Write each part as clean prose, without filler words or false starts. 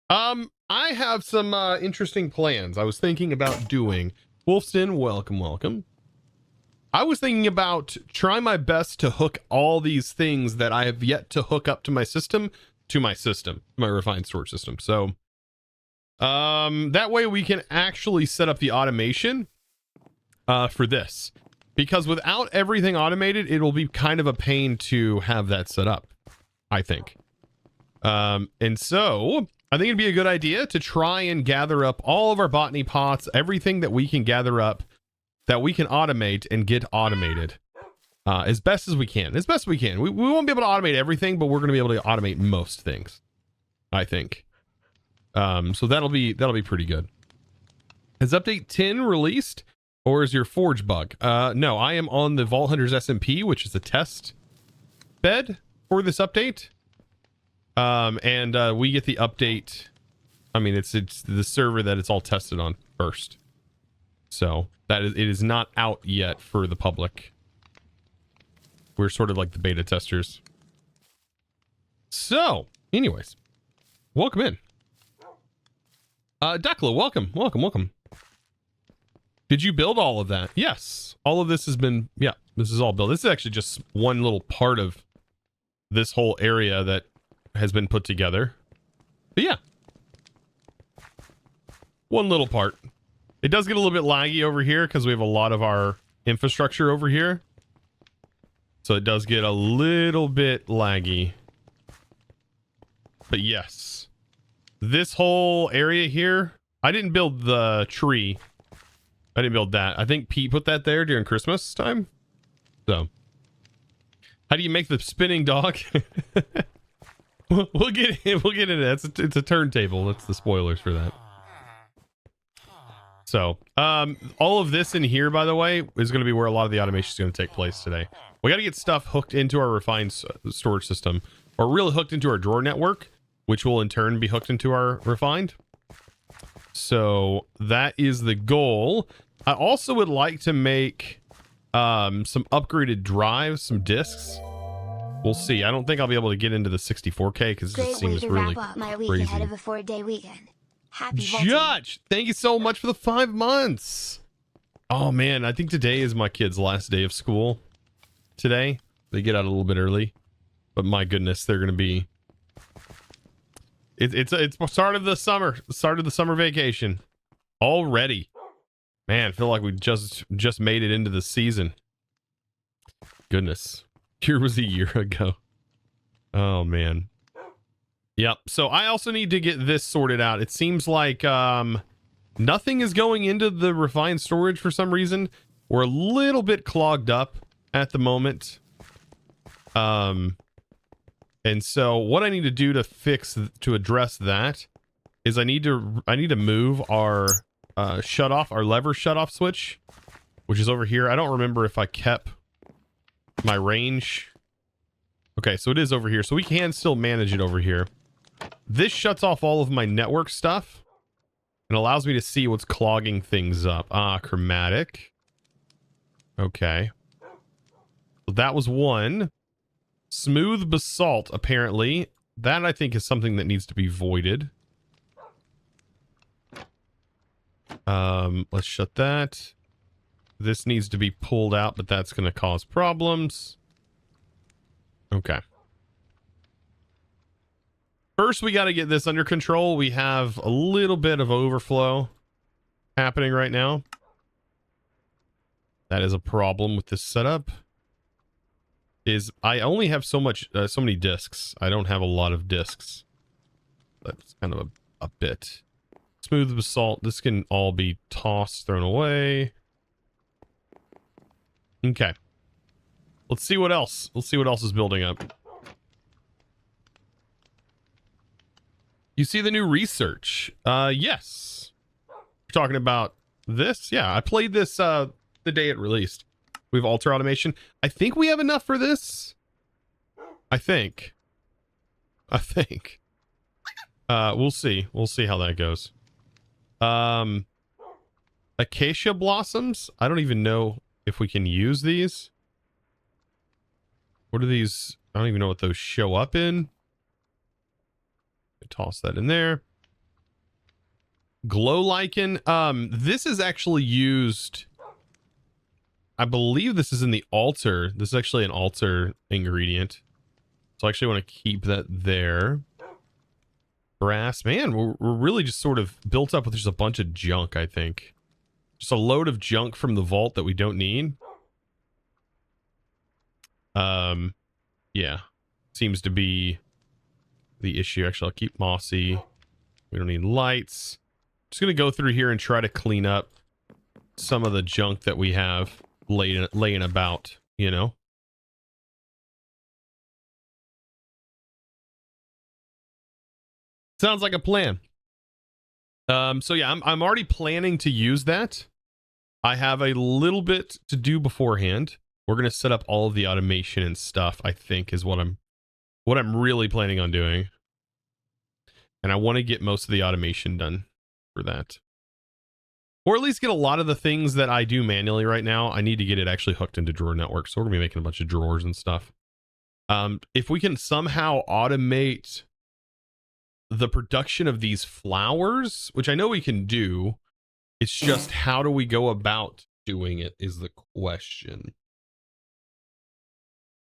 I have some interesting plans I was thinking about doing. Wolfston, welcome. I was thinking about trying my best to hook all these things that I have yet to hook up to my system, my refined storage system. So, that way we can actually set up the automation for this. Because without everything automated, it will be kind of a pain to have that set up, I think. And so I think it'd be a good idea to try and gather up all of our botany pots, everything that we can gather up that we can automate and get automated as best as we can. We won't be able to automate everything, but we're going to be able to automate most things, I think. So that'll be pretty good. Has update 10 released, or is your forge bug? No, I am on the Vault Hunters SMP, which is the test bed for this update. And we get the update. I mean, it's the server that it's all tested on first. So it is not out yet for the public. We're sort of like the beta testers. So, anyways, welcome in. Decla, welcome. Did you build all of that? Yes. All of this has been, yeah, this is all built. This is actually just one little part of this whole area that has been put together. But yeah. One little part. It does get a little bit laggy over here because we have a lot of our infrastructure over here. So it does get a little bit laggy. But yes. This whole area here, I didn't build the tree. I didn't build that. I think Pete put that there during Christmas time. So, how do you make the spinning dog? We'll get into that. It's a turntable. That's the spoilers for that. So, all of this in here, by the way, is going to be where a lot of the automation is going to take place today. We got to get stuff hooked into our refined storage system, or really hooked into our drawer network, which will in turn be hooked into our refined. So that is the goal. I also would like to make some upgraded drives, some discs. We'll see. I don't think I'll be able to get into the 64K because it just seems really crazy. Ahead of a 4-day weekend. Happy Judge, thank you so much for the 5 months. Oh man, I think today is my kid's last day of school. Today they get out a little bit early, but my goodness, they're gonna be. It's start of the summer vacation already. Man, I feel like we just made it into the season. Goodness, here was a year ago. Oh man. Yep. So I also need to get this sorted out. It seems like nothing is going into the refined storage for some reason. We're a little bit clogged up at the moment. And so what I need to do to address that is I need to move our our lever shut off switch, which is over here. I don't remember if I kept my range. Okay, so it is over here. So we can still manage it over here. This shuts off all of my network stuff and allows me to see what's clogging things up. Chromatic. Okay. So that was one. Smooth basalt, apparently. That I think is something that needs to be voided. Let's shut that. This needs to be pulled out, but that's going to cause problems. Okay. First, we got to get this under control. We have a little bit of overflow happening right now. That is a problem with this setup. I only have so many discs. I don't have a lot of discs. That's kind of a bit. Smooth basalt. This can all be tossed, thrown away. Okay. Let's see what else. Let's see what else is building up. You see the new research? Yes. You're talking about this? Yeah, I played this the day it released. We have alter automation. I think we have enough for this. I think. We'll see. We'll see how that goes. Acacia blossoms. I don't even know if we can use these. What are these? I don't even know what those show up in. Toss that in there. Glow lichen. This is actually used. I believe this is in the altar. This is actually an altar ingredient. So I actually want to keep that there. Brass. Man, we're really just sort of built up with just a bunch of junk, I think. Just a load of junk from the vault that we don't need. Yeah. Seems to be the issue. Actually, I'll keep mossy. We don't need lights. Just going to go through here and try to clean up some of the junk that we have laying about, you know? Sounds like a plan. So yeah, I'm already planning to use that. I have a little bit to do beforehand. We're going to set up all of the automation and stuff, I think, is what I'm really planning on doing. And I want to get most of the automation done for that. Or at least get a lot of the things that I do manually right now. I need to get it actually hooked into Drawer Network. So we're going to be making a bunch of drawers and stuff. If we can somehow automate the production of these flowers, which I know we can do, it's just how do we go about doing it is the question.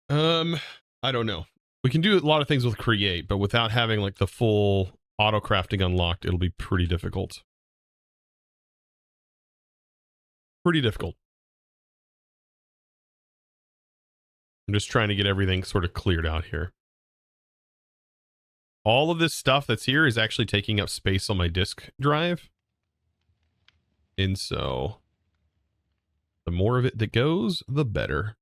I don't know. We can do a lot of things with create, but without having like the full auto crafting unlocked, it'll be pretty difficult. Pretty difficult. I'm just trying to get everything sort of cleared out here. All of this stuff that's here is actually taking up space on my disk drive. And so the more of it that goes, the better.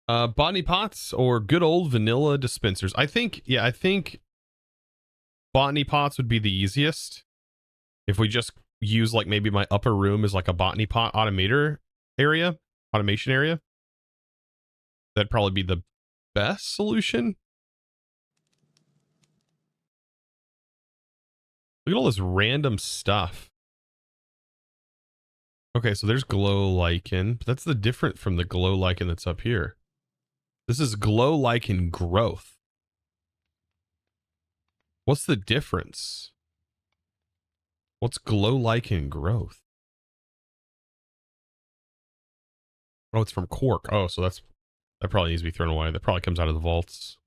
Botany pots or good old vanilla dispensers. I think botany pots would be the easiest. If we just use like maybe my upper room as like a botany pot automation area, that'd probably be the best solution. Look at all this random stuff. Okay, so there's glow lichen, but that's the different from the glow lichen that's up here. This is glow lichen growth. What's the difference? What's glow lichen growth? Oh, it's from cork. Oh, so that probably needs to be thrown away. That probably comes out of the vaults.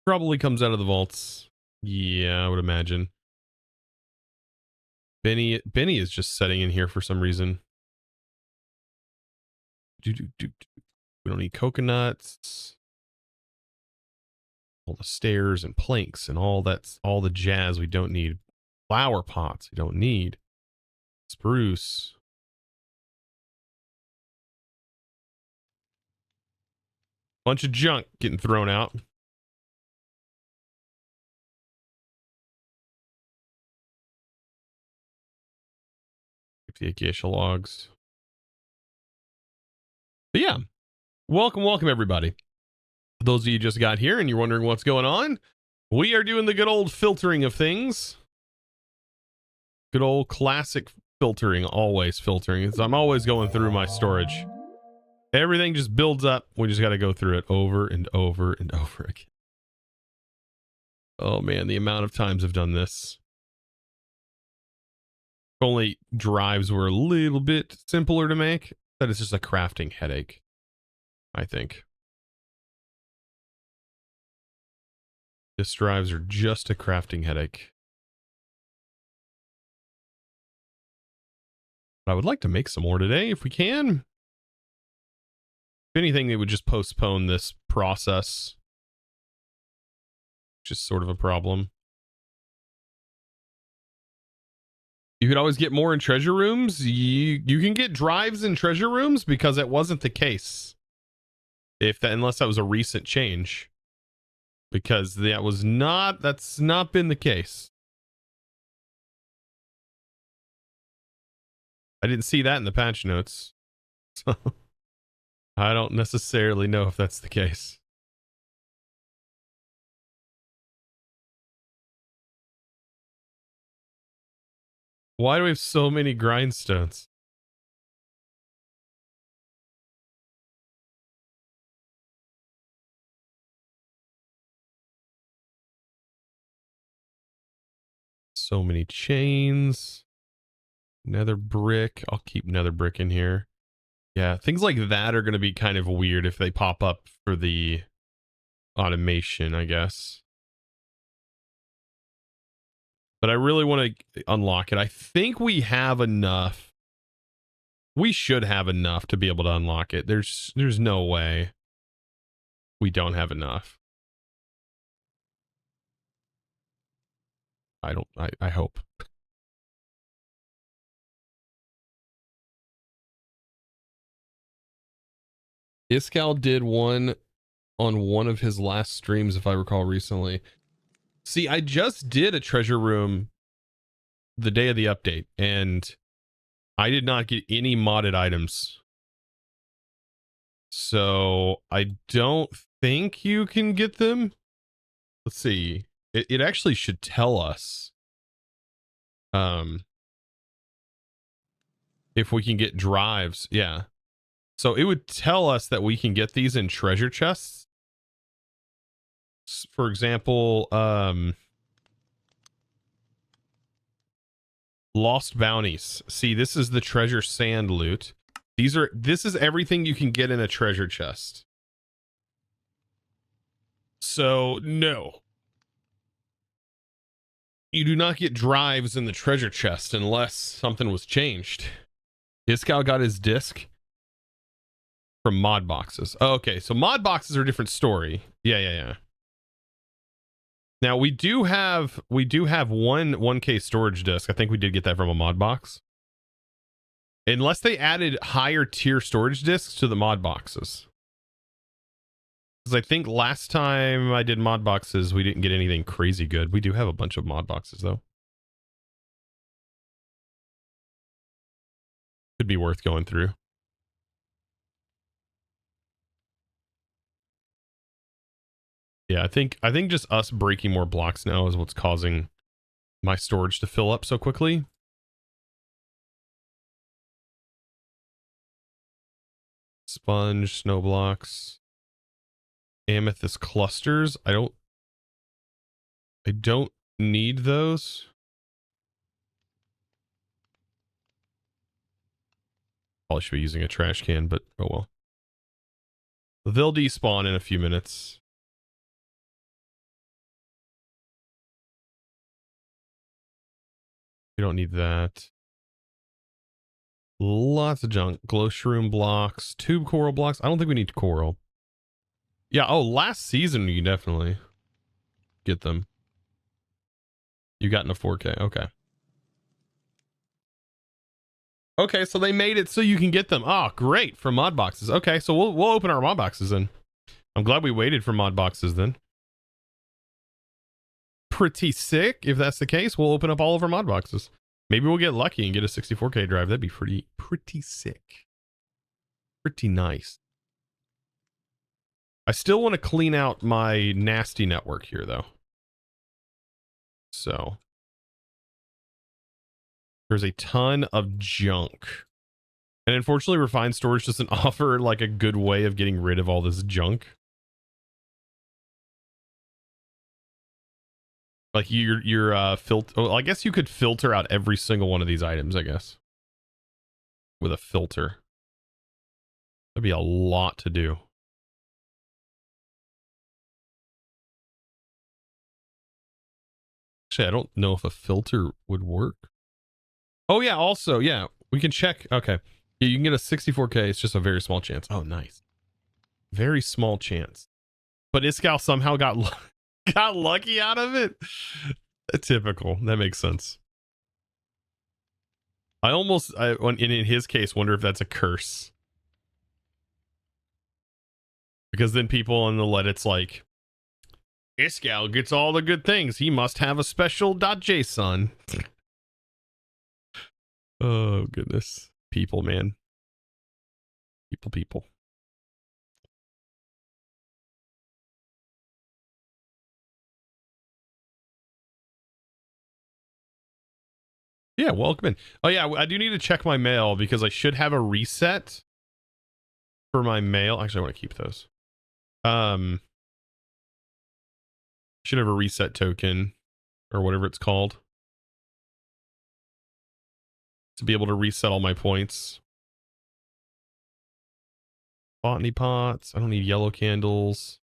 Probably comes out of the vaults. Yeah, I would imagine. Benny is just setting in here for some reason. We don't need coconuts. All the stairs and planks and all the jazz we don't need. Flower pots we don't need. Spruce. Bunch of junk getting thrown out. The acacia logs. But yeah, welcome everybody. For those of you who just got here and you're wondering what's going on, we are doing the good old filtering of things. Good old classic filtering, always filtering. I'm always going through my storage. Everything just builds up. We just got to go through it over and over and over again. Oh man, the amount of times I've done this. If only drives were a little bit simpler to make. That is just a crafting headache, I think. Disk drives are just a crafting headache. But I would like to make some more today if we can. If anything, they would just postpone this process, which is sort of a problem. You could always get more in treasure rooms. You can get drives in treasure rooms because it wasn't the case. Unless that was a recent change. Because that's not been the case. I didn't see that in the patch notes. So I don't necessarily know if that's the case. Why do we have so many grindstones? So many chains. Nether brick. I'll keep nether brick in here. Yeah, things like that are going to be kind of weird if they pop up for the automation, I guess. But I really want to unlock it. I think we have enough. We should have enough to be able to unlock it. There's no way we don't have enough. I hope. Iskal did one on one of his last streams, if I recall recently. See, I just did a treasure room the day of the update, and I did not get any modded items. So I don't think you can get them. Let's see. It actually should tell us if we can get drives. Yeah. So it would tell us that we can get these in treasure chests. For example, lost bounties. See, this is the treasure sand loot. This is everything you can get in a treasure chest. So no. You do not get drives in the treasure chest unless something was changed. Iskal got his disc from mod boxes. Oh, okay, so mod boxes are a different story. Yeah. Now we do have one 1K storage disk. I think we did get that from a mod box. Unless they added higher tier storage disks to the mod boxes. Because I think last time I did mod boxes, we didn't get anything crazy good. We do have a bunch of mod boxes though. Could be worth going through. Yeah, I think just us breaking more blocks now is what's causing my storage to fill up so quickly. Sponge, snow blocks, amethyst clusters. I don't need those. Probably should be using a trash can, but oh well. They'll despawn in a few minutes. We don't need that. Lots of junk. Glow shroom blocks, tube coral blocks. I don't think we need coral. Yeah, oh, last season you definitely get them. You got in a 4K. Okay. Okay, so they made it so you can get them. Oh, great, for mod boxes. Okay, so we'll open our mod boxes then. I'm glad we waited for mod boxes then. Pretty sick. If that's the case, we'll open up all of our mod boxes. Maybe we'll get lucky and get a 64K drive. That'd be pretty sick. Pretty nice. I still want to clean out my nasty network here though. So there's a ton of junk. And unfortunately, refined storage doesn't offer like a good way of getting rid of all this junk. Like your filter. Oh, I guess you could filter out every single one of these items, I guess. With a filter. That'd be a lot to do. Actually, I don't know if a filter would work. Oh yeah, also, yeah, we can check. Okay. Yeah, you can get a 64K. It's just a very small chance. Oh, nice. Very small chance. But Iskal somehow got lucky out of it. Typical. That makes sense. In his case, wonder if that's a curse. Because then people on the Reddit's like, Iskal gets all the good things. He must have a special .json. Oh, goodness. People, man. People. Yeah, welcome in. Oh, yeah, I do need to check my mail because I should have a reset for my mail. Actually, I want to keep those. Should have a reset token or whatever it's called. to be able to reset all my points. Botany pots. I don't need yellow candles.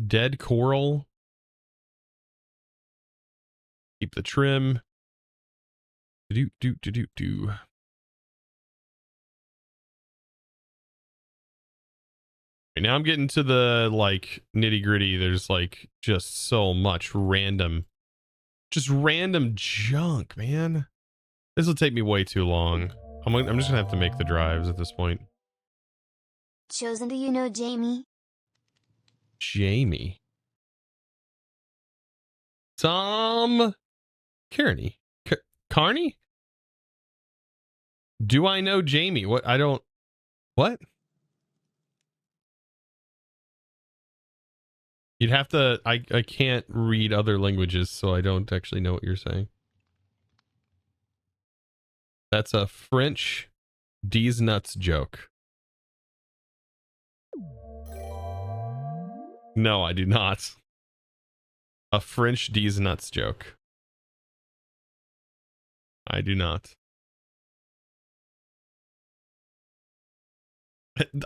Dead coral. Keep the trim. Do. Right, now I'm getting to the like nitty gritty. There's like just so much random junk, man. This will take me way too long. I'm just gonna have to make the drives at this point. Chosen, do you know Jamie? Jamie. Tom Kearney. Carney? Do I know Jamie? What? I don't. What? You'd have to. I can't read other languages, so I don't actually know what you're saying. That's a French D's nuts joke. No, I do not. A French D's nuts joke. I do not.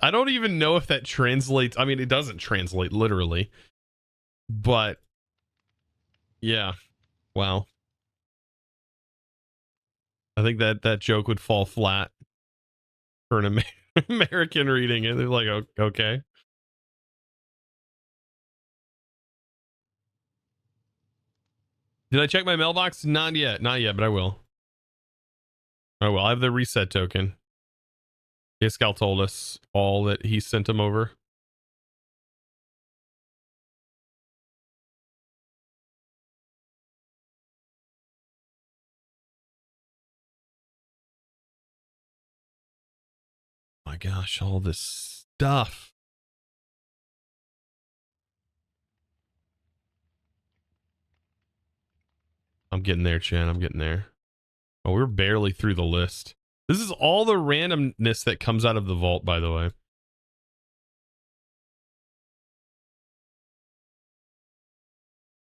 I don't even know if that translates. I mean, it doesn't translate literally. But yeah. Wow. I think that joke would fall flat for an American reading it. They're like, okay. Did I check my mailbox? Not yet, but I will. I will. I have the reset token. Scout told us all that he sent him over. My gosh, all this stuff. I'm getting there, Chan. I'm getting there. Oh, we're barely through the list. This is all the randomness that comes out of the vault, by the way.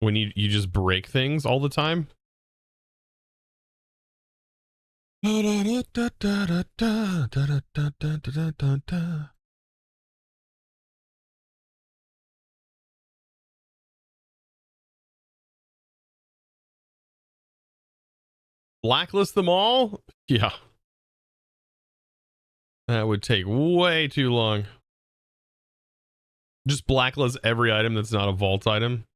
When you just break things all the time. Blacklist them all? Yeah. That would take way too long. Just blacklist every item that's not a vault item.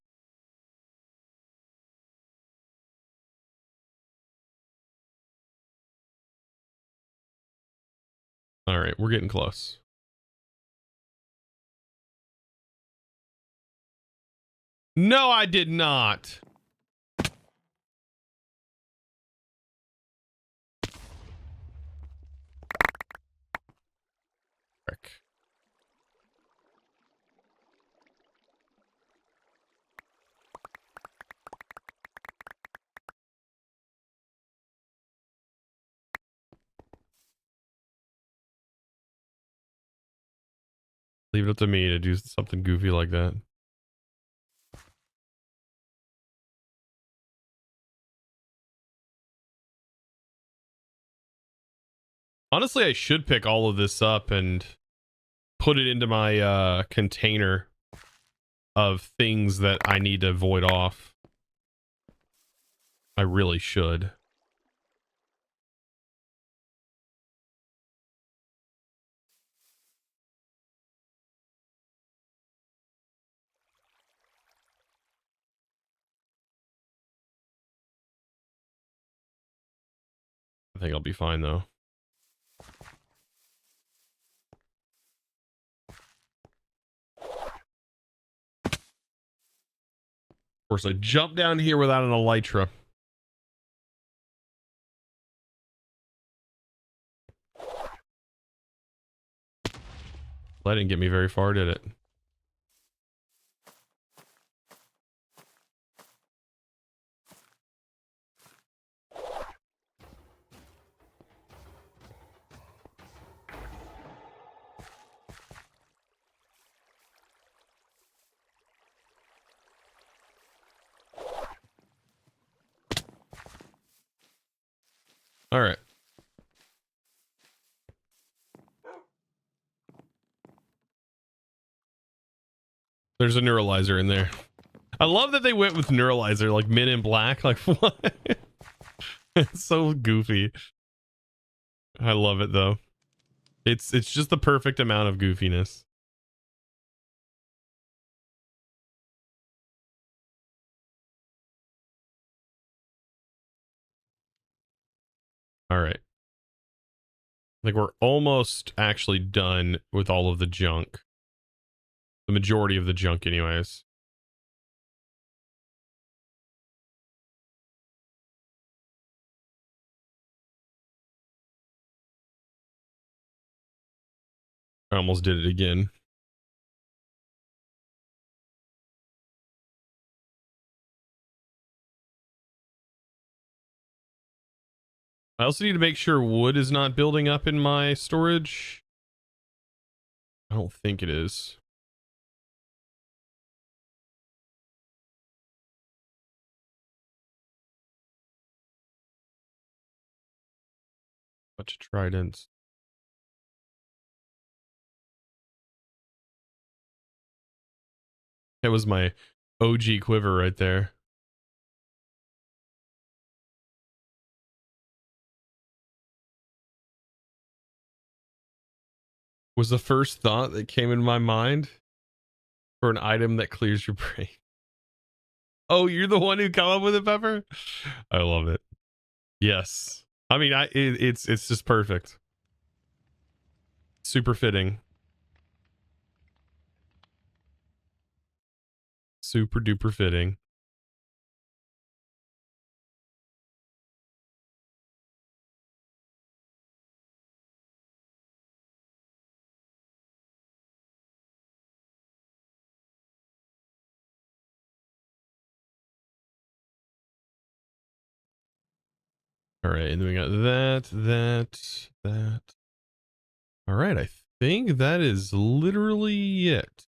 All right, we're getting close. No, I did not. Frick. Leave it up to me to do something goofy like that. Honestly, I should pick all of this up and put it into my container of things that I need to void off. I really should. I think I'll be fine though. Of course, I jumped down here without an elytra. That didn't get me very far, did it? All right. There's a neuralizer in there. I love that they went with neuralizer, like Men in Black. Like, what? It's so goofy. I love it though. It's just the perfect amount of goofiness. All right. Like we're almost actually done with all of the junk. The majority of the junk anyways. I almost did it again. I also need to make sure wood is not building up in my storage. I don't think it is. Bunch of tridents. That was my OG quiver right there. Was the first thought that came in my mind for an item that clears your brain. Oh, you're the one who come up with it, Pepper? I love it. Yes. I mean, it's just perfect. Super fitting. Super duper fitting. All right, and then we got that. All right, I think that is literally it.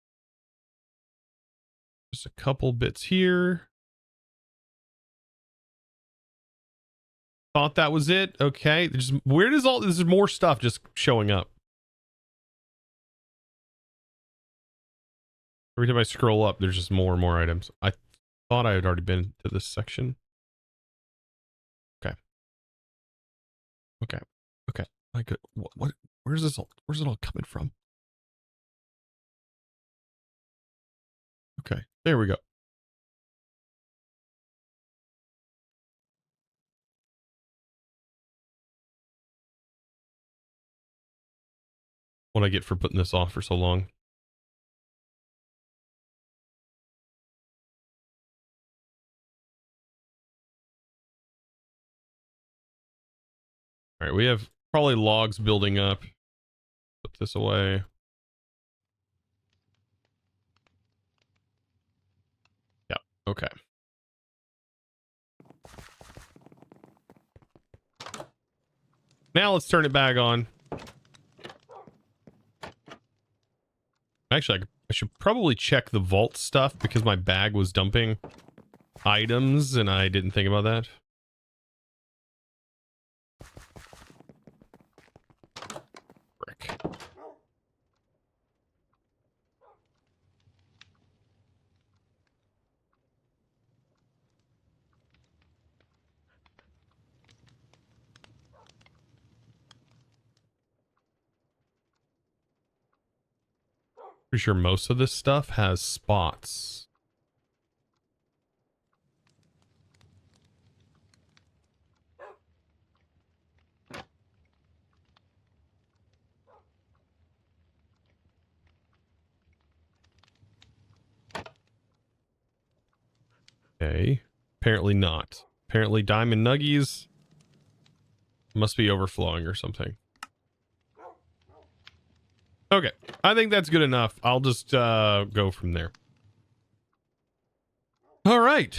Just a couple bits here. Thought that was it. Okay, just where does all this is more stuff just showing up? Every time I scroll up, there's just more and more items. I thought I had already been to this section. Okay. Okay. Okay. Like, what? Where's this all? Where's it all coming from? Okay. There we go. What I get for putting this off for so long. All right, we have probably logs building up. Put this away. Yeah. Okay. Now let's turn it back on. Actually, I should probably check the vault stuff because my bag was dumping items and I didn't think about that. Frick. Pretty sure most of this stuff has spots. Okay. Apparently not. Apparently diamond nuggies must be overflowing or something. Okay. I think that's good enough. I'll just go from there. All right.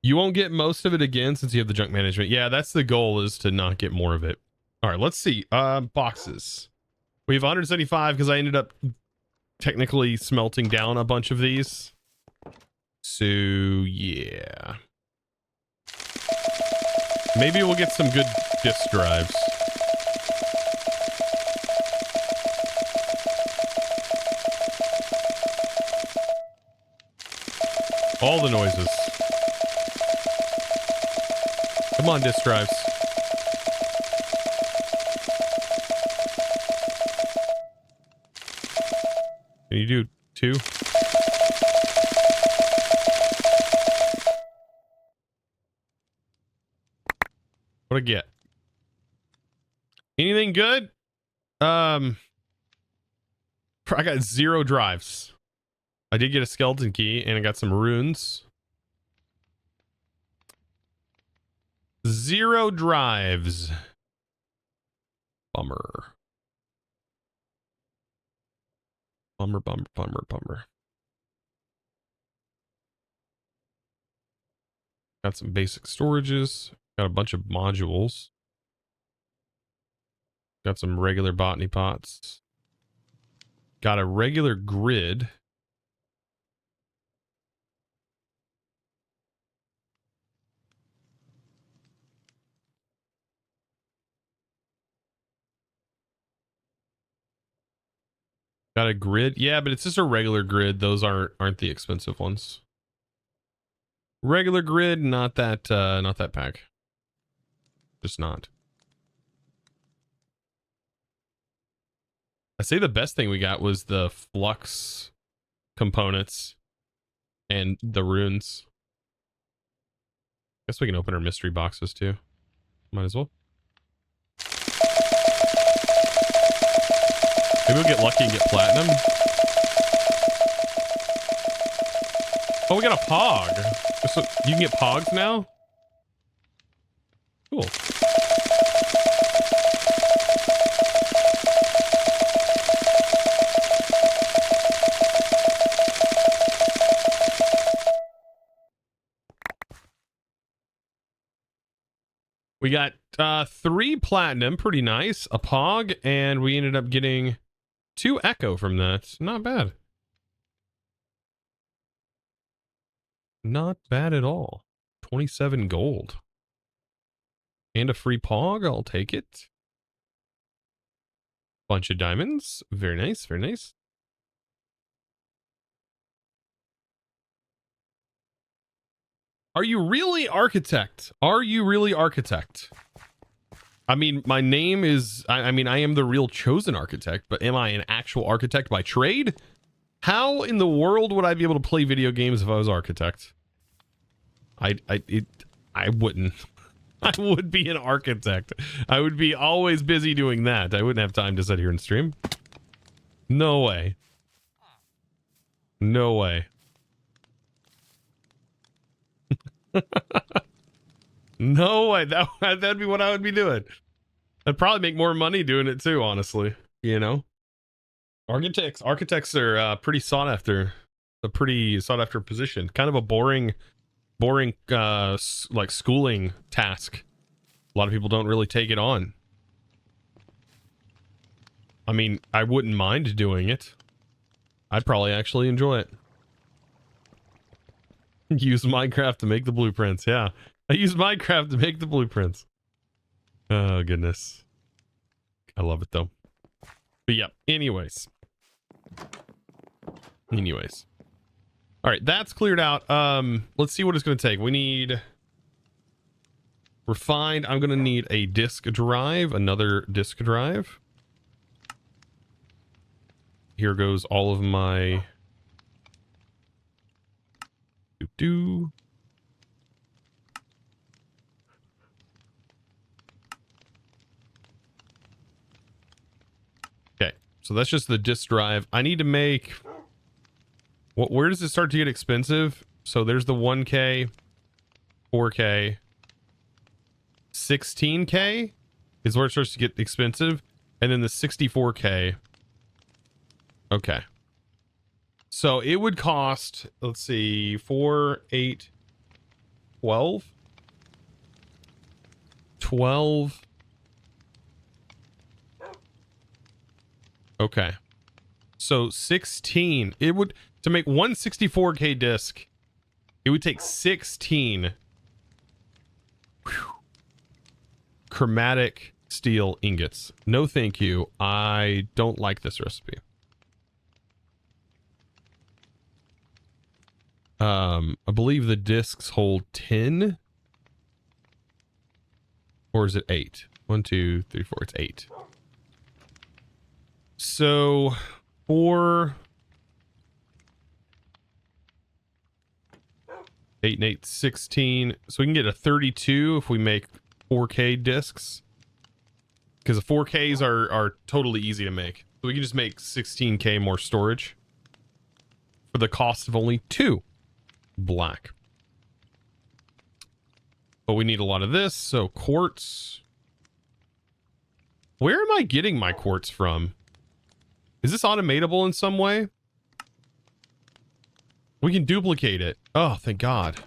You won't get most of it again since you have the junk management. Yeah, that's the goal, is to not get more of it. All right, let's see. Boxes. We have 175 because I ended up technically smelting down a bunch of these. So, yeah. Maybe we'll get some good disk drives. All the noises. Come on, disk drives. Can you do 2? What'd I get? Anything good? I got 0 drives. I did get a skeleton key and I got some runes. 0 drives. Bummer. Bummer, bummer, bummer, bummer. Got some basic storages. Got a bunch of modules. Got some regular botany pots. Got a regular grid. Got a grid. Yeah, but it's just a regular grid. Those aren't the expensive ones. Regular grid, not that pack. Just not. I say the best thing we got was the flux components and the runes. Guess we can open our mystery boxes too. Might as well. Maybe we'll get lucky and get platinum. Oh, we got a pog. So you can get pogs now? Cool. We got 3 platinum, pretty nice, a pog, and we ended up getting 2 echo from that. Not bad. Not bad at all. 27 gold. And a free pog, I'll take it. Bunch of diamonds. Very nice, very nice. Are you really architect? Are you really architect? I mean, my name is, I mean, I am the real chosen architect, but am I an actual architect by trade? How in the world would I be able to play video games if I was architect? I wouldn't. I would be an architect. I would be always busy doing that. I wouldn't have time to sit here and stream. No way. No way. No way. That'd be what I would be doing. I'd probably make more money doing it too, honestly. You know? Architects are pretty sought after. A pretty sought after position. Kind of a boring like schooling task. A lot of people don't really take it on. I mean, I wouldn't mind doing it. I'd probably actually enjoy it. Use Minecraft to make the blueprints. Yeah, I use Minecraft to make the blueprints. Oh goodness, I love it though. But yeah, anyways, all right, that's cleared out. Let's see what it's going to take. We need refined. I'm going to need a disk drive, another disk drive. Here goes all of my Okay, so that's just the disk drive. I need to make where does it start to get expensive? So there's the 1K, 4K, 16K is where it starts to get expensive, and then the 64K. Okay. So it would cost, let's see, 4, 8, 12. 12. Okay. So 16. It would, to make one 64K disc, it would take 16 chromatic steel ingots. No thank you. I don't like this recipe. I believe the discs hold 10. Or is it 8? 1, 2, 3, 4. It's 8. So for 8 and 8, 16. So we can get a 32 if we make 4K discs. Because the 4Ks are totally easy to make. So we can just make 16K more storage for the cost of only 2 black. But we need a lot of this, so quartz. Where am I getting my quartz from? Is this automatable in some way? We can duplicate it. Oh, thank God.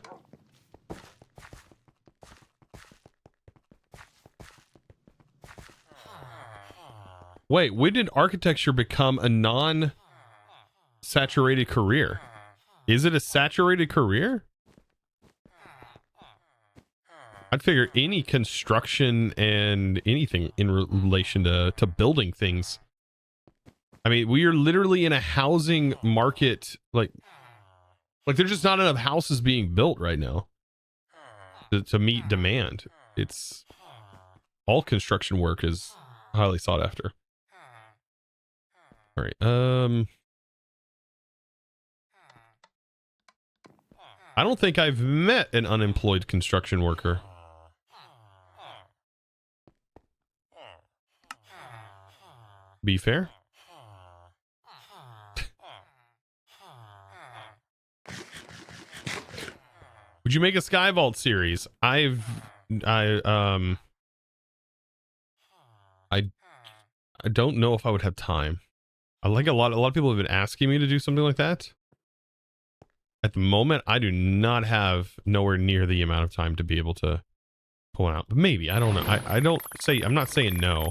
Wait, when did architecture become a non-saturated career? Is it a saturated career? I'd figure any construction and anything in relation to building things. I mean, we are literally in a housing market. Like there's just not enough houses being built right now to meet demand. It's all construction work is highly sought after. All right. I don't think I've met an unemployed construction worker. Be fair. Would you make a Sky Vault series? I don't know if I would have time. I like a lot of people have been asking me to do something like that. At the moment, I do not have nowhere near the amount of time to be able to pull it out. But maybe, I don't know. I'm not saying no.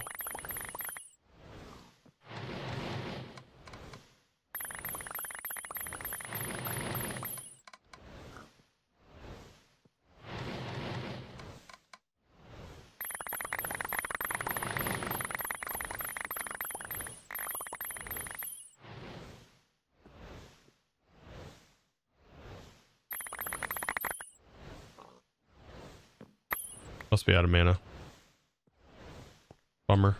Must be out of mana. Bummer.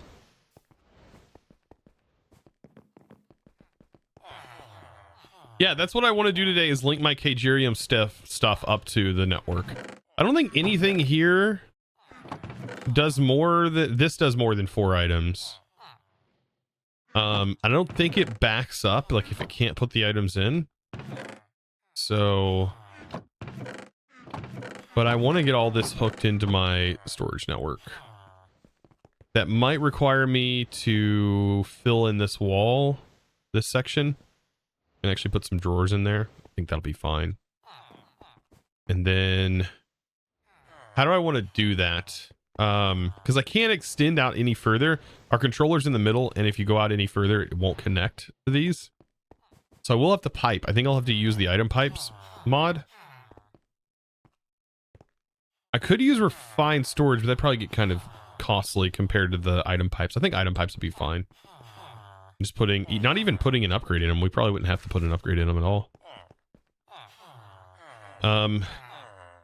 Yeah, that's what I want to do today is link my Kagerium stuff up to the network. I don't think anything here does more than this does more than 4 items. I don't think it backs up like if it can't put the items in. So but I want to get all this hooked into my storage network. That might require me to fill in this wall, this section, and actually put some drawers in there. I think that'll be fine. And then how do I want to do that? Because I can't extend out any further. Our controller's in the middle, and if you go out any further, it won't connect to these. So I will have to pipe. I think I'll have to use the item pipes mod. I could use refined storage, but that'd probably get kind of costly compared to the item pipes. I think item pipes would be fine. Just putting, not even putting an upgrade in them. We probably wouldn't have to put an upgrade in them at all.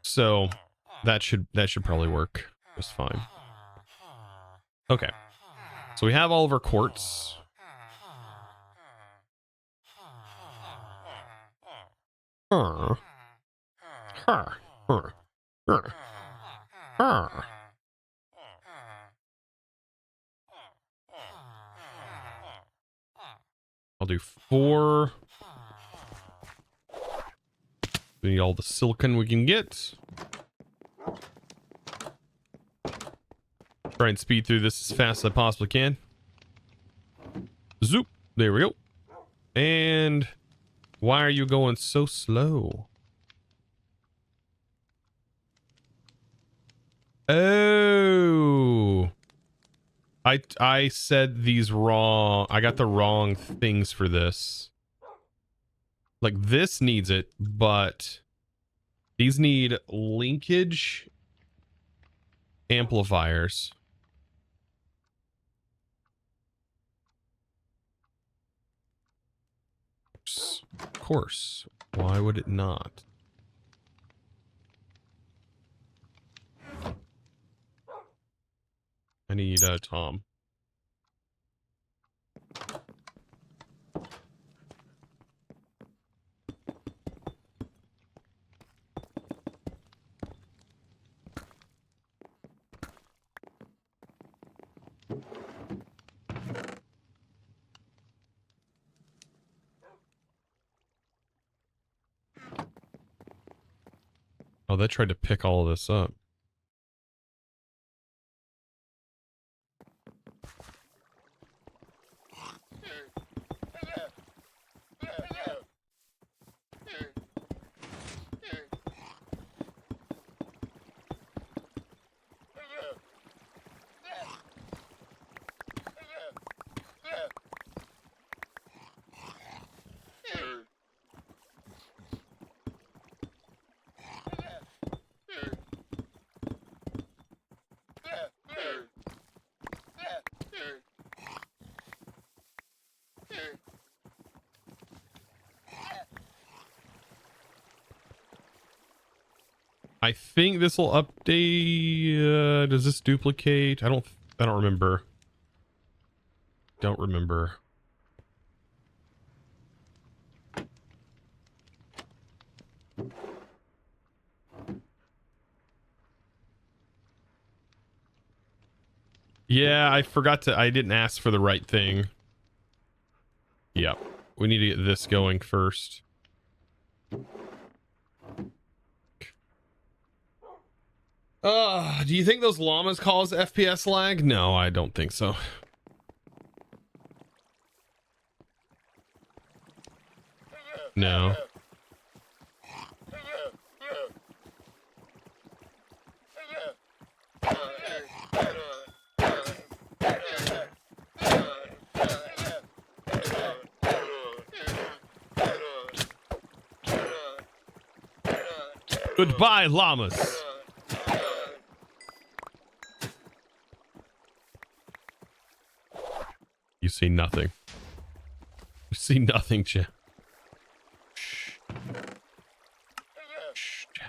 So that should probably work just fine. Okay. So we have all of our quartz. I'll do 4. We need all the silicon we can get. Try and speed through this as fast as I possibly can. Zoop. There we go. And why are you going so slow? Oh. I said these wrong. I got the wrong things for this. Like this needs it, but these need linkage amplifiers. Of course. Why would it not? I need Tom. Oh, they tried to pick all of this up. I think this will update. Does this duplicate? I don't remember. Don't remember. Yeah, I forgot to. I didn't ask for the right thing. Yep. We need to get this going first. Do you think those llamas cause FPS lag? No, I don't think so. No. Goodbye, llamas. You see nothing. You see nothing, Jim. Shh. Shh, Jim.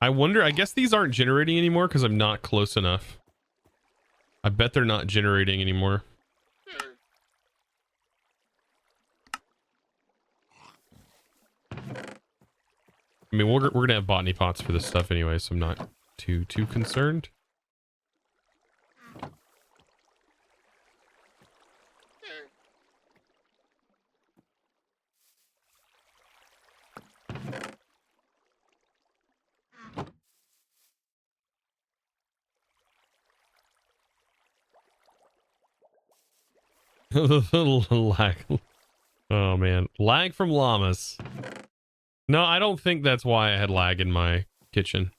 I wonder, I guess these aren't generating anymore because I'm not close enough. I bet they're not generating anymore. I mean, we're gonna have botany pots for this stuff anyway, so I'm not too concerned. Lag. Oh man, lag from llamas. No, I don't think that's why I had lag in my kitchen.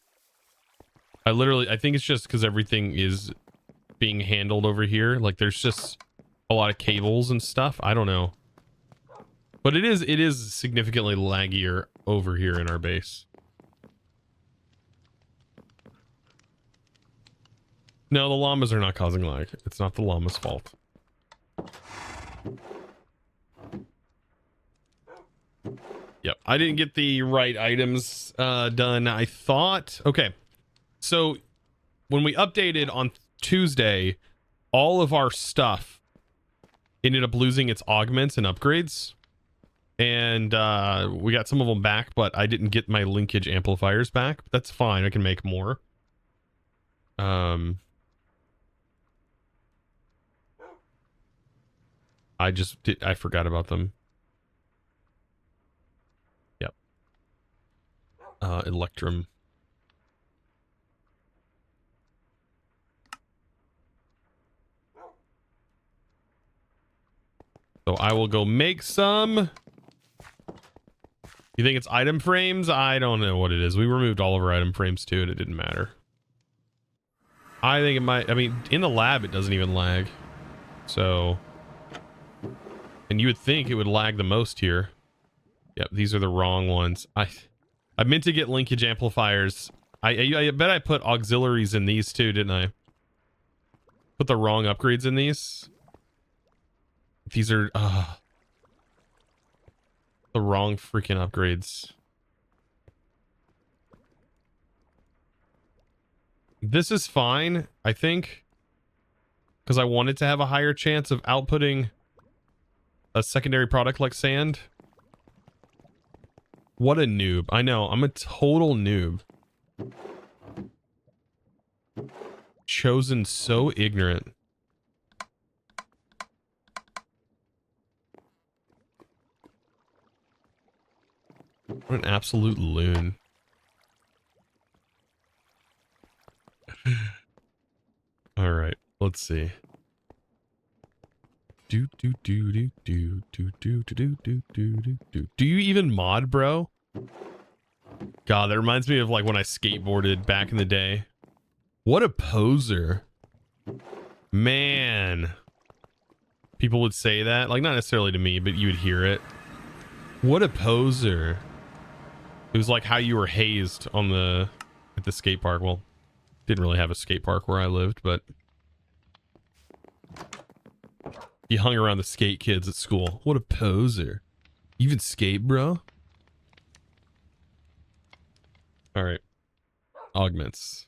I think it's just because everything is being handled over here. Like there's just a lot of cables and stuff. I don't know. But it is significantly laggier over here in our base. No, the llamas are not causing lag. It's not the llama's fault. Yep, I didn't get the right items done. I thought, okay, so when we updated on Tuesday, all of our stuff ended up losing its augments and upgrades, and we got some of them back, but I didn't get my linkage amplifiers back. But that's fine, I can make more. I forgot about them. Yep. Electrum. So I will go make some. You think it's item frames? I don't know what it is. We removed all of our item frames too, and it didn't matter. I think it might, I mean, in the lab, it doesn't even lag. So, and you would think it would lag the most here. Yep, these are the wrong ones. I meant to get linkage amplifiers. I bet I put auxiliaries in these too, didn't I? Put the wrong upgrades in these. These are the wrong freaking upgrades. This is fine, I think, because I wanted to have a higher chance of outputting a secondary product like sand. What a noob. I know, I'm a total noob. Chosen so ignorant. What an absolute loon. All right, let's see. Do you even mod, bro? God, that reminds me of like when I skateboarded back in the day. What a poser. Man. People would say that, like not necessarily to me, but you would hear it. What a poser. It was like how you were hazed on at the skate park. Well, didn't really have a skate park where I lived, but you hung around the skate kids at school. What a poser. You even skate, bro? All right. Augments.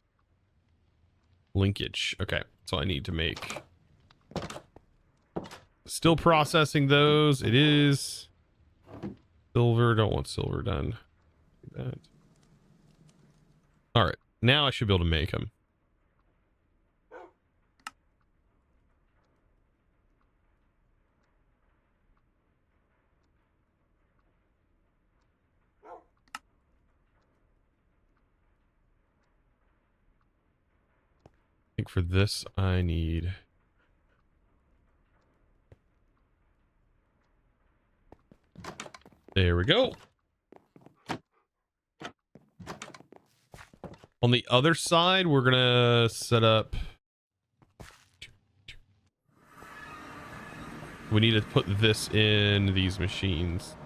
Linkage. Okay. So I need to make. Still processing those. It is. Silver. Don't want silver done. Do that. All right. Now I should be able to make them. I think for this I need. There we go. On the other side, we're gonna set up. We need to put this in these machines.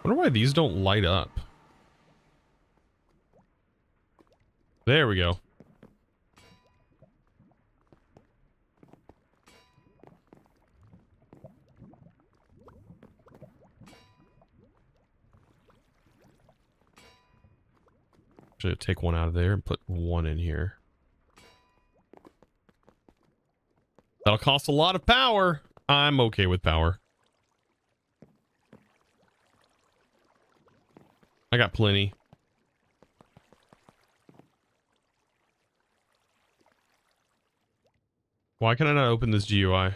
I wonder why these don't light up. There we go. Should take one out of there and put one in here. That'll cost a lot of power. I'm okay with power. I got plenty. Why can I not open this GUI?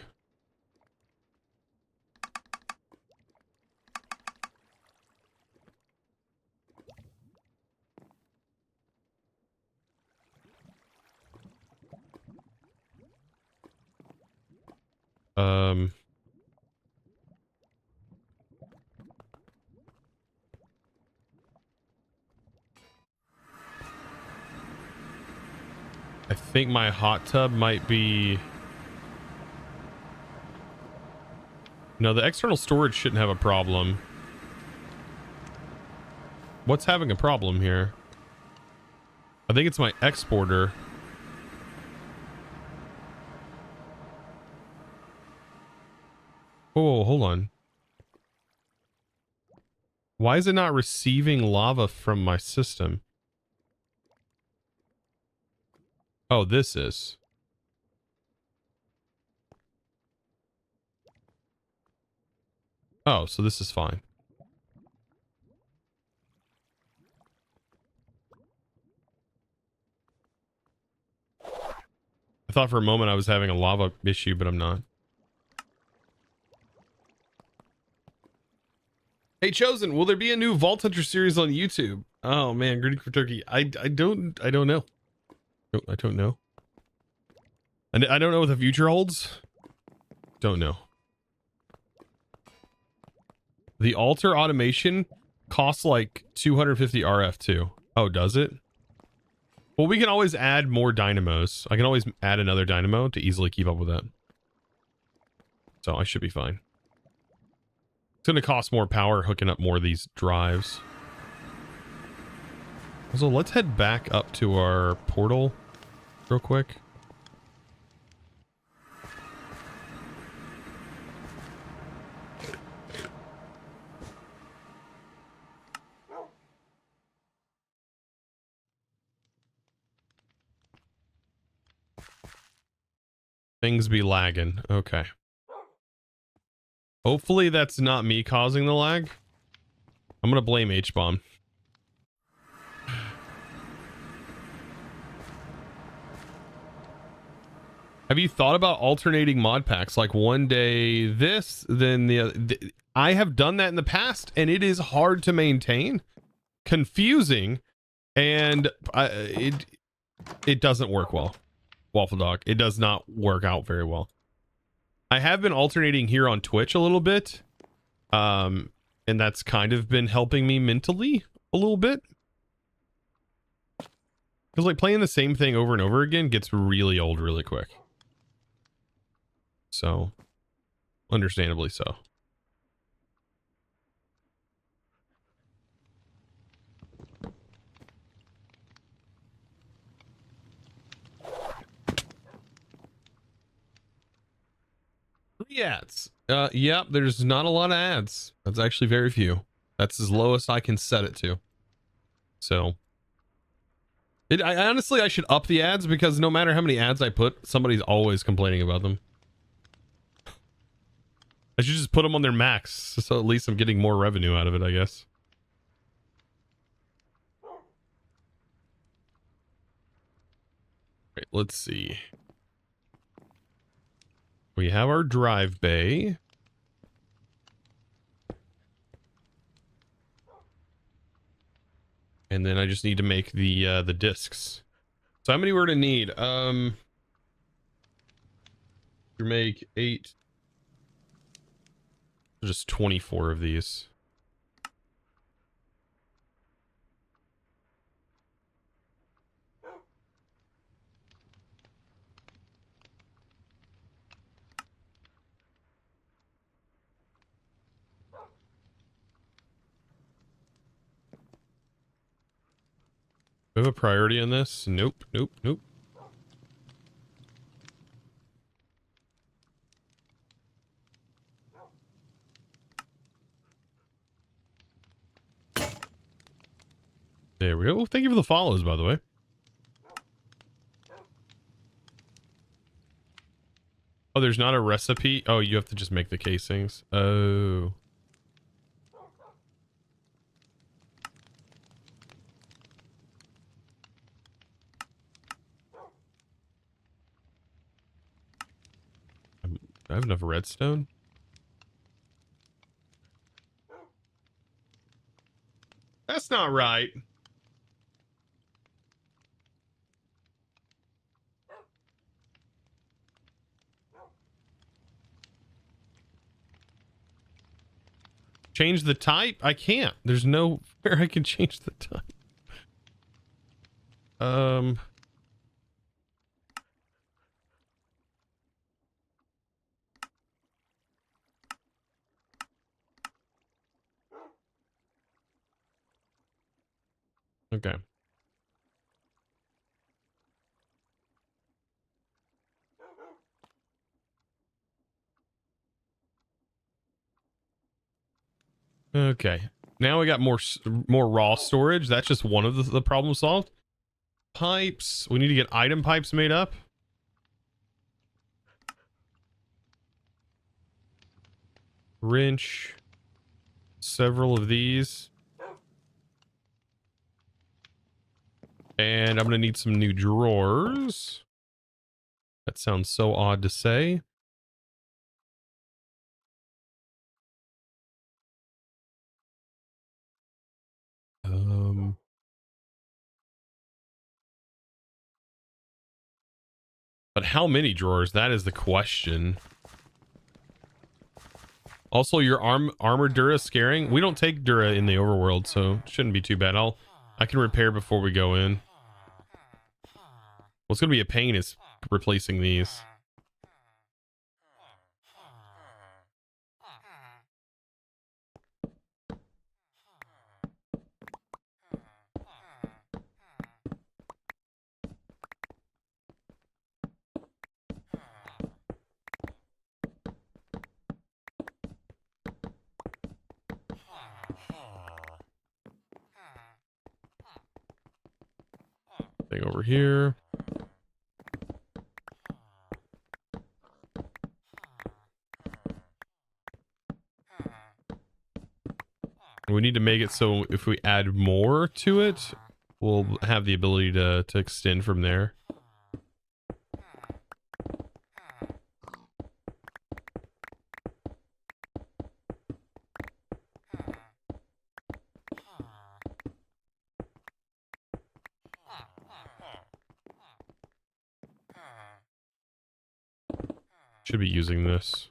I think my hot tub might be... No, the external storage shouldn't have a problem. What's having a problem here? I think it's my exporter. Oh, hold on. Why is it not receiving lava from my system? Oh, this is. Oh, so this is fine. I thought for a moment I was having a lava issue, but I'm not. Hey, Chosen, will there be a new Vault Hunter series on YouTube? Oh man, greeting for turkey. I don't know. I don't know. And I don't know what the future holds. Don't know. The altar automation costs like 250 RF too. Oh, does it? Well, we can always add more dynamos. I can always add another dynamo to easily keep up with that. So I should be fine. It's going to cost more power hooking up more of these drives. So let's head back up to our portal real quick. Things be lagging. Okay. Hopefully that's not me causing the lag. I'm gonna blame H-bomb. Have you thought about alternating mod packs? Like one day this, then the other? I have done that in the past, and it is hard to maintain, confusing, and it doesn't work well. Waffle Dog, it does not work out very well. I have been alternating here on Twitch a little bit, and that's kind of been helping me mentally a little bit. Because like playing the same thing over and over again gets really old really quick. So, understandably so. The ads. Yep, there's not a lot of ads. That's actually very few. That's as low as I can set it to. So, I honestly, I should up the ads because no matter how many ads I put, somebody's always complaining about them. I should just put them on their max, so at least I'm getting more revenue out of it, I guess. Right, let's see. We have our drive bay. And then I just need to make the discs. So how many we're gonna need? To make 8. Just 24 of these. We have a priority on this? Nope, nope, nope. There we go. Thank you for the follows, by the way. Oh, there's not a recipe? Oh, you have to just make the casings. Oh. I have enough redstone. That's not right. Change the type? I can't. There's no where I can change the type. Okay. Okay. Now we got more raw storage. That's just one of the problems solved. Pipes. We need to get item pipes made up. Wrench. Several of these. And I'm going to need some new drawers. That sounds so odd to say. But how many drawers? That is the question. Also, your armor Dura scaring. We don't take Dura in the overworld, so it shouldn't be too bad. I can repair before we go in. What's gonna be a pain is replacing these. Thing over here. We need to make it so if we add more to it, we'll have the ability to extend from there. Should be using this.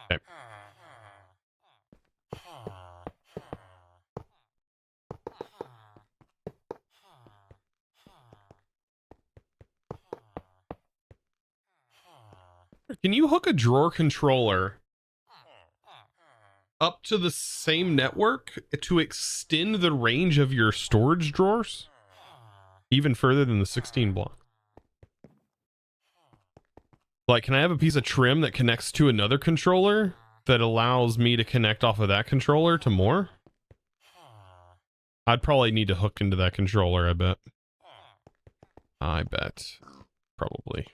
Okay. Can you hook a drawer controller up to the same network to extend the range of your storage drawers even further than the 16 block? Like, can I have a piece of trim that connects to another controller that allows me to connect off of that controller to more? I'd probably need to hook into that controller, I bet. Probably.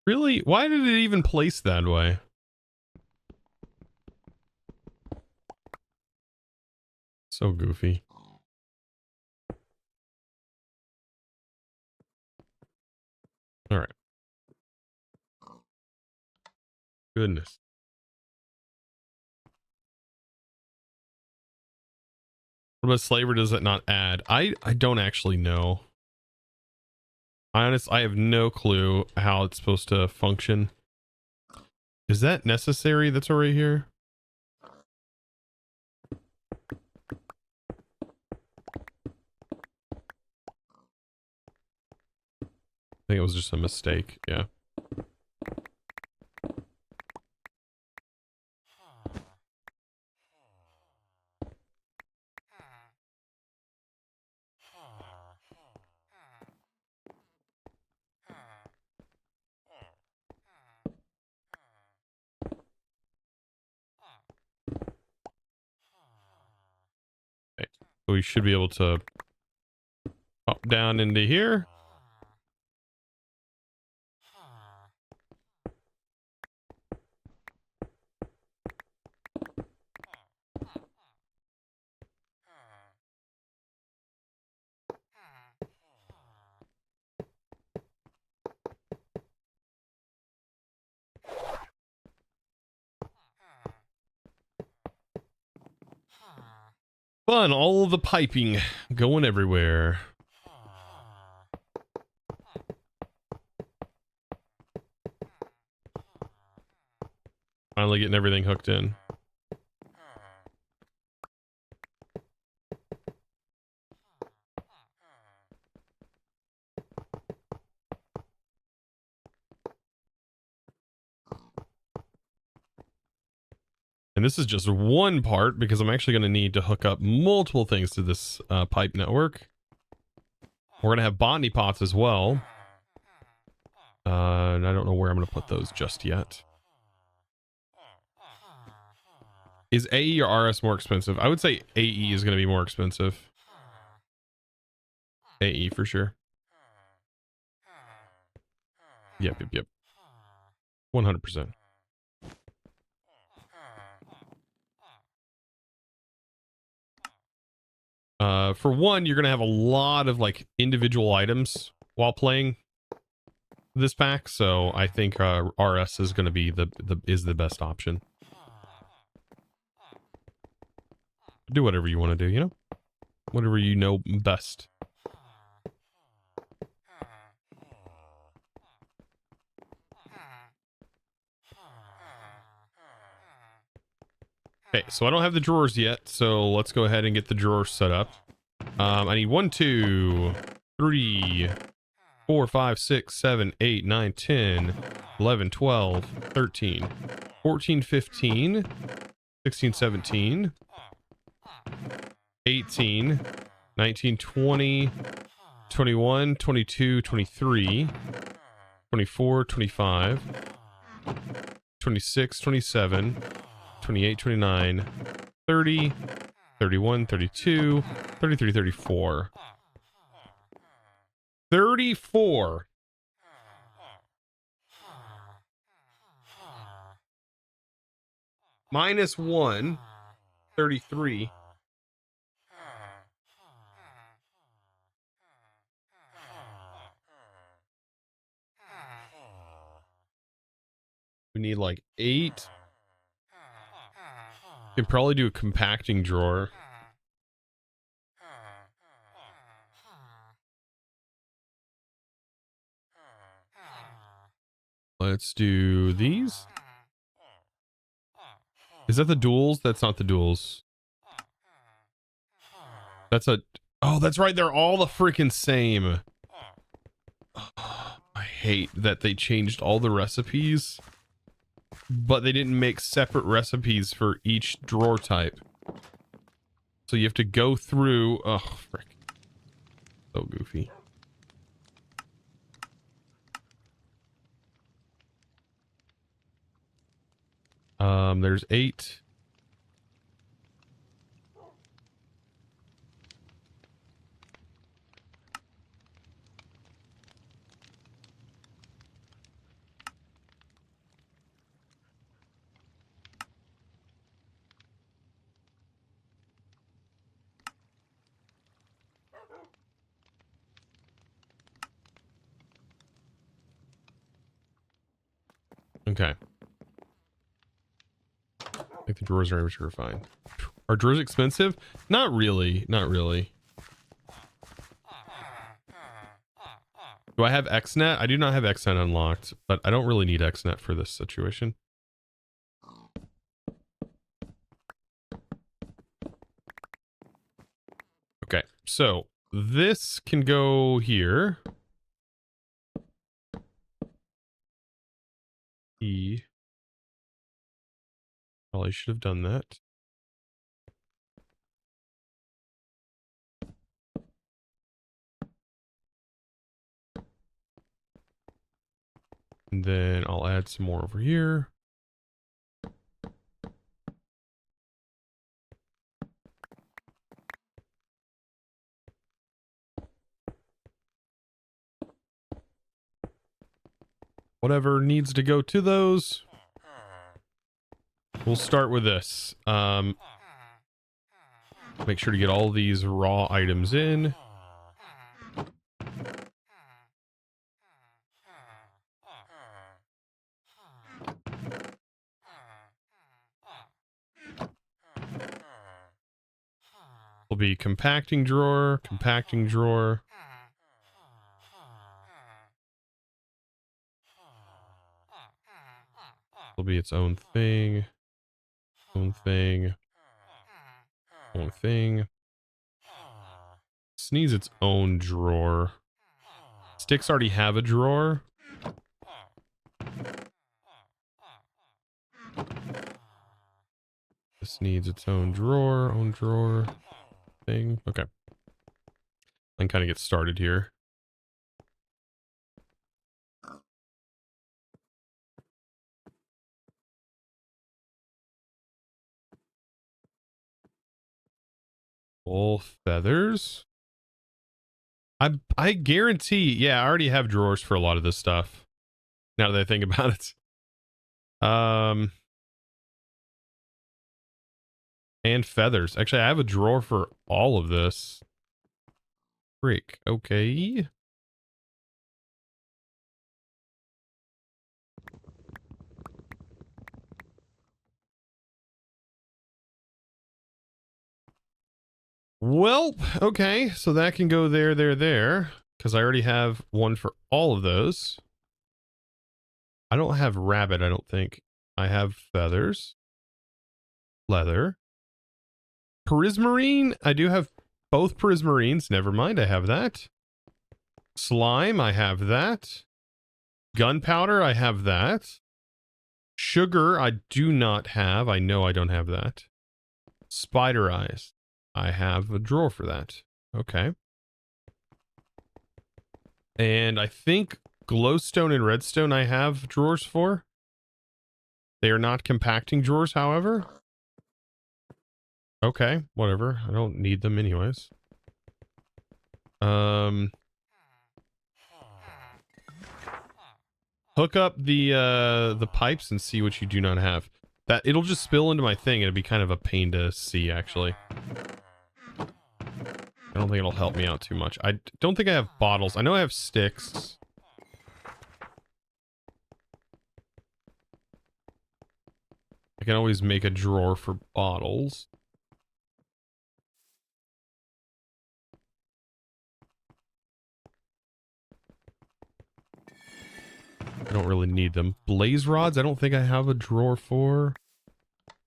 Really? Why did it even place that way? So goofy. All right. Goodness. What about slaver does it not add? I don't actually know. I have no clue how it's supposed to function. Is that necessary? That's right here. I think it was just a mistake. Yeah. Okay. We should be able to pop down into here. Fun, all the piping going everywhere. Finally getting everything hooked in. And this is just one part because I'm actually going to need to hook up multiple things to this pipe network. We're going to have botany pots as well. And I don't know where I'm going to put those just yet. Is AE or RS more expensive? I would say AE is going to be more expensive. AE for sure. Yep. 100%. For one, you're going to have a lot of like individual items while playing this pack. So I think RS is going to be the best option. Do whatever you want to do, you know? Whatever you know best. Okay, so I don't have the drawers yet, so let's go ahead and get the drawers set up. I need 1, 2, 3, 4, 5, 6, 7, 8, 9, 10, 11, 12, 13, 14, 15, 16, 17, 18, 19, 20, 21, 22, 23, 24, 25, 26, 27, 28, 29, 30, 31, 32, 33, 34. 34. Minus 1, 33. We need like 8. Can probably do a compacting drawer. Let's do these. Is that the duals? That's not the duals. That's a... Oh, that's right. They're all the freaking same. Oh, I hate that they changed all the recipes, but they didn't make separate recipes for each drawer type. So you have to go through... Oh, frick. So goofy. There's 8. Okay. I think the drawers are refined. Are drawers expensive? Not really. Not really. Do I have XNet? I do not have XNet unlocked, but I don't really need XNet for this situation. Okay, so this can go here. Probably should have done that. And then I'll add some more over here. Whatever needs to go to those. We'll start with this. Make sure to get all these raw items in. Will be compacting drawer, compacting drawer. Will be its own thing. Own thing. Own thing. This needs its own drawer. Sticks already have a drawer. This needs its own drawer thing. Okay. And kind of get started here. Full feathers. I guarantee, yeah, I already have drawers for a lot of this stuff. Now that I think about it. And feathers. Actually, I have a drawer for all of this. Freak. Okay. Well, okay. So that can go there, there. Because I already have one for all of those. I don't have rabbit, I don't think. I have feathers. Leather. Prismarine. I do have both prismarines. Never mind. I have that. Slime. I have that. Gunpowder. I have that. Sugar. I do not have. I know I don't have that. Spider eyes. I have a drawer for that. Okay. And I think glowstone and redstone I have drawers for. They are not compacting drawers, however. Okay, whatever. I don't need them anyways. Hook up the pipes and see what you do not have. That it'll just spill into my thing. It'd be kind of a pain to see, actually. I don't think it'll help me out too much. I don't think I have bottles. I know I have sticks. I can always make a drawer for bottles. I don't really need them. Blaze rods, I don't think I have a drawer for.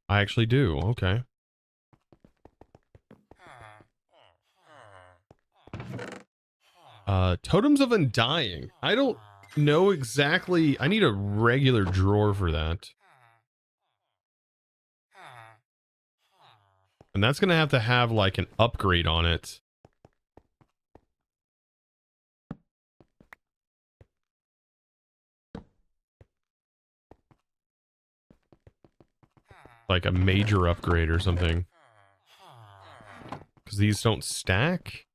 I actually do. Okay. Totems of Undying. I don't know exactly. I need a regular drawer for that. And that's going to have like an upgrade on it. Like a major upgrade or something. Because these don't stack.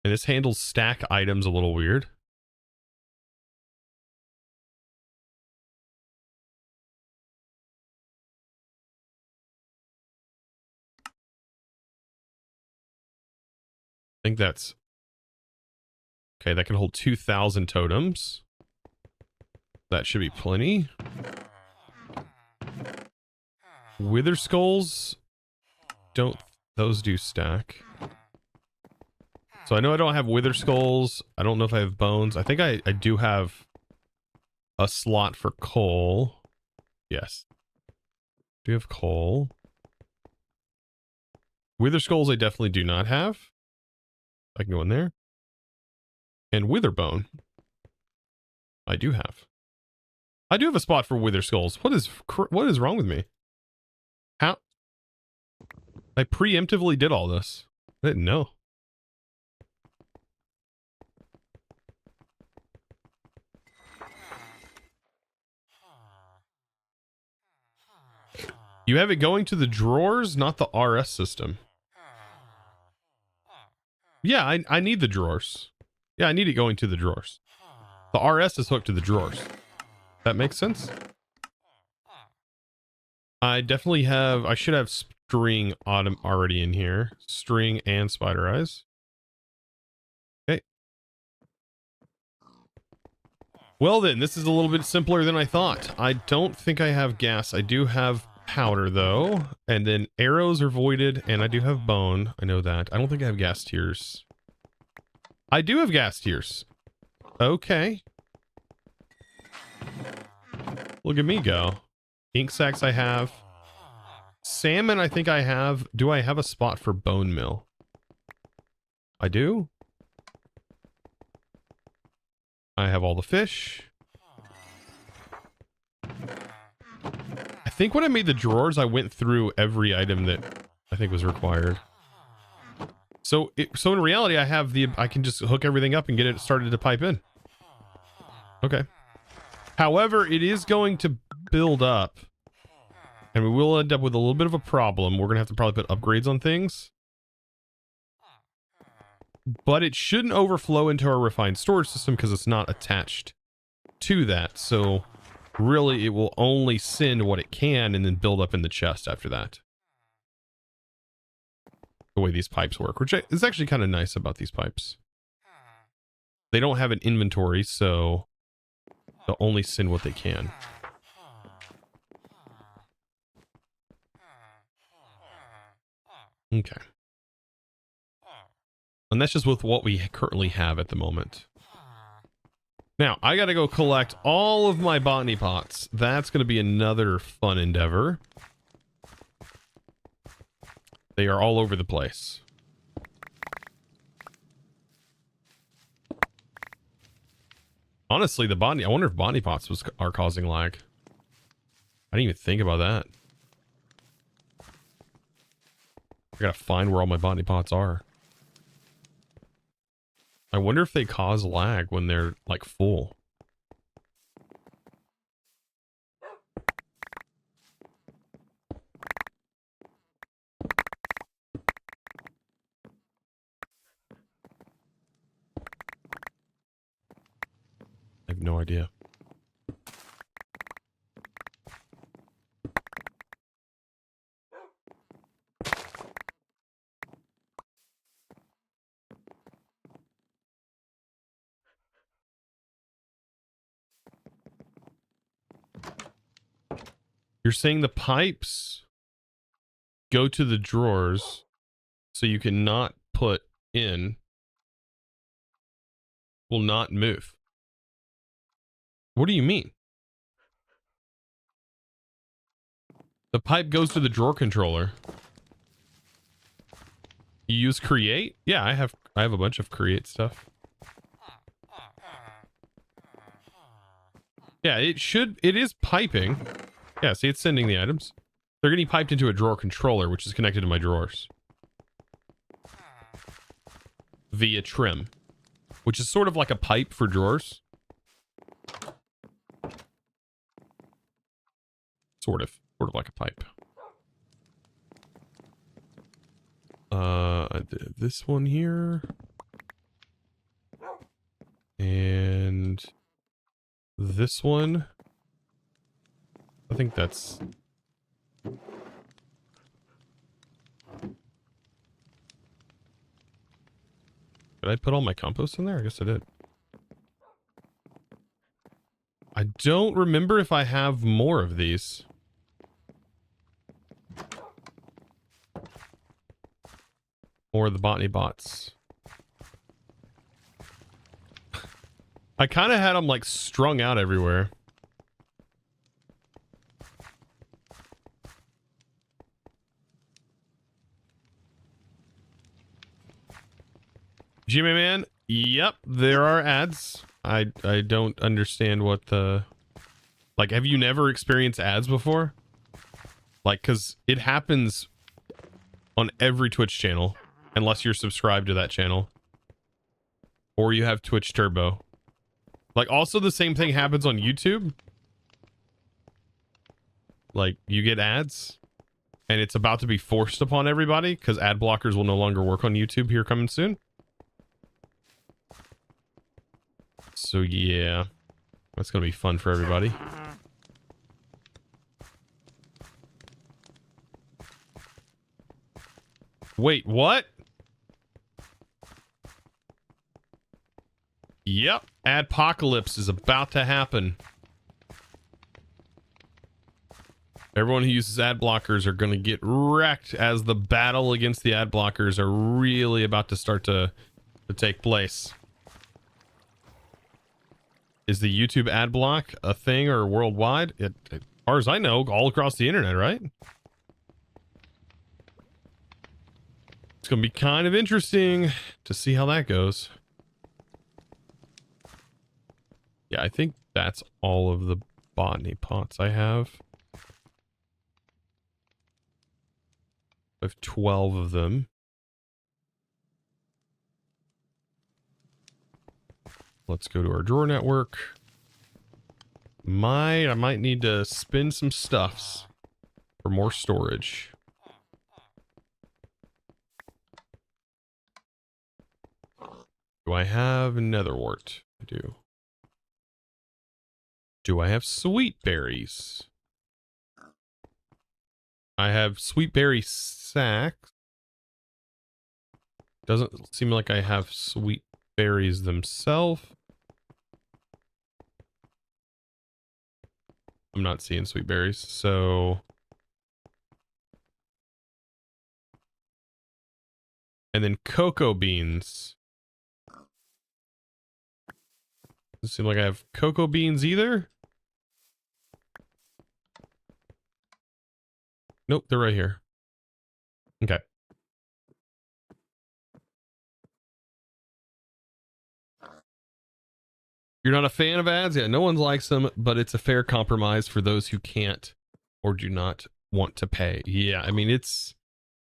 And this handles stack items a little weird. I think that's... Okay, that can hold 2,000 totems. That should be plenty. Wither skulls. Don't... Those do stack. So I know I don't have wither skulls. I don't know if I have bones. I think I do have a slot for coal. Yes. Do have coal. Wither skulls I definitely do not have. I can go in there. And wither bone. I do have. I do have a spot for wither skulls. What is wrong with me? How? I preemptively did all this. I didn't know. You have it going to the drawers, not the RS system. Yeah, I need the drawers. Yeah, I need it going to the drawers. The RS is hooked to the drawers. That makes sense? I definitely have... I should have string already in here. String and spider eyes. Okay. Well then, this is a little bit simpler than I thought. I don't think I have gas. I do have powder though, and then arrows are voided, and I do have bone. I know that. I don't think I have gas tiers. I do have gas tiers. Okay. Look at me go. Ink sacks I have. Salmon I think I have. Do I have a spot for bone mill? I do. I have all the fish. I think when I made the drawers, I went through every item that I think was required. So in reality, I can just hook everything up and get it started to pipe in. Okay. However, it is going to build up, and we will end up with a little bit of a problem. We're going to have to probably put upgrades on things. But it shouldn't overflow into our refined storage system because it's not attached to that. So really, it will only send what it can and then build up in the chest after that. The way these pipes work, which is actually kind of nice about these pipes. They don't have an inventory, so they'll only send what they can. Okay. And that's just with what we currently have at the moment. Now, I gotta go collect all of my botany pots. That's gonna be another fun endeavor. They are all over the place. Honestly, the botany, I wonder if botany pots are causing lag. I didn't even think about that. I gotta find where all my botany pots are. I wonder if they cause lag when they're like full. I have no idea. You're saying the pipes go to the drawers so you cannot put in, will not move. What do you mean? The pipe goes to the drawer controller. You use create? Yeah, I have a bunch of create stuff. Yeah, it is piping. Yeah, see, it's sending the items. They're getting piped into a drawer controller, which is connected to my drawers. Via trim, which is sort of like a pipe for drawers. Sort of like a pipe. This one here. And this one. I think that's... Did I put all my compost in there? I guess I did. I don't remember if I have more of these. Or the botany bots. I kind of had them like strung out everywhere. Jimmy Man, yep, there are ads. I don't understand what the... Like, have you never experienced ads before? Like, because it happens on every Twitch channel, unless you're subscribed to that channel. Or you have Twitch Turbo. Like, also the same thing happens on YouTube. Like, you get ads, and it's about to be forced upon everybody, because ad blockers will no longer work on YouTube here coming soon. So yeah, that's gonna be fun for everybody. Wait, what? Yep, adpocalypse is about to happen. Everyone who uses ad blockers are gonna get wrecked as the battle against the ad blockers are really about to start to take place. Is the YouTube ad block a thing or worldwide? As far as I know, all across the internet, right? It's going to be kind of interesting to see how that goes. Yeah, I think that's all of the botany pots I have. I have 12 of them. Let's go to our drawer network. I might need to spin some stuffs for more storage. Do I have netherwort? I do. Do I have sweet berries? I have sweet berry sacks. Doesn't seem like I have sweet berries themselves. I'm not seeing sweet berries, so... And then cocoa beans. Doesn't seem like I have cocoa beans either. Nope, they're right here. Okay. You're not a fan of ads? Yeah, no one likes them, but it's a fair compromise for those who can't or do not want to pay. Yeah, I mean, it's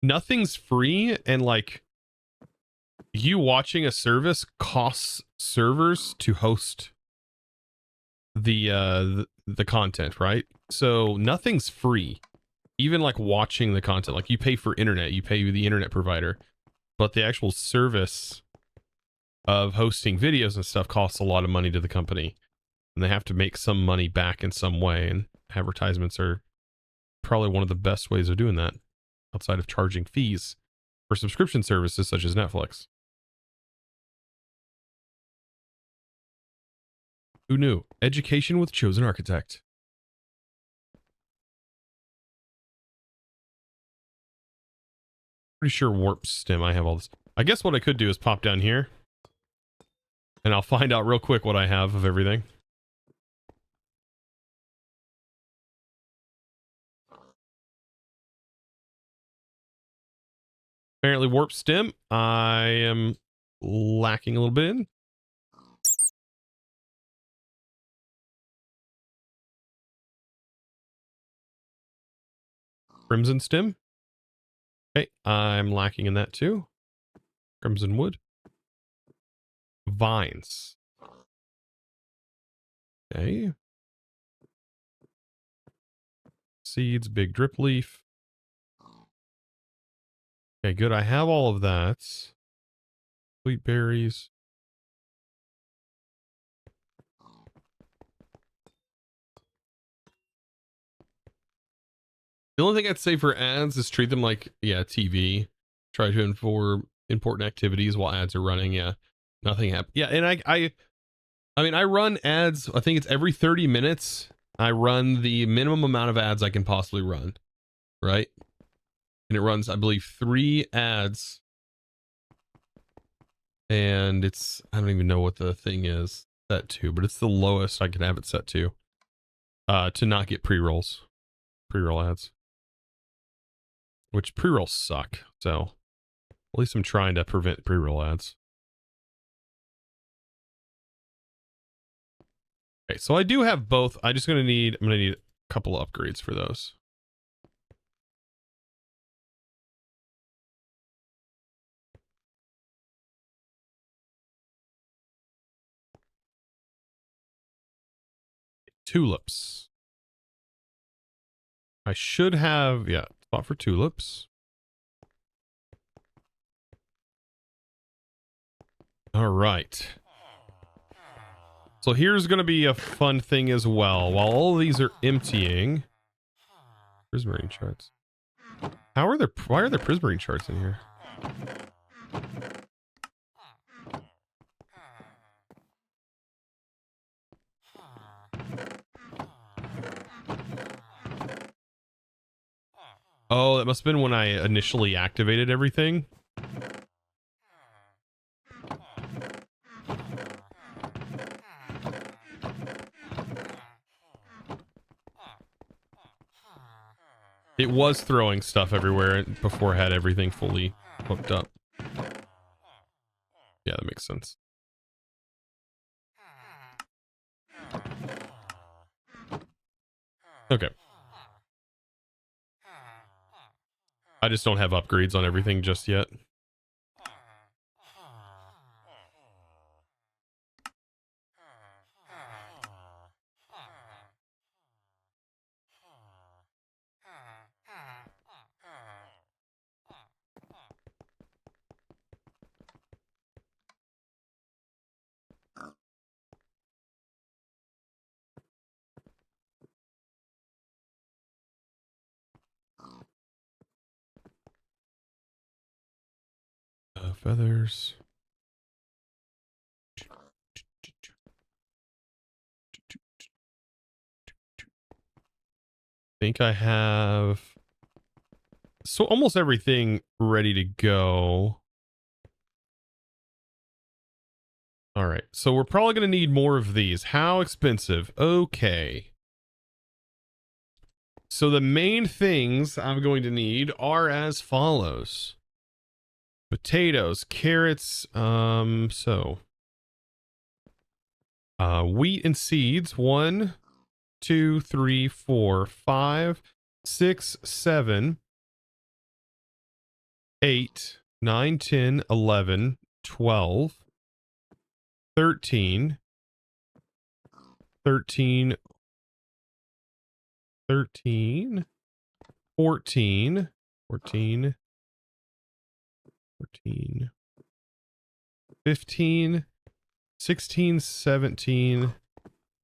nothing's free, and like you watching a service costs servers to host the content, right? So nothing's free. Even like watching the content, like you pay for internet, you pay the internet provider, but the actual service of hosting videos and stuff costs a lot of money to the company, and they have to make some money back in some way, and advertisements are probably one of the best ways of doing that outside of charging fees for subscription services such as Netflix. Who knew? Education with Chosen Architect. Pretty sure warp stem, I have all this. I guess what I could do is pop down here and I'll find out real quick what I have of everything. Apparently warp stem, I am lacking a little bit in. Crimson stem. Okay, I'm lacking in that too. Crimson wood. Vines. Okay. Seeds, big drip leaf. Okay, good. I have all of that. Sweet berries. The only thing I'd say for ads is treat them like, yeah, TV. Try to inform important activities while ads are running. Yeah, nothing happens. Yeah, and I mean, I run ads. I think it's every 30 minutes. I run the minimum amount of ads I can possibly run, right? And it runs, I believe, 3 ads. And it's, I don't even know what the thing is set to, but it's the lowest I can have it set to not get pre-rolls, pre-roll ads. Which pre-rolls suck, so at least I'm trying to prevent pre-roll ads. Okay, so I do have both. I'm gonna need a couple of upgrades for those. Tulips. I should have, yeah, spot for tulips. All right. So here's going to be a fun thing as well. While all of these are emptying, prismarine charts. Why are there prismarine charts in here? Oh, that must have been when I initially activated everything. It was throwing stuff everywhere before I had everything fully hooked up. Yeah, that makes sense. Okay. I just don't have upgrades on everything just yet. Feathers. I think I have so almost everything ready to go. All right, so we're probably going to need more of these. How expensive? Okay. So the main things I'm going to need are as follows. Potatoes, carrots, Wheat and seeds. 1, 2, 3, 4, 5, 6, 7, 8, 9, 10, 11, 12, 13, 13, 13, 14, 14, 14, 15, 16, 17,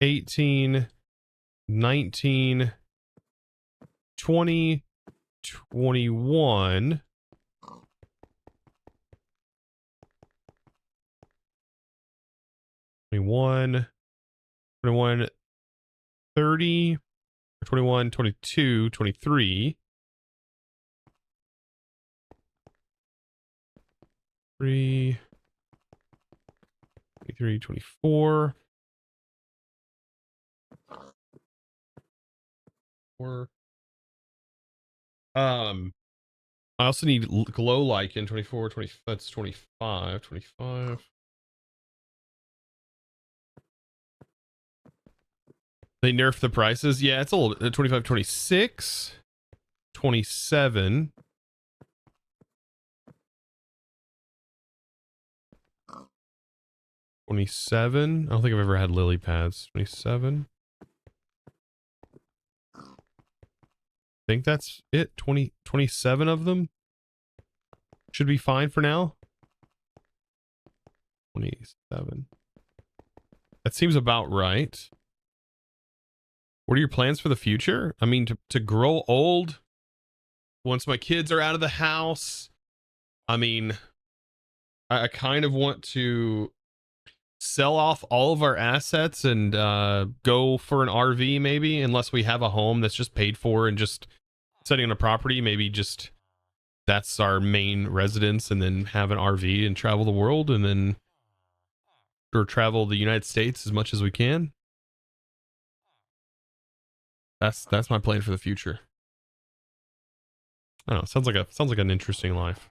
18, 19, 20, 21, 21, 21, 30, 21, 22, 23, 23, 24, 4. I also need glow lichen 24, 20. That's 25, 25. They nerfed the prices. Yeah, it's a little bit. 25, 26, 27. 27. I don't think I've ever had lily pads. 27. I think that's it. 27 of them should be fine for now. 27. That seems about right. What are your plans for the future? I mean, to grow old once my kids are out of the house. I mean, I kind of want to sell off all of our assets and go for an RV maybe, unless we have a home that's just paid for and just sitting on a property. Maybe just that's our main residence, and then have an RV and travel the world, and then or travel the United States as much as we can. That's my plan for the future. I don't know. Sounds like an interesting life.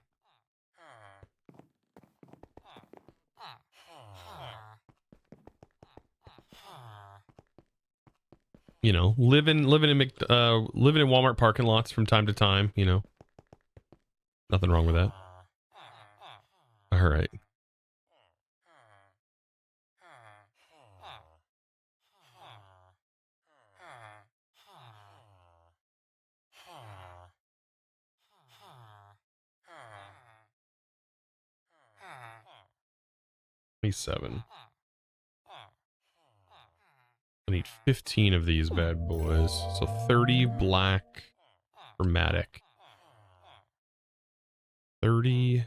You know, living in Walmart parking lots from time to time. You know, nothing wrong with that. All right. Seven. I need 15 of these bad boys. So 30 black chromatic. 30.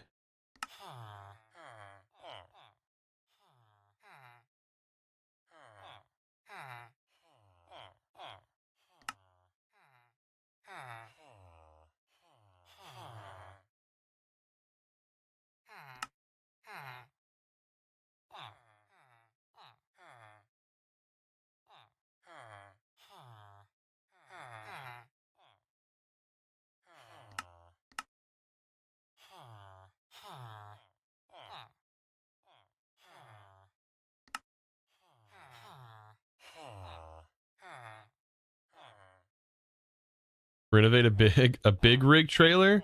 Renovate a big rig trailer.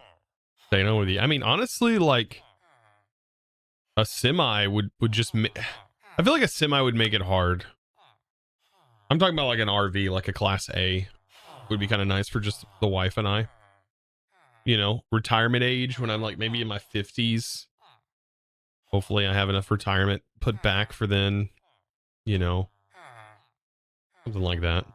Staying on with you. I mean, honestly, like a semi would just. I feel like a semi would make it hard. I'm talking about like an RV, like a Class A, would be kind of nice for just the wife and I. You know, retirement age when I'm like maybe in my 50s. Hopefully, I have enough retirement put back for then. You know, something like that.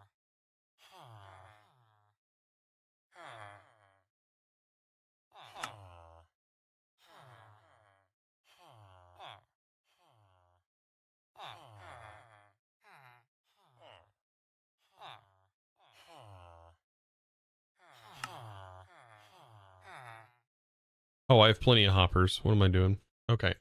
Oh, I have plenty of hoppers. What am I doing? Okay.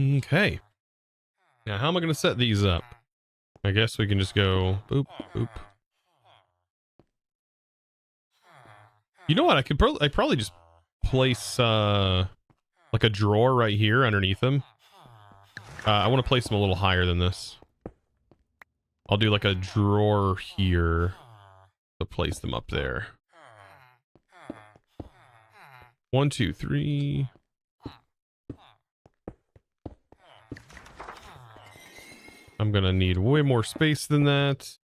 Okay. Now, how am I going to set these up? I guess we can just go boop, boop. You know what? I probably just place like a drawer right here underneath them. I want to place them a little higher than this. I'll do like a drawer here to place them up there. 1, 2, 3. I'm gonna need way more space than that.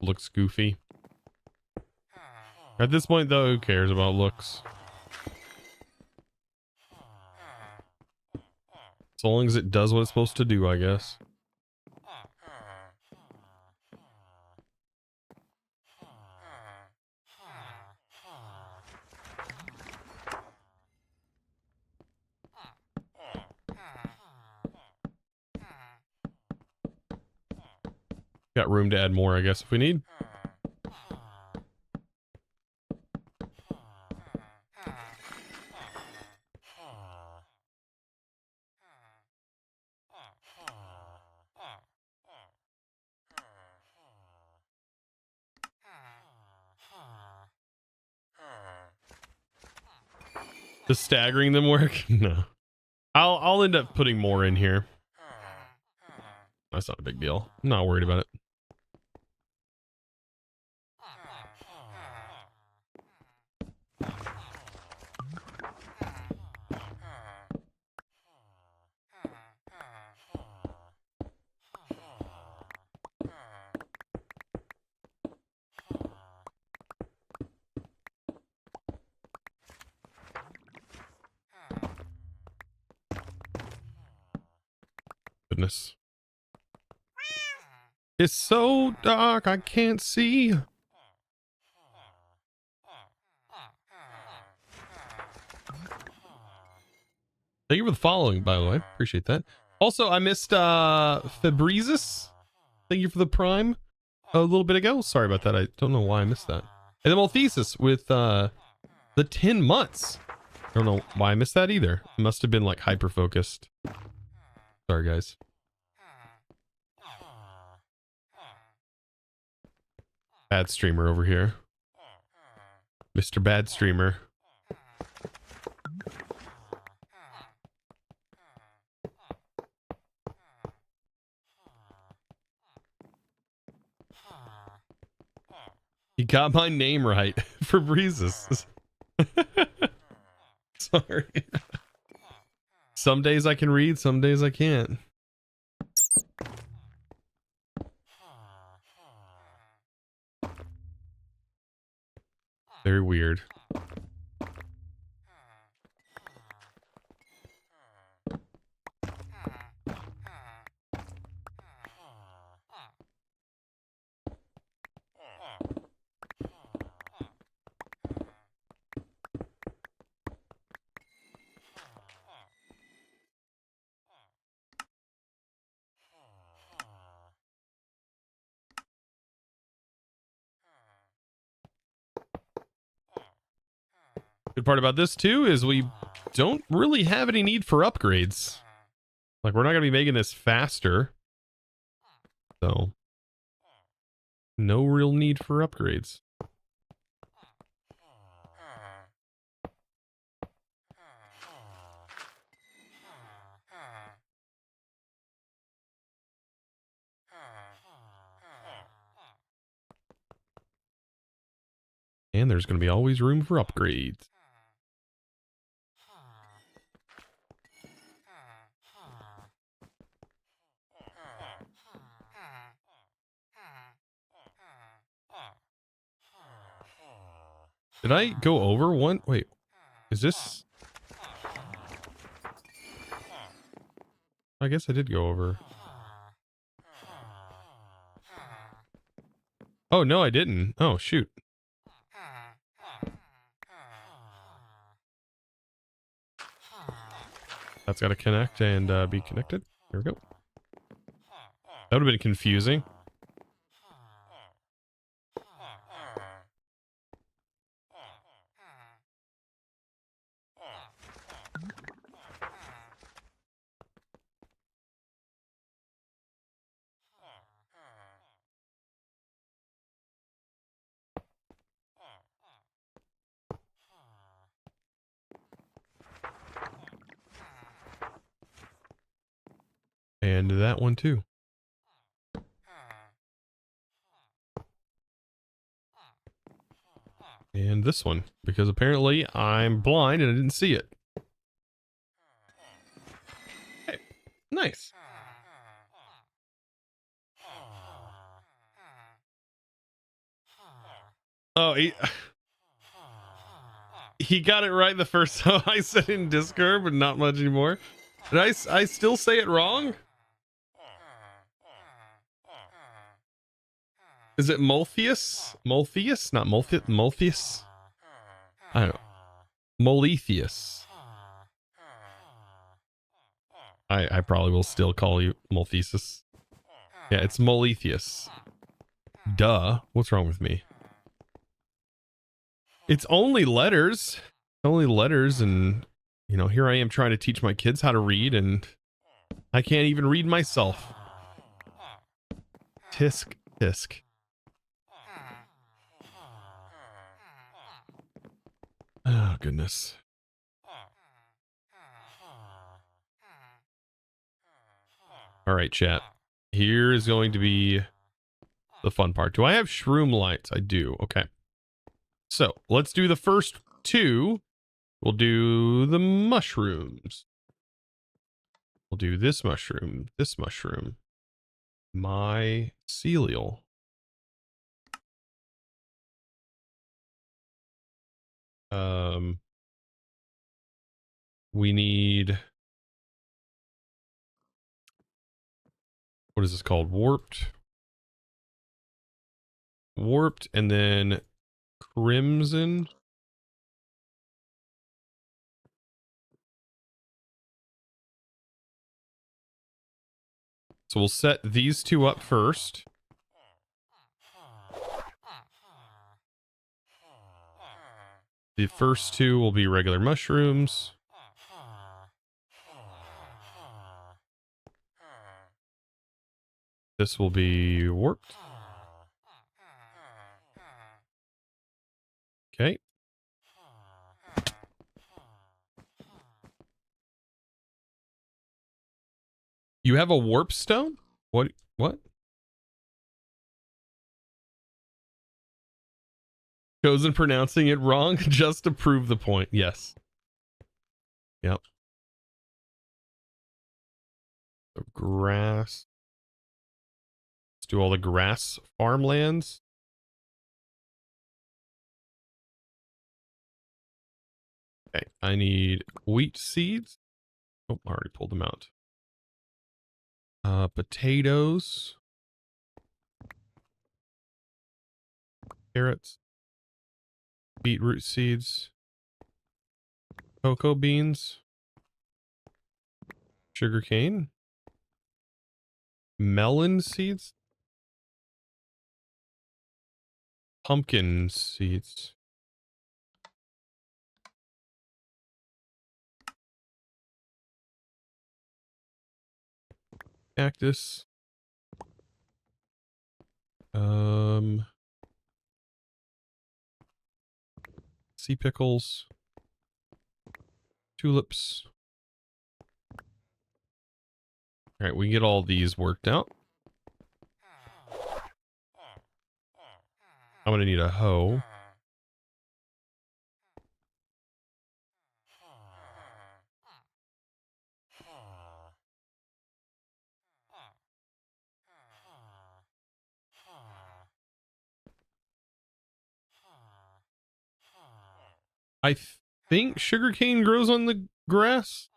Looks goofy. At this point, though, who cares about looks? So long as it does what it's supposed to do, I guess. Got room to add more, I guess, if we need. Does staggering them work? No. I'll end up putting more in here. That's not a big deal. I'm not worried about it. Goodness. It's so dark, I can't see. Thank you for the following, by the way. Appreciate that. Also, I missed Fabrizis. Thank you for the prime a little bit ago. Sorry about that. I don't know why I missed that. And then Malthesis with the 10 months. I don't know why I missed that either. It must have been like hyper focused. Sorry, guys. Bad streamer over here. Mr. Bad Streamer. You got my name right. For Breezes. Sorry. Some days I can read, some days I can't. Very weird. Good part about this too is we don't really have any need for upgrades. Like, we're not going to be making this faster. So, no real need for upgrades. And there's going to be always room for upgrades. Did I go over one? Wait, is this? I guess I did go over. Oh, no, I didn't. Oh, shoot. That's got to connect and be connected. There we go. That would have been confusing. And that one too. And this one, because apparently I'm blind and I didn't see it. Hey, nice. Oh, he got it right the first time I said in Discord, but not much anymore. Did I still say it wrong? Is it Moltheus? Moltheus? Not Moltheus? Moltheus? I don't know. Moletheus. I probably will still call you Moltheus. Yeah, it's Moletheus. Duh. What's wrong with me? It's only letters. Only letters, and you know, here I am trying to teach my kids how to read, and I can't even read myself. Tisk, tisk. Oh, goodness. All right, chat. Here is going to be the fun part. Do I have shroom lights? I do. Okay. So let's do the first two. We'll do the mushrooms. We'll do this mushroom, mycelial. We need, what is this called? Warped, and then crimson. So we'll set these two up first. The first two will be regular mushrooms. This will be warped. Okay. You have a warp stone? What? Chosen pronouncing it wrong just to prove the point. Yes. Yep. So grass. Let's do all the grass farmlands. Okay, I need wheat seeds. Oh, I already pulled them out. Potatoes. Carrots. Beetroot seeds. Cocoa beans. Sugarcane. Melon seeds. Pumpkin seeds. Cactus. Sea pickles. Tulips. All right, we get all these worked out. I'm gonna need a hoe. I think sugarcane grows on the grass.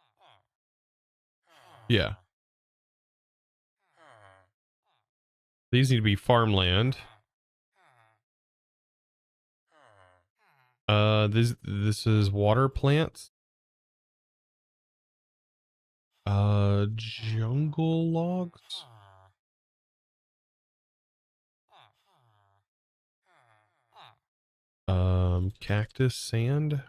Yeah. These need to be farmland. This is water plants. Jungle logs. Cactus sand.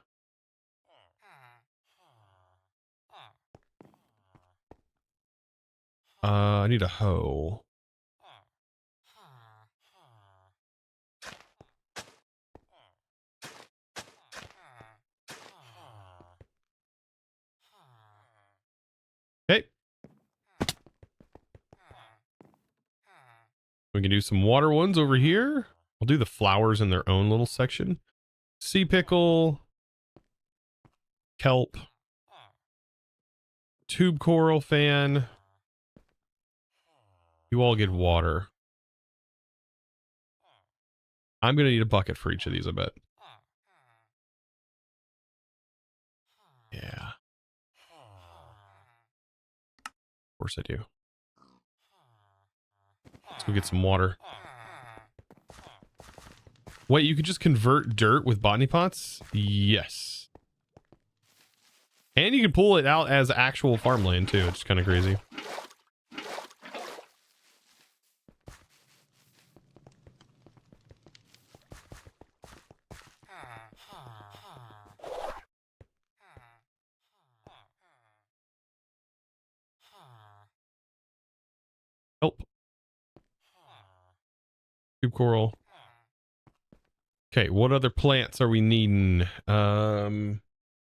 I need a hoe. Okay. We can do some water ones over here. I'll do the flowers in their own little section. Sea pickle. Kelp. Tube coral fan. You all get water. I'm going to need a bucket for each of these, I bet. Yeah. Of course I do. Let's go get some water. Wait, you could just convert dirt with botany pots? Yes. And you can pull it out as actual farmland too. It's kind of crazy. Help. Tube coral. Okay, what other plants are we needing?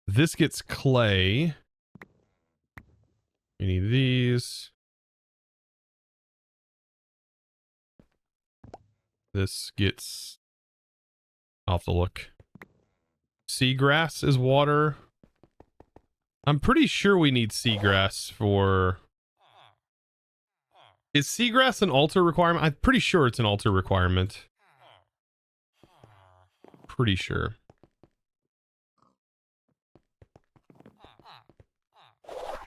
This gets clay. We need these. This gets... I'll have to look. Seagrass is water. I'm pretty sure we need seagrass for... Is seagrass an altar requirement? I'm pretty sure it's an altar requirement. Pretty sure.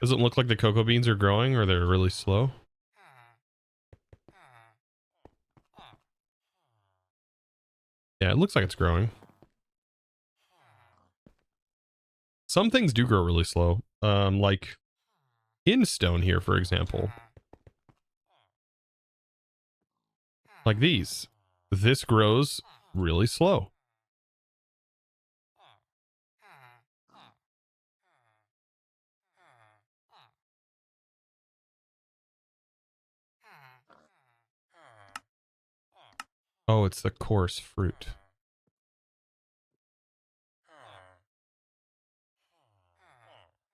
Doesn't look like the cocoa beans are growing, or they're really slow. Yeah, it looks like it's growing. Some things do grow really slow. Like in stone here, for example. Like these. This grows really slow. Oh, it's the coarse fruit.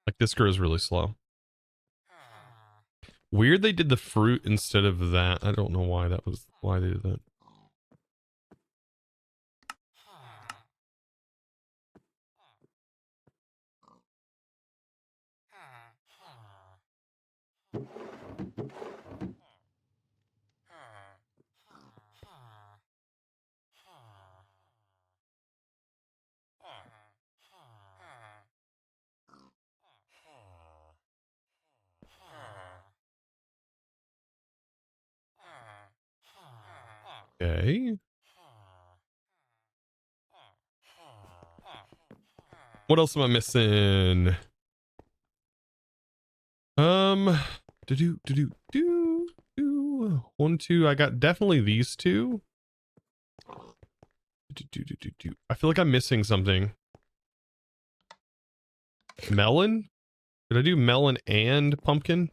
Like this grows really slow. Weird they did the fruit instead of that. I don't know why that was why they did that. Okay. What else am I missing? Do. 1, 2. I got definitely these two. I feel like I'm missing something. Melon? Did I do melon and pumpkin?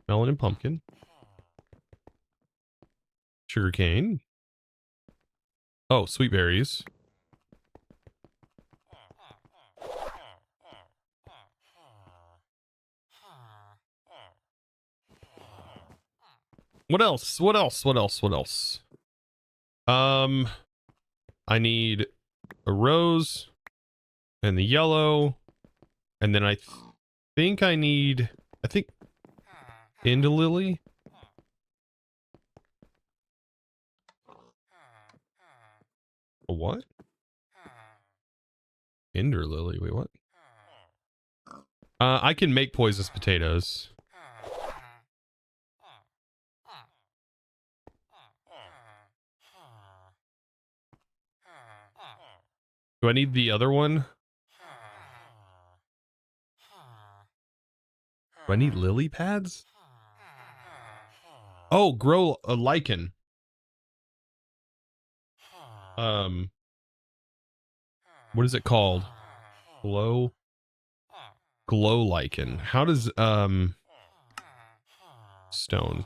Melon and pumpkin. Sugarcane. Oh, sweet berries. What else? What else? What else? What else? I need a rose and the yellow, and then I think I need, Indolily. A what? Lily. Wait, what? I can make poisonous potatoes. Do I need the other one? Do I need lily pads? Oh, grow a lichen. What is it called? Glow lichen. How does stone?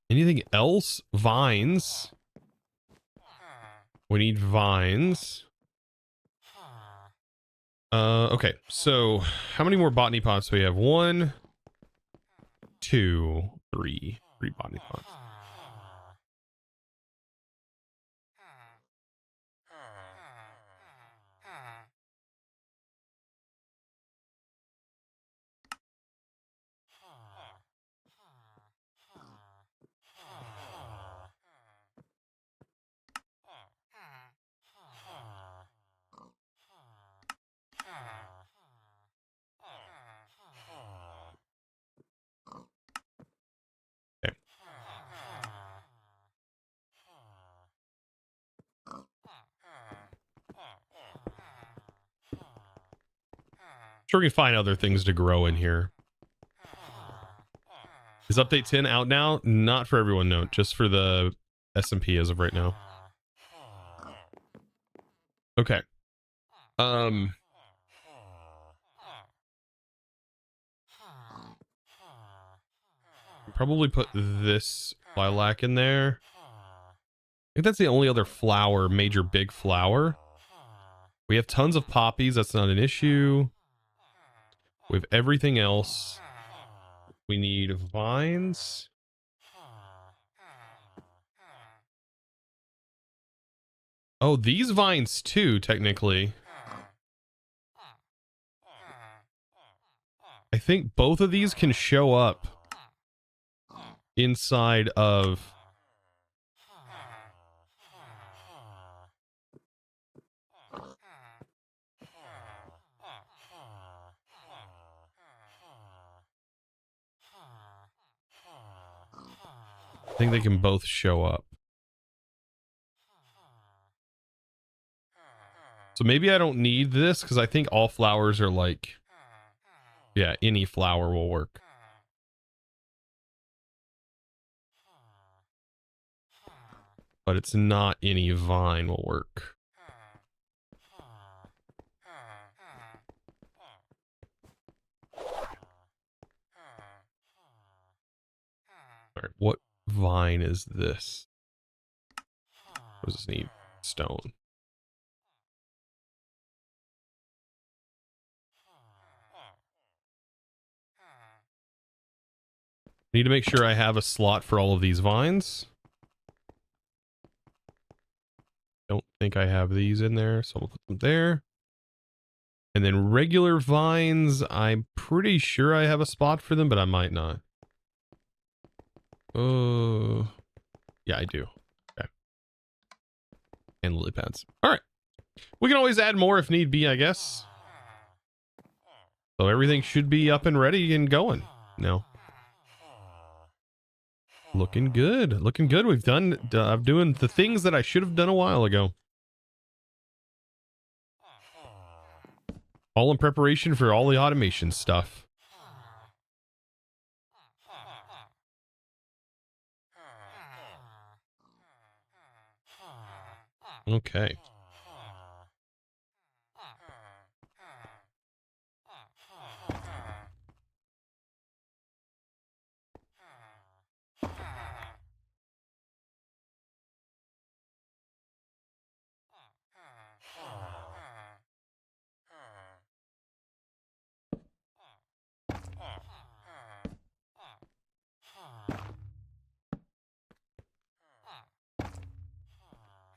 Anything else? Vines. We need vines. Okay, so how many more botany pots do we have? 1, 2, 3. 3 botany pots. Okay. Sure, we can find other things to grow in here. Is update 10 out now? Not for everyone, no. Just for the SMP as of right now. Okay. Probably put this lilac in there. I think that's the only other flower, major big flower. We have tons of poppies. That's not an issue. We have everything else. We need vines. Oh, these vines too, technically. I think both of these can show up inside of... I think they can both show up. So maybe I don't need this because I think all flowers are like... Yeah, any flower will work. But it's not any vine will work. All right, what vine is this? What does this need? Stone. Need to make sure I have a slot for all of these vines. Don't think I have these in there, so I'll put them there. And then regular vines, I'm pretty sure I have a spot for them, but I might not. Yeah, I do. Okay. And lily pads. All right. We can always add more if need be, I guess. So everything should be up and ready and going now. Looking good. Looking good. I'm doing the things that I should have done a while ago. All in preparation for all the automation stuff. Okay.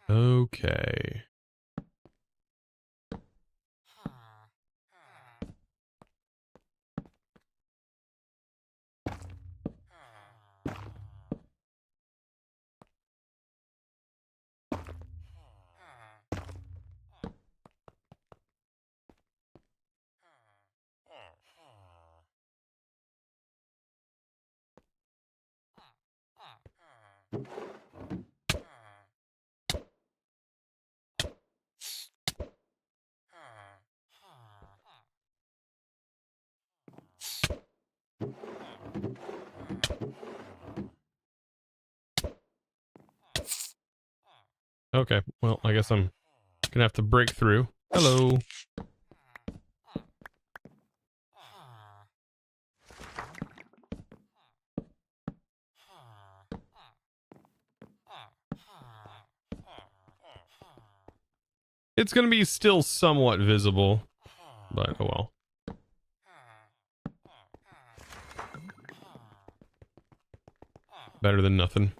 Okay. Okay, well, I guess I'm gonna have to break through. Hello. It's gonna be still somewhat visible, but oh well. Better than nothing.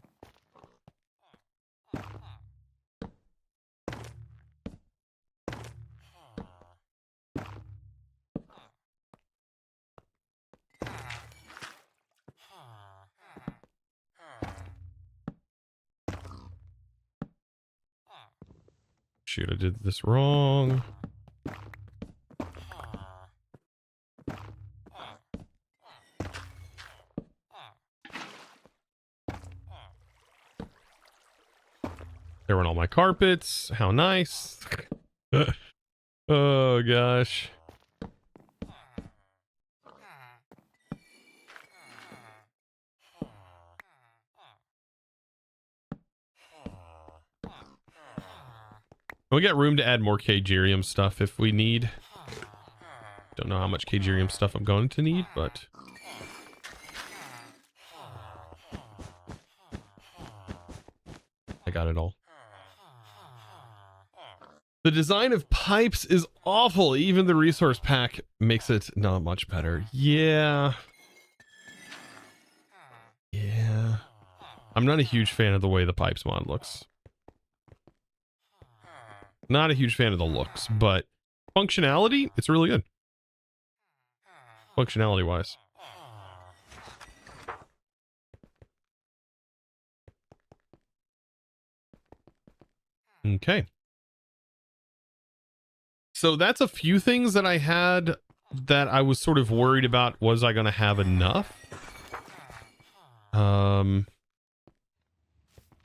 Shoot, I did this wrong. There went all my carpets. How nice. Oh gosh. We got room to add more Kagerium stuff if we need. Don't know how much Kagerium stuff I'm going to need, but I got it all. The design of pipes is awful. Even the resource pack makes it not much better. Yeah. Yeah. I'm not a huge fan of the way the pipes mod looks. Not a huge fan of the looks, but functionality, it's really good. Functionality wise. Okay. So that's a few things that I had that I was sort of worried about. Was I going to have enough?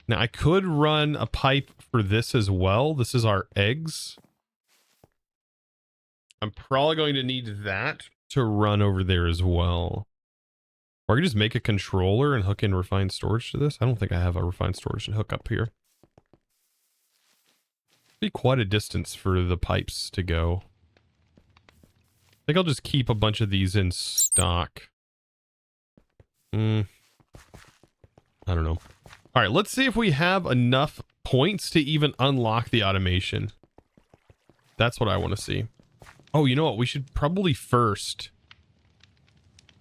Now I could run a pipe for this as well. This is our eggs. I'm probably going to need that to run over there as well. Or I could just make a controller and hook in refined storage to this. I don't think I have a refined storage to hook up here. Be quite a distance for the pipes to go. I think I'll just keep a bunch of these in stock. I don't know. All right, let's see if we have enough points to even unlock the automation. That's what I want to see. Oh, you know what? We should probably first,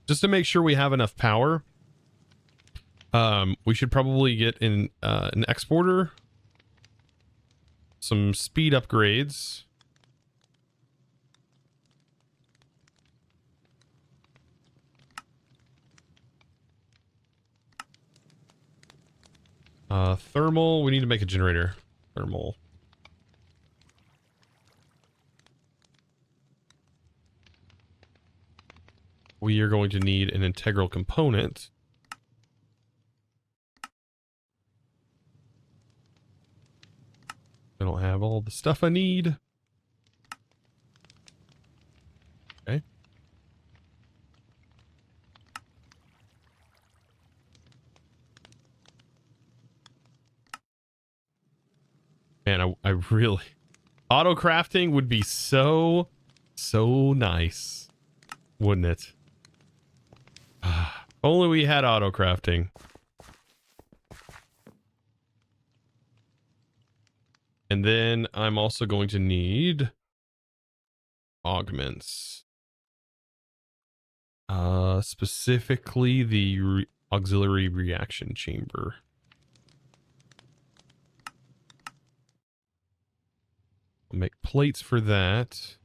just to make sure we have enough power, we should probably get in an exporter, some speed upgrades. Thermal, we need to make a generator. Thermal. We are going to need an integral component. I don't have all the stuff I need. Okay. Man, I really... Auto crafting would be so nice, wouldn't it? Only we had auto crafting. And then I'm also going to need augments. Specifically the auxiliary reaction chamber. I'll make plates for that.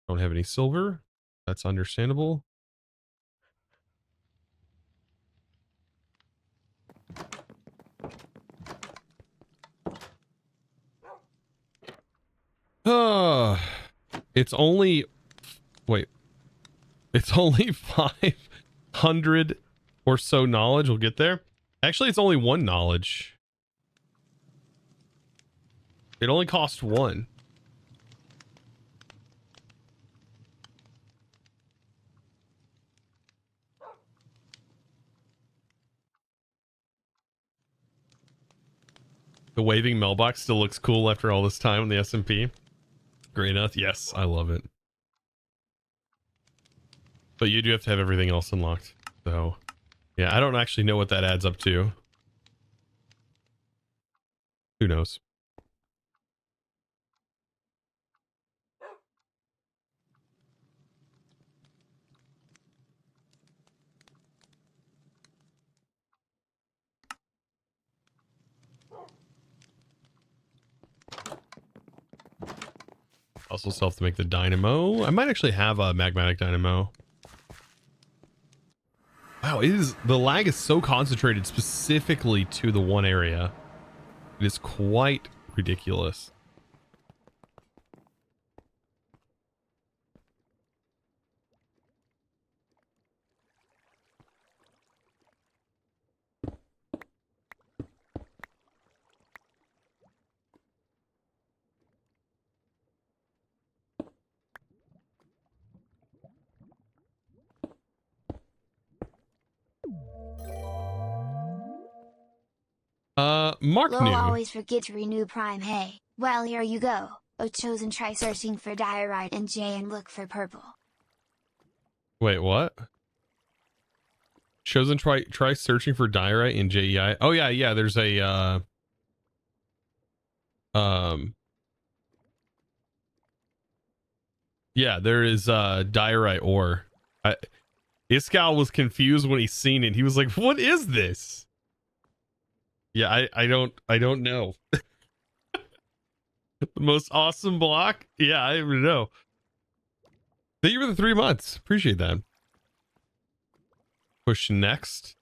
Don't have any silver. That's understandable. It's only... Wait. It's only 500 or so knowledge. We'll get there. Actually, it's only 1 knowledge. It only costs 1. The waving mailbox still looks cool after all this time in the SMP. Great enough. Yes, I love it. But you do have to have everything else unlocked. So, yeah, I don't actually know what that adds up to. Who knows? Also still have to make the dynamo. I might actually have a magmatic dynamo. Wow, the lag is so concentrated specifically to the one area. It is quite ridiculous. Mark Lol new. always forget to renew Prime. Hey, well here you go. Oh chosen, try searching for diorite in J and look for purple. Wait, what? Chosen try searching for diorite in JEI. Oh yeah, there's a yeah, there is diorite ore. Iskal was confused when he seen it. He was like, "What is this?" Yeah, I don't know. The most awesome block? Yeah, I don't know. Thank you for the 3 months. Appreciate that. Push next.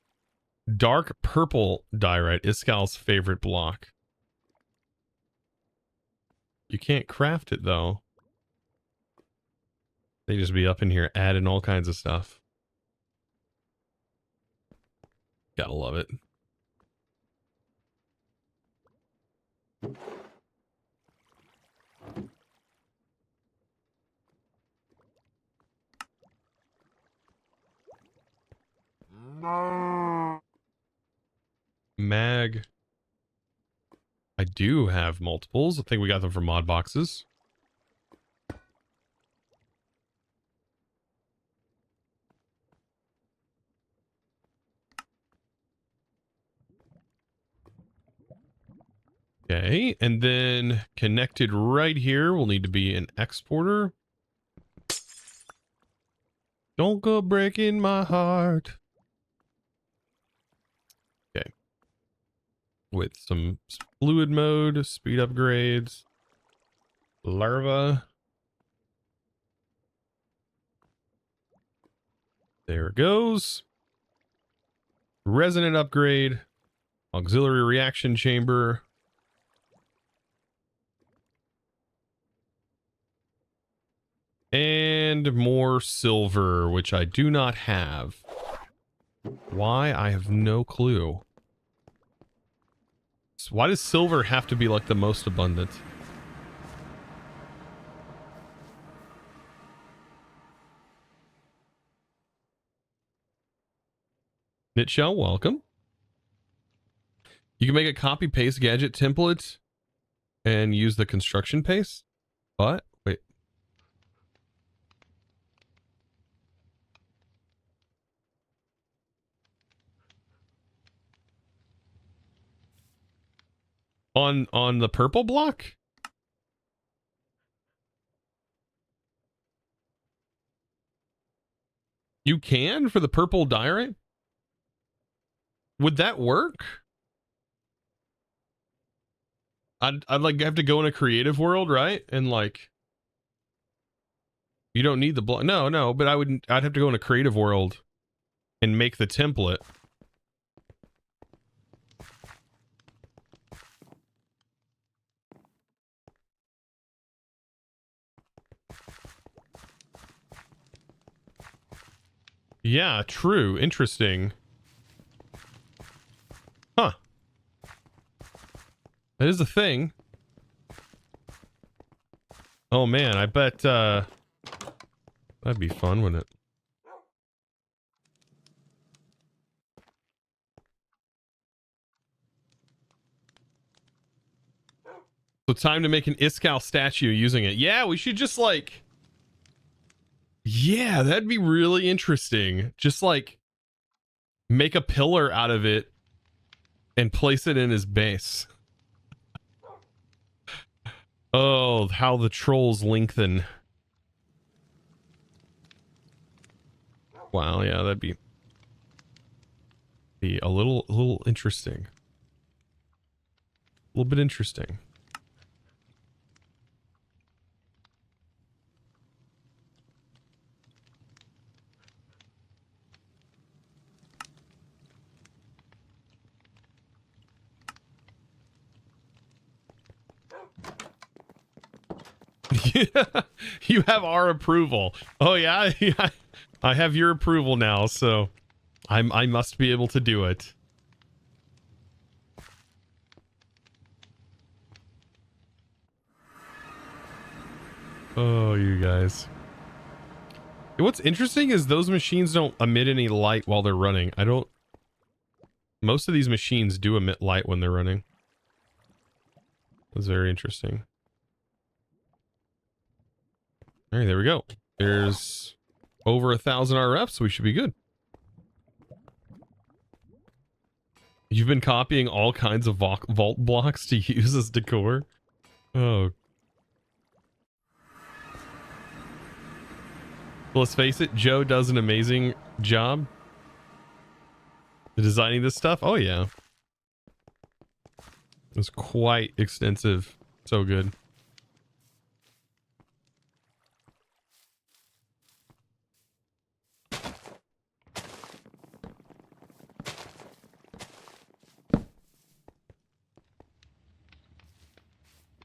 Dark purple diorite. Iskal's favorite block. You can't craft it though. They just be up in here adding all kinds of stuff. Gotta love it. Mag. I do have multiples. I think we got them from mod boxes. Okay, and then connected right here will need to be an exporter. Don't go breaking my heart. Okay. With some fluid mode, speed upgrades, larva. There it goes. Resonant upgrade, auxiliary reaction chamber. And more silver, which I do not have. Why? I have no clue. So why does silver have to be like the most abundant? Knitshell, welcome. You can make a copy paste gadget template and use the construction paste. What? Wait. On the purple block? You can for the purple diorite? Would that work? I'd like have to go in a creative world, right? And like you don't need the block. No, but I'd have to go in a creative world and make the template. Yeah, true. Interesting. Huh. That is a thing. Oh man, I bet that'd be fun, wouldn't it? So time to make an Iskal statue using it. Yeah, we should just like... Yeah, that'd be really interesting. Just like make a pillar out of it and place it in his base. Oh, how the trolls lengthen. Wow, yeah, that'd be a little interesting. A little bit interesting. Yeah, you have our approval. Oh yeah, yeah, I have your approval now, so I must be able to do it. Oh, you guys. What's interesting is those machines don't emit any light while they're running. Most of these machines do emit light when they're running. That's very interesting. All right, there we go. There's over 1,000 RF, so we should be good. You've been copying all kinds of vault blocks to use as decor. Oh. Let's face it, Joe does an amazing job designing this stuff. Oh yeah. It's quite extensive. So good.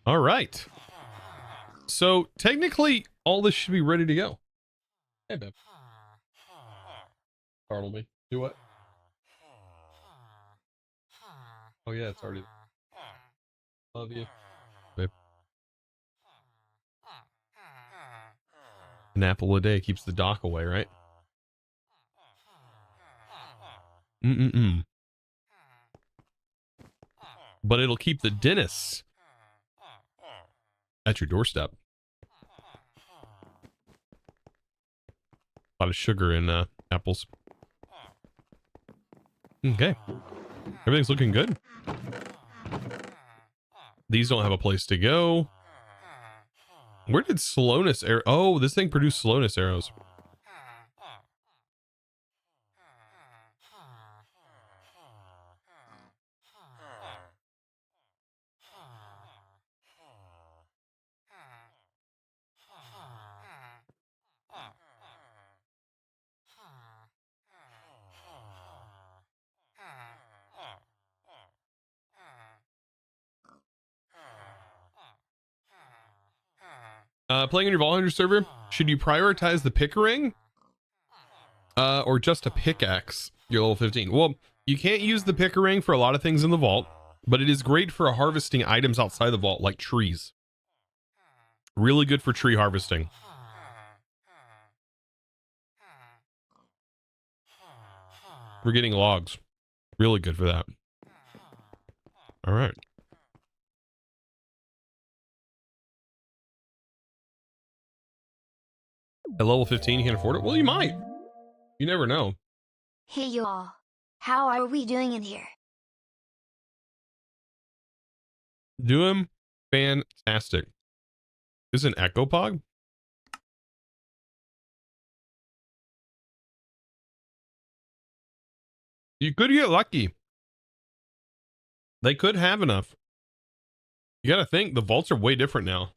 All right. So technically, all this should be ready to go. Hey, babe. Startle me. Do what? Oh yeah, it's already. Love you, babe. An apple a day keeps the doc away, right? But it'll keep the dentists at your doorstep. A lot of sugar in apples. Okay. Everything's looking good. These don't have a place to go. Where did slowness arrow? Oh, this thing produced slowness arrows. Playing on your Vault Hunter server, should you prioritize the pickering? Or just a pickaxe? You're level 15. Well, you can't use the pickering for a lot of things in the vault, but it is great for harvesting items outside the vault, like trees. Really good for tree harvesting. We're getting logs. Really good for that. All right. At level 15, you can't afford it? Well, you might. You never know. Hey y'all. How are we doing in here? Doing fantastic. This is an Echo Pog? You could get lucky. They could have enough. You gotta think, the vaults are way different now.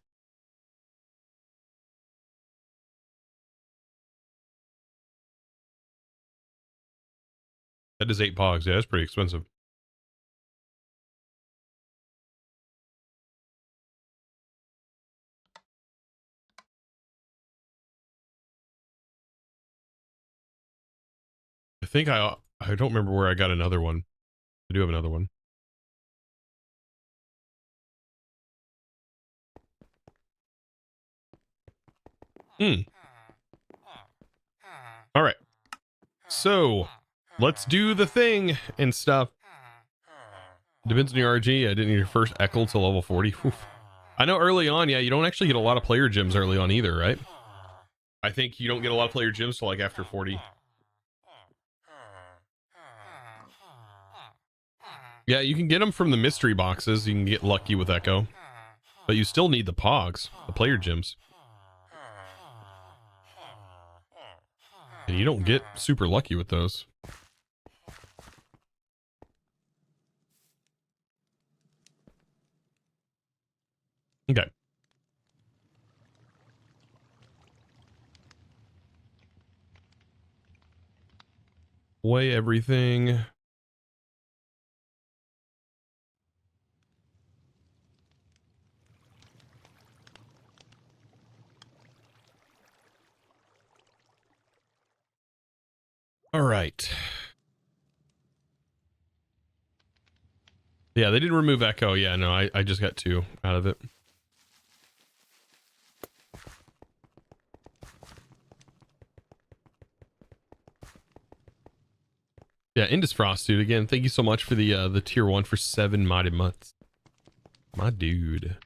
That is 8 pogs. Yeah, that's pretty expensive. I think I don't remember where I got another one. I do have another one. All right. So let's do the thing and stuff. Depends on your RG. I didn't need your first Echo till level 40. Oof. I know early on, yeah, you don't actually get a lot of player gems early on either, right? I think you don't get a lot of player gems till like after 40. Yeah, you can get them from the mystery boxes. You can get lucky with Echo. But you still need the Pogs, the player gems. And you don't get super lucky with those. Okay. Weigh everything. All right. Yeah, they didn't remove Echo. Yeah, no, I just got 2 out of it. Yeah, Indus Frost, dude. Again, thank you so much for the tier 1 for 7 modded months. My dude.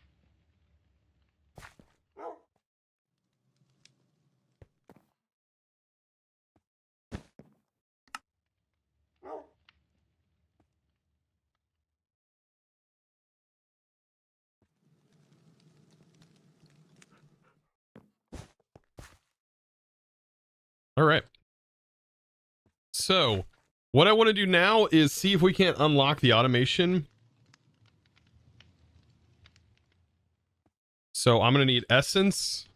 All right. So, what I want to do now is see if we can't unlock the automation. So, I'm going to need essence.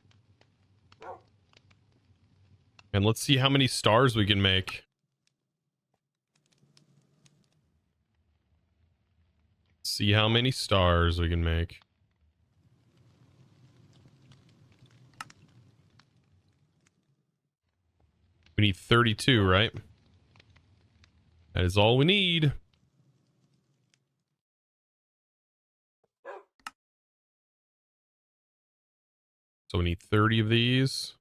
And let's see how many stars we can make. See how many stars we can make. We need 32, right? That is all we need. So we need 30 of these.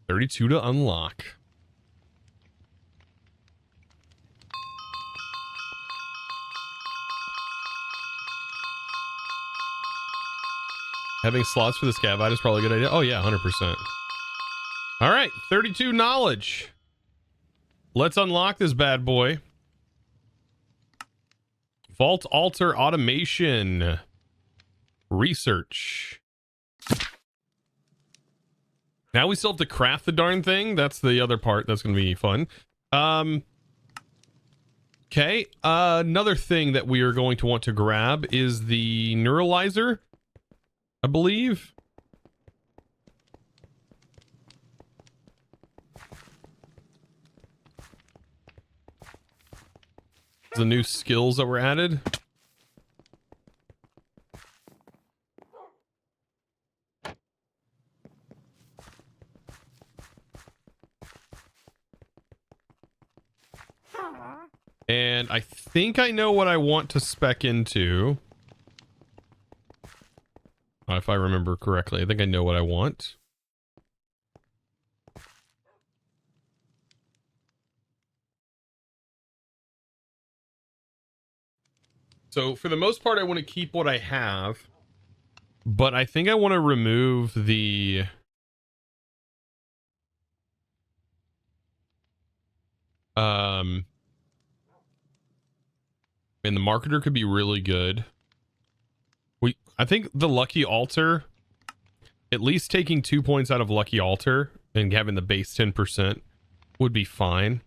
$32 to unlock. Having slots for the scav item is probably a good idea. Oh yeah, 100%. All right, 32 knowledge. Let's unlock this bad boy. Vault altar automation. Research. Now we still have to craft the darn thing. That's the other part. That's going to be fun. Okay. Another thing that we are going to want to grab is the neuralizer, I believe. The new skills that were added. And I think I know what I want to spec into. If I remember correctly, I think I know what I want. So for the most part, I want to keep what I have, but I think I want to remove the and the marketer could be really good. I think the lucky altar, at least taking 2 points out of lucky altar and having the base 10% would be fine.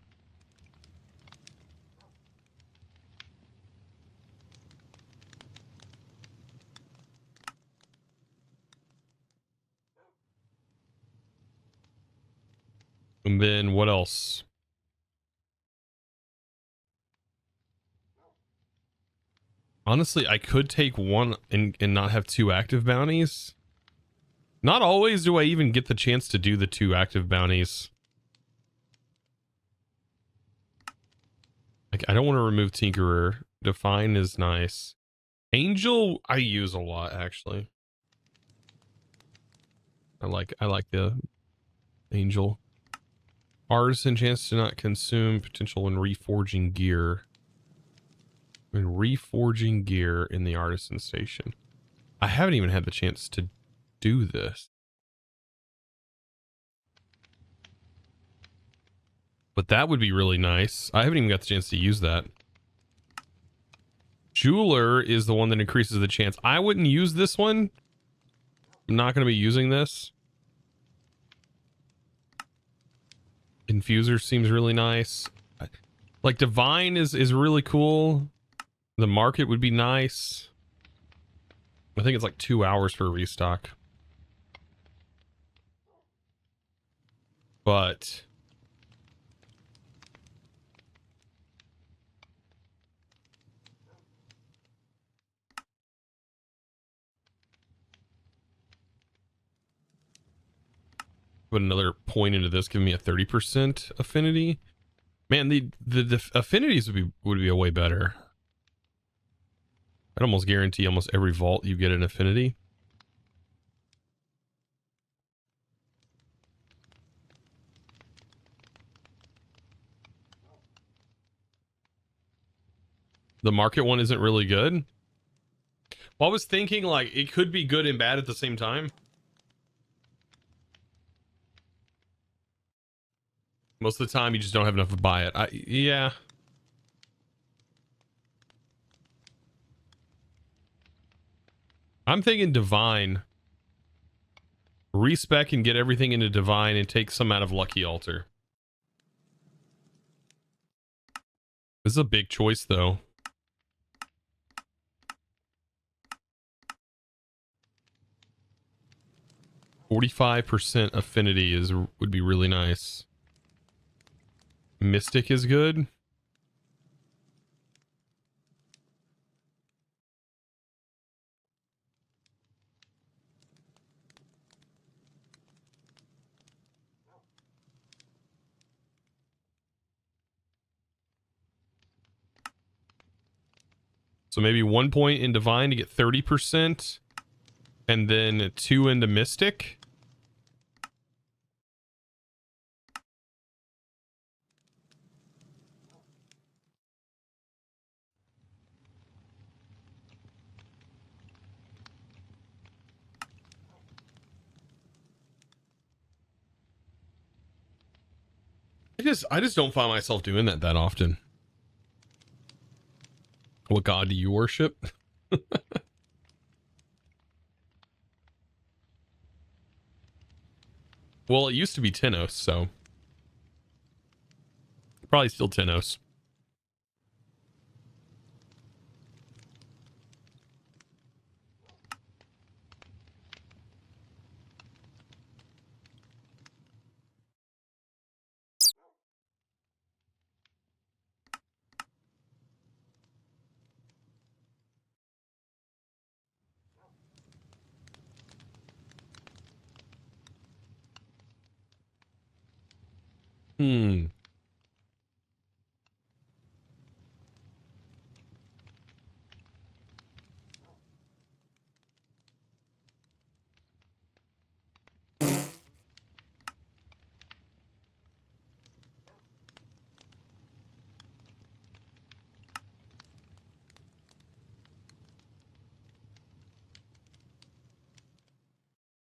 And then what else? Honestly, I could take one and not have 2 active bounties. Not always do I even get the chance to do the 2 active bounties. Like, I don't want to remove Tinkerer. Define is nice. Angel, I use a lot, actually. I like the angel. Artisan chance to not consume potential when reforging gear. When reforging gear in the artisan station. I haven't even had the chance to do this. But that would be really nice. I haven't even got the chance to use that. Jeweler is the one that increases the chance. I wouldn't use this one. I'm not going to be using this. Infuser seems really nice. Like Divine is really cool. The market would be nice. I think it's like 2 hours for a restock. But put another point into this, giving me a 30% affinity. Man, the affinities would be a way better. I'd almost guarantee almost every vault you get an affinity. The market one isn't really good. Well, I was thinking like it could be good and bad at the same time. Most of the time you just don't have enough to buy it. Yeah. I'm thinking Divine. Respec and get everything into Divine and take some out of Lucky Altar. This is a big choice though. 45% affinity would be really nice. Mystic is good. So maybe 1 point in Divine to get 30%, and then 2 into Mystic. I just don't find myself doing that often. What god do you worship? Well, it used to be Tenos, so probably still Tenos. Hmm.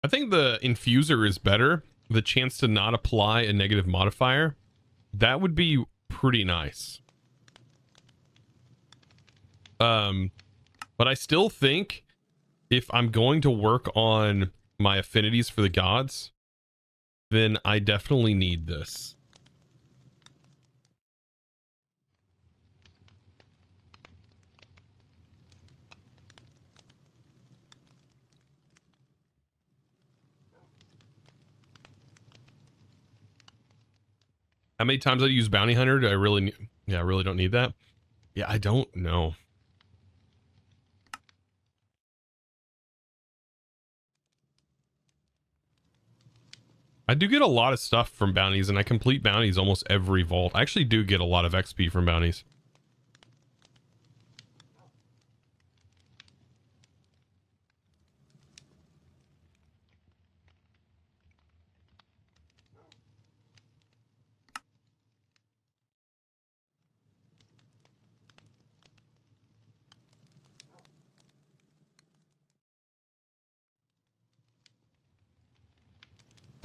I think the infuser is better. The chance to not apply a negative modifier. That would be pretty nice. But I still think if I'm going to work on my affinities for the gods, then I definitely need this. How many times I use Bounty Hunter? Do I really need? Yeah, I really don't need that. Yeah, I don't know. I do get a lot of stuff from bounties, and I complete bounties almost every vault. I actually do get a lot of XP from bounties.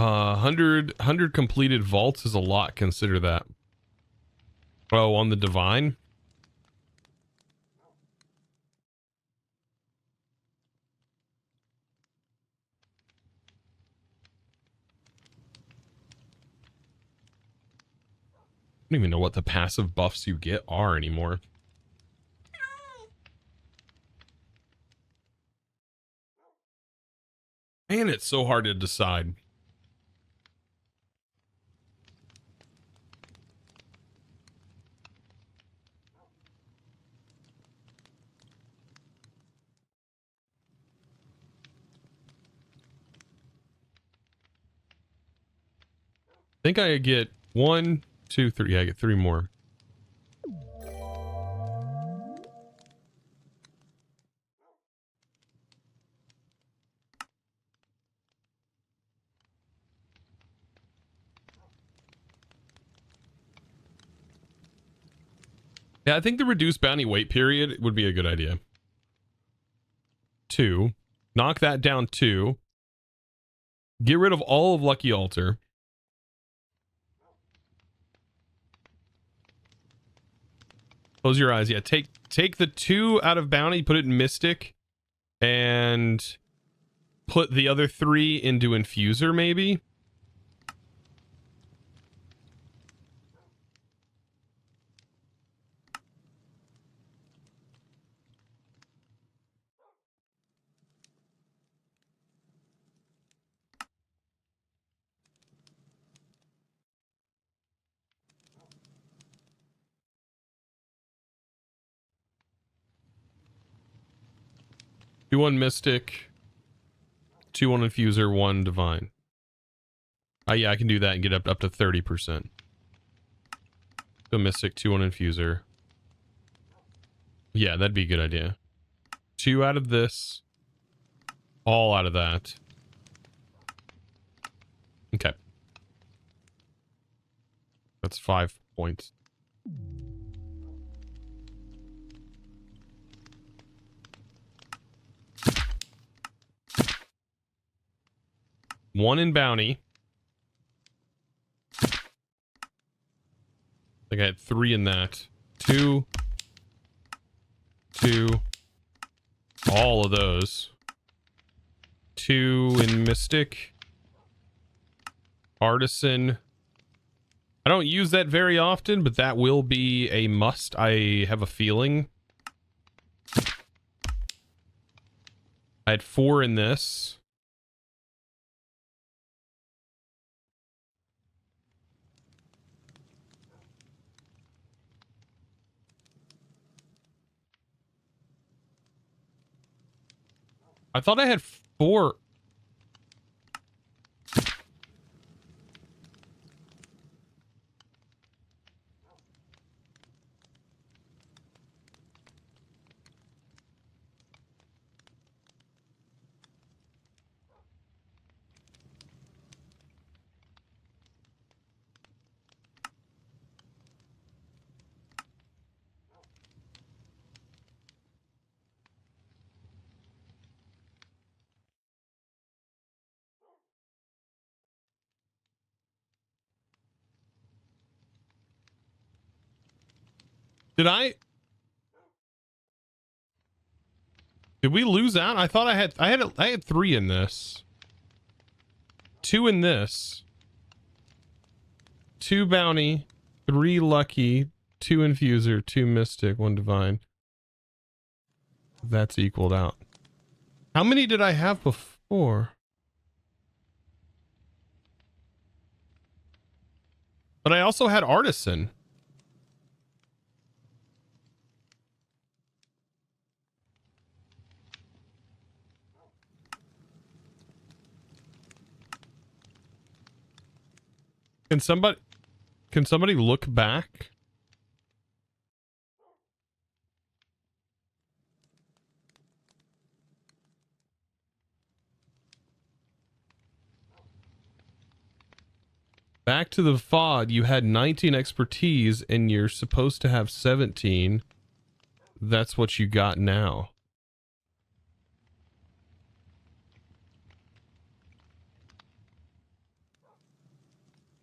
100 completed vaults is a lot. Consider that. Oh, on the divine. I don't even know what the passive buffs you get are anymore. Man, it's so hard to decide. I think I get 1, 2, 3. Yeah, I get 3 more. Yeah, I think the reduced bounty wait period would be a good idea. 2. Knock that down 2. Get rid of all of Lucky Altar. Close your eyes. Yeah, take the 2 out of bounty, put it in Mystic, and put the other 3 into Infuser, maybe. Do 1 Mystic, 2 on Infuser, 1 Divine. Yeah, I can do that and get up to 30%. So Mystic, 2 on Infuser. Yeah, that'd be a good idea. 2 out of this. All out of that. Okay. That's 5 points. One in bounty. I think I had 3 in that. 2. 2. All of those. 2 in Mystic. Artisan. I don't use that very often, but that will be a must. I have a feeling. I had 4 in this. I thought I had 4. Did we lose out? I thought I had 3 in this. 2 in this. 2 bounty, 3 lucky, 2 infuser, 2 mystic, 1 divine. That's equaled out. How many did I have before? But I also had artisan. Can somebody look back? Back to the FOD, you had 19 expertise and you're supposed to have 17. That's what you got now.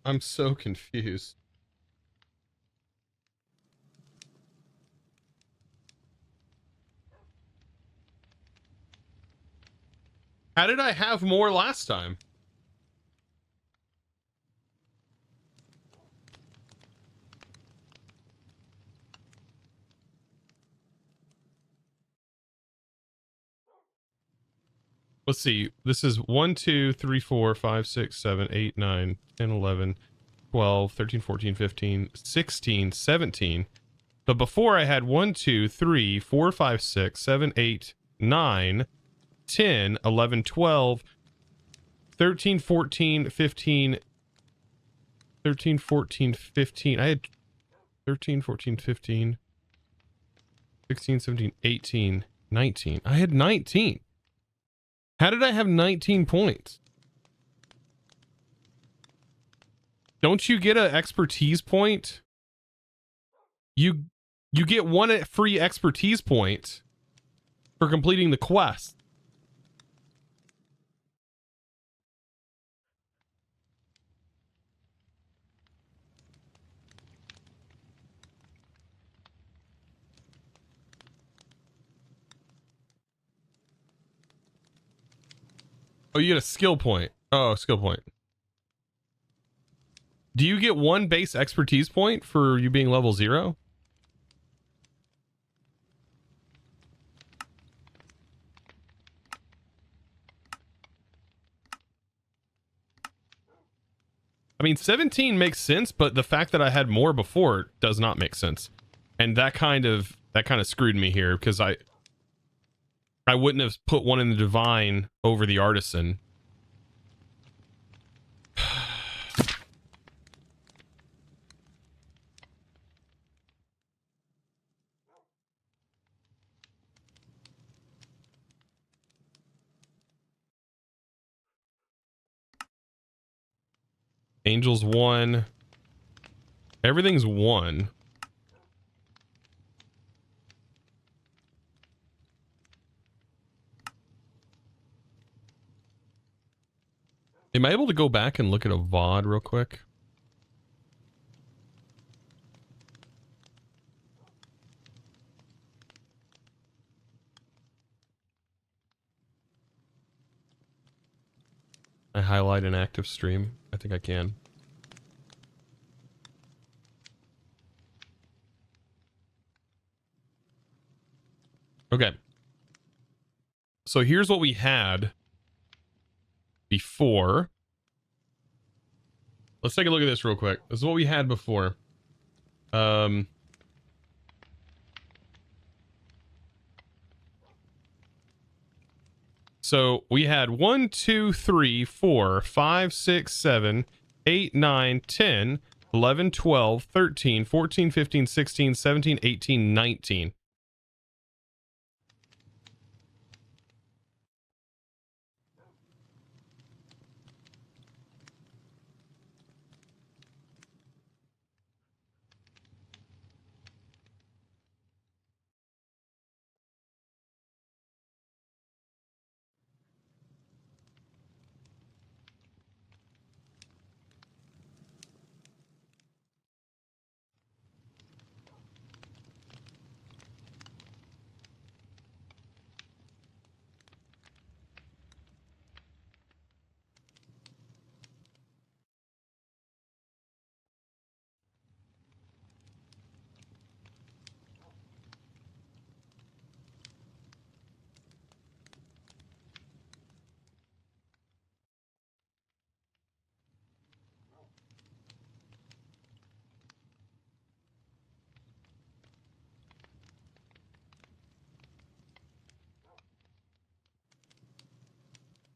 I'm so confused. How did I have more last time? Let's see. This is 1, 2, 3, 4, 5, 6, 7, 8, 9, 10, 11, 12, 13, 14, 15, 16, 17. But before I had 1, 2, 3, 4, 5, 6, 7, 8, 9, 10, 11, 12, 13, 14, 15, 13, 14, 15. I had 13, 14, 15, 16, 17, 18, 19. I had 19. How did I have 19 points? Don't you get an expertise point? You get one free expertise point for completing the quest. Oh, you get a skill point. Oh, skill point. Do you get one base expertise point for you being level 0? I mean, 17 makes sense, but the fact that I had more before does not make sense. And that kind of screwed me here because I wouldn't have put one in the divine over the artisan. Angels 1. Everything's 1. Am I able to go back and look at a VOD real quick? I highlight an active stream. I think I can. Okay. So here's what we had before. Let's take a look at this real quick. This is what we had before. So we had 1, 2, 3, 4, 5, 6, 7, 8, 9, 10, 11, 12, 13, 14, 15, 16, 17, 18, 19.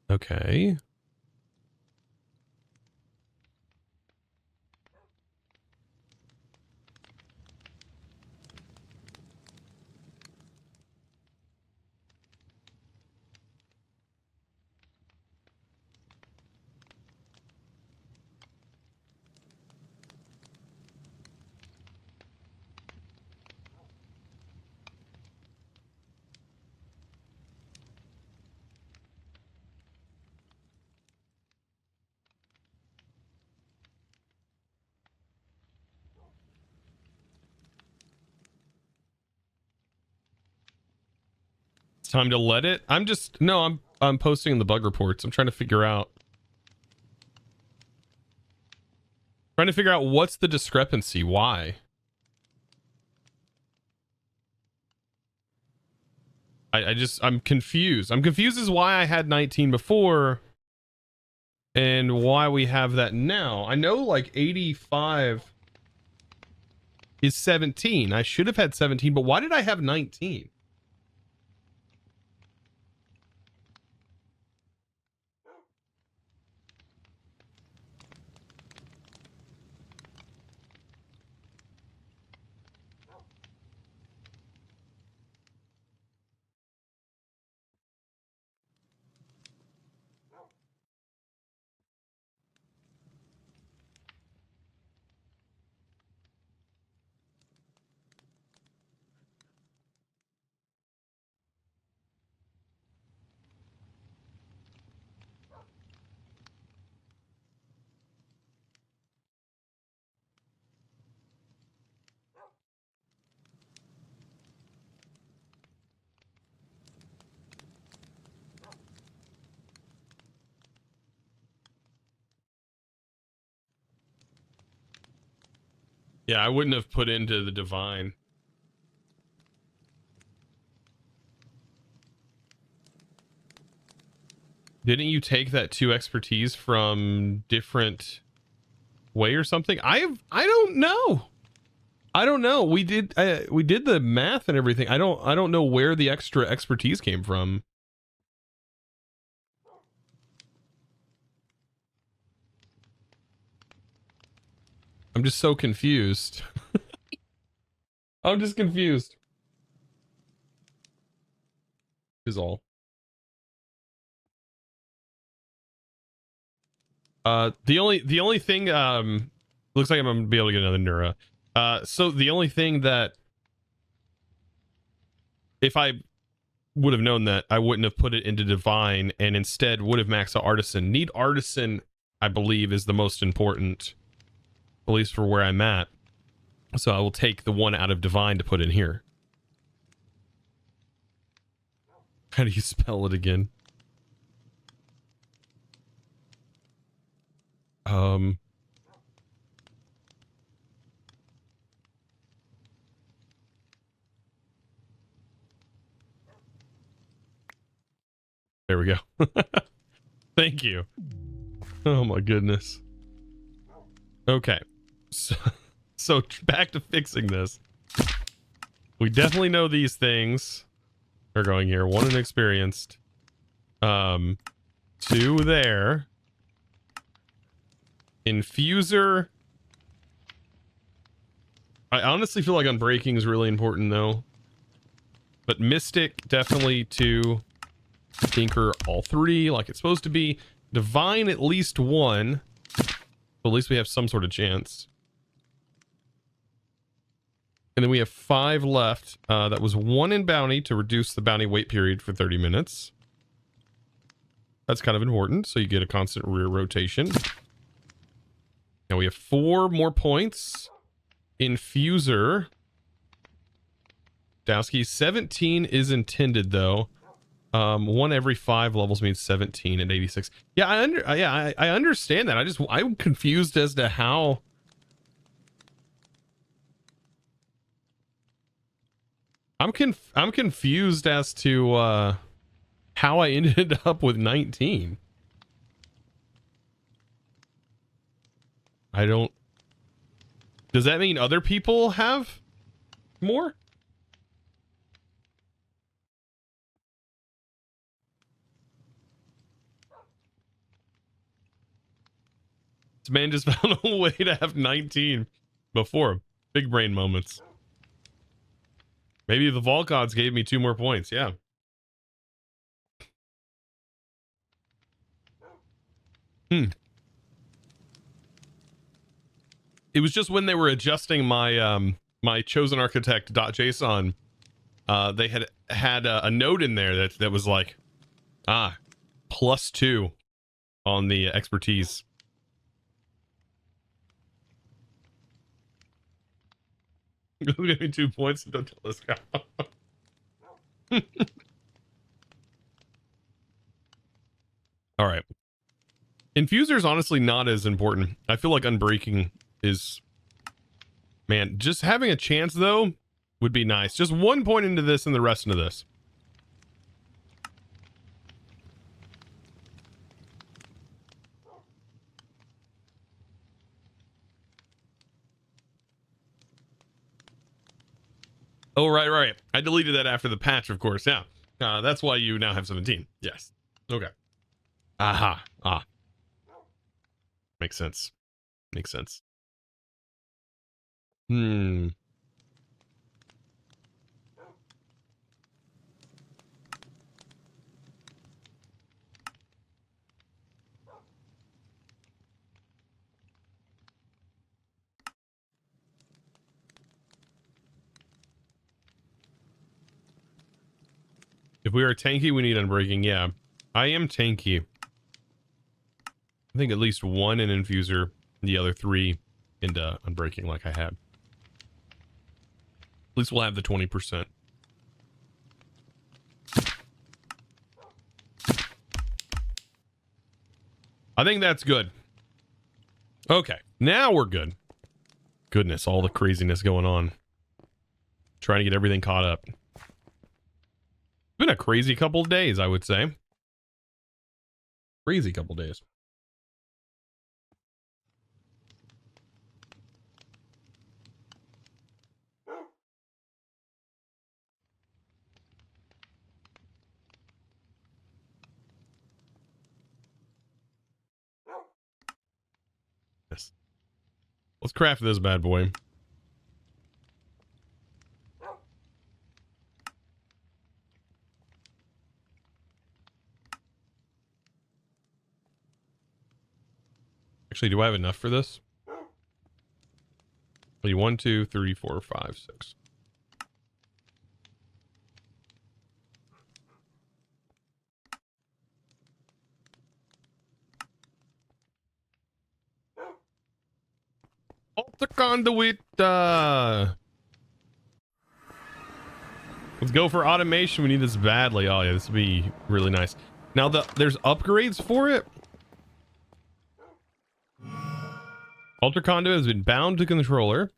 Okay. It's time to let it. I'm posting in the bug reports. I'm trying to figure out what's the discrepancy. Why? I'm confused. I'm confused as why I had 19 before and why we have that now. I know like 85 is 17. I should have had 17, but why did I have 19? Yeah, I wouldn't have put into the divine. Didn't you take that 2 expertise from different way or something? I don't know. I don't know. We did the math and everything. I don't know where the extra expertise came from. I'm just so confused. I'm just confused. Is all. The only thing looks like I'm gonna be able to get another Neura. So the only thing that if I would have known that, I wouldn't have put it into divine and instead would have maxed out artisan. Need artisan, I believe, is the most important, at least for where I'm at. So I will take the 1 out of divine to put in here. How do you spell it again? There we go. Thank you. Oh my goodness. Okay. So back to fixing this. We definitely know these things are going here. 1 inexperienced. 2 there. Infuser. I honestly feel like Unbreaking is really important though. But Mystic, definitely 2. Tinker, all 3, like it's supposed to be. Divine, at least 1. So at least we have some sort of chance. And then we have 5 left. That was 1 in bounty to reduce the bounty wait period for 30 minutes. That's kind of important, so you get a constant rear rotation. Now we have 4 more points. Infuser. Dowski, 17 is intended though. 1 every 5 levels means 17 at 86. Yeah, I understand that. I'm confused as to how. I'm confused as to how I ended up with 19. I don't. Does that mean other people have more? This man just found a way to have 19 before. Big brain moments. Maybe the Vault Gods gave me 2 more points. Yeah. It was just when they were adjusting my my chosen architect.json, they had a note in there that was like, +2 on the expertise. Give me 2 points and don't tell us how. Infuser's honestly not as important. I feel like unbreaking is, man, just having a chance though would be nice. Just 1 point into this and the rest into this. Oh, right. I deleted that after the patch, of course. Yeah. That's why you now have 17. Yes. Okay. Aha. Makes sense. Hmm. If we are tanky, we need unbreaking. Yeah. I am tanky. I think at least 1 in infuser, the other 3 into unbreaking like I had. At least we'll have the 20%. I think that's good. Okay, now we're good. Goodness, all the craziness going on. Trying to get everything caught up. Been a crazy couple of days, I would say. Crazy couple of days. Yes. Let's craft this bad boy. Actually, do I have enough for this? 1, 2, 3, 4, 5, 6. Alter conduit. Let's go for automation. We need this badly. Oh yeah, this would be really nice. Now there's upgrades for it. Alter conduit has been bound to controller.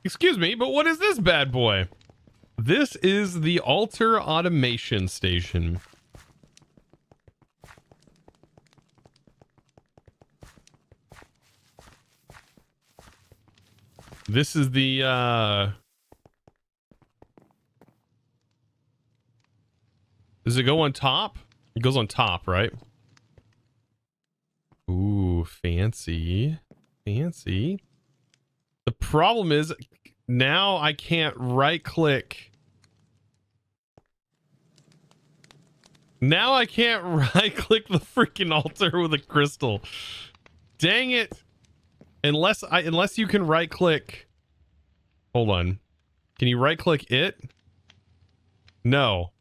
Excuse me, but what is this bad boy? This is the alter automation station. This is the does it go on top? It goes on top, right? Ooh, fancy. Fancy. The problem is now I can't right click. Now I can't right click the freaking altar with a crystal. Dang it. Unless you can right click. Hold on. Can you right click it? No.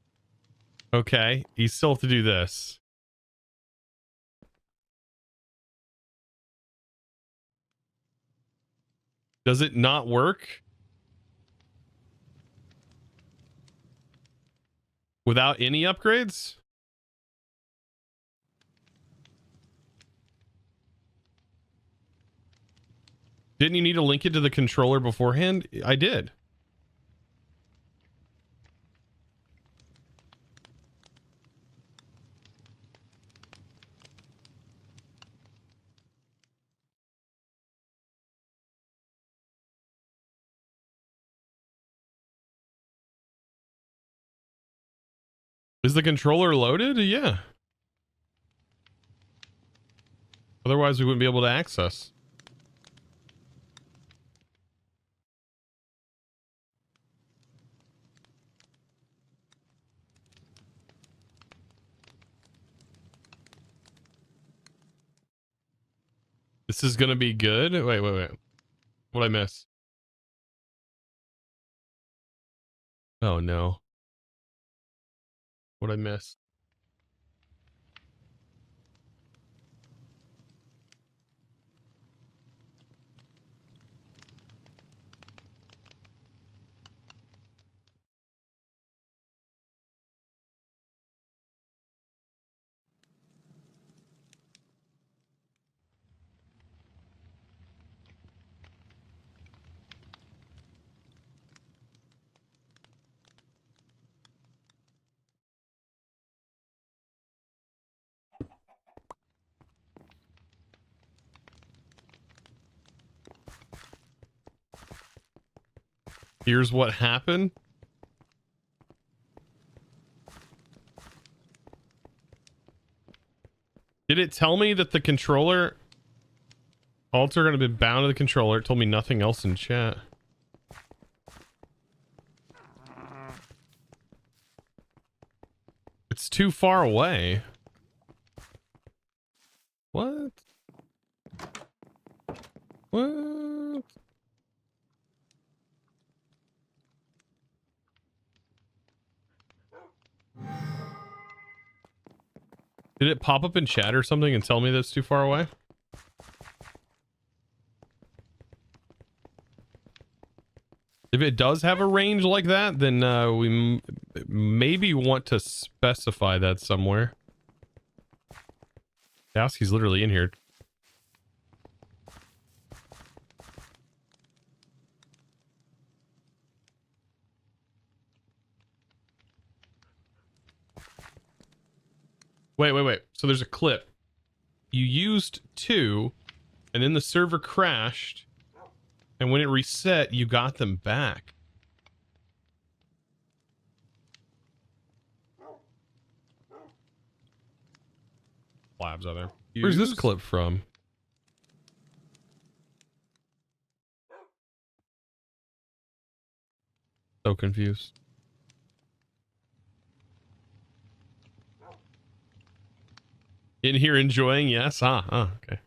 Okay. You still have to do this. Does it not work? Without any upgrades? Didn't you need to link it to the controller beforehand? I did. Is the controller loaded? Yeah. Otherwise, we wouldn't be able to access. This is going to be good. Wait. What'd I miss? Oh, no. What'd I miss? Here's what happened. Did it tell me that the controller alts are going to be bound to the controller? It told me nothing else in chat. It's too far away. What? What? Did it pop up in chat or something and tell me that's too far away? If it does have a range like that, then we maybe want to specify that somewhere. Dowski's literally in here. Wait. So there's a clip. You used 2, and then the server crashed, and when it reset, you got them back. Labs out there. Where's this clip from? So confused. In here enjoying, yes. Okay.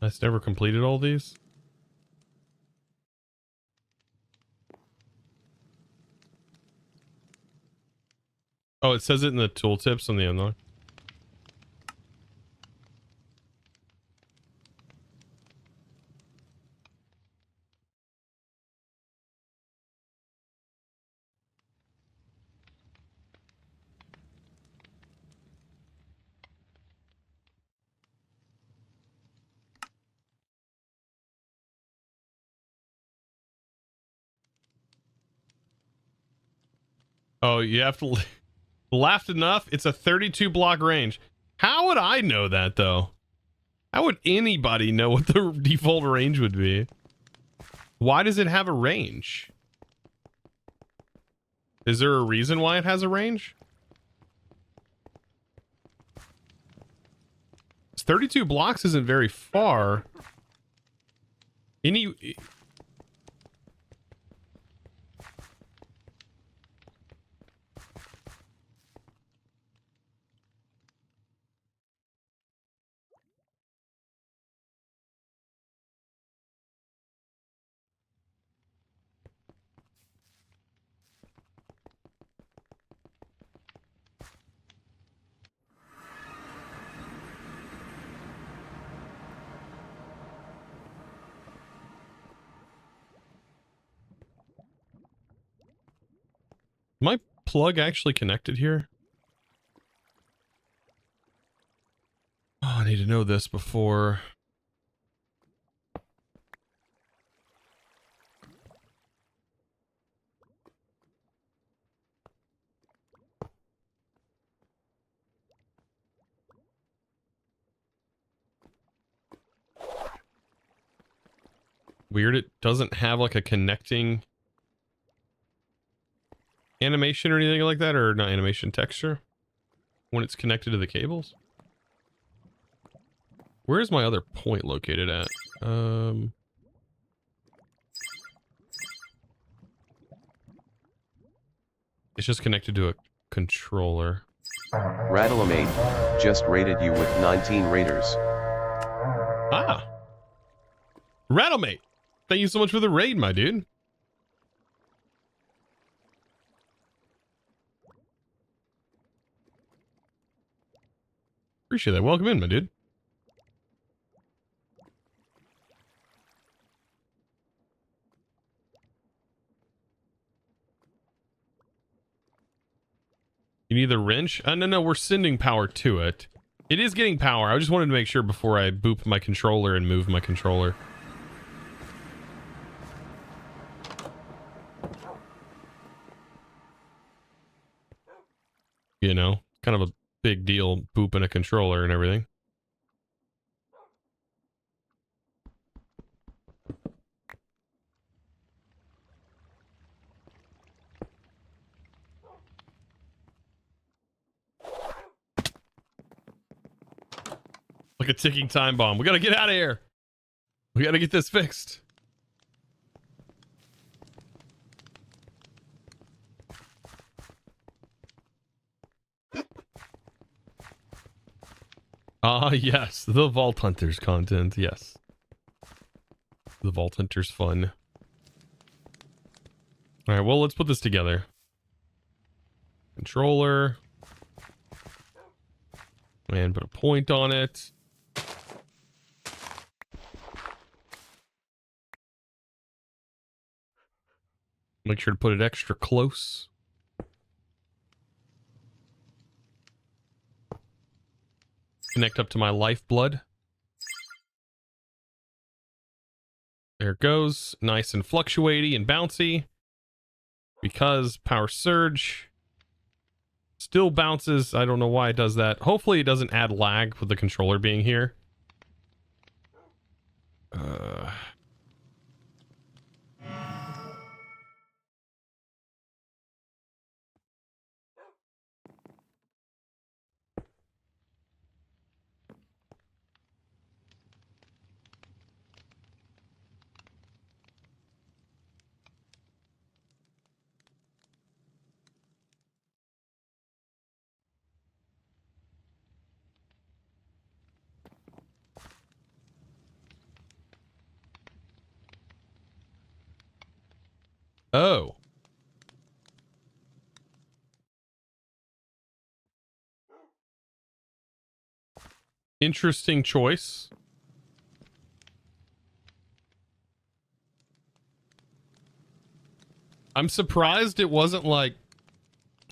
I never completed all these. Oh, it says it in the tooltips on the unlock. Oh, you have to laughed enough. It's a 32 block range. How would I know that though? How would anybody know what the default range would be? Why does it have a range? Is there a reason why it has a range? 32 blocks isn't very far. My plug actually connected here? Oh, I need to know this before. Weird, it doesn't have like a connecting animation or anything like that, or not animation, texture when it's connected to the cables. Where is my other point located at? It's just connected to a controller. Rattlemate just rated you with 19 raiders. Ah, Rattlemate, thank you so much for the raid, my dude. Appreciate that. Welcome in, my dude. You need the wrench? No, we're sending power to it. It is getting power. I just wanted to make sure before I boop my controller and move my controller. You know, kind of a big deal booping a controller and everything. Like a ticking time bomb. We gotta get out of here. We gotta get this fixed. Yes. The Vault Hunters content. Yes. The Vault Hunters fun. All right, well, let's put this together. Controller. And put a point on it. Make sure to put it extra close. Connect up to my lifeblood. There it goes. Nice and fluctuating and bouncy. Because power surge still bounces. I don't know why it does that. Hopefully it doesn't add lag with the controller being here. Oh. Interesting choice. I'm surprised it wasn't like,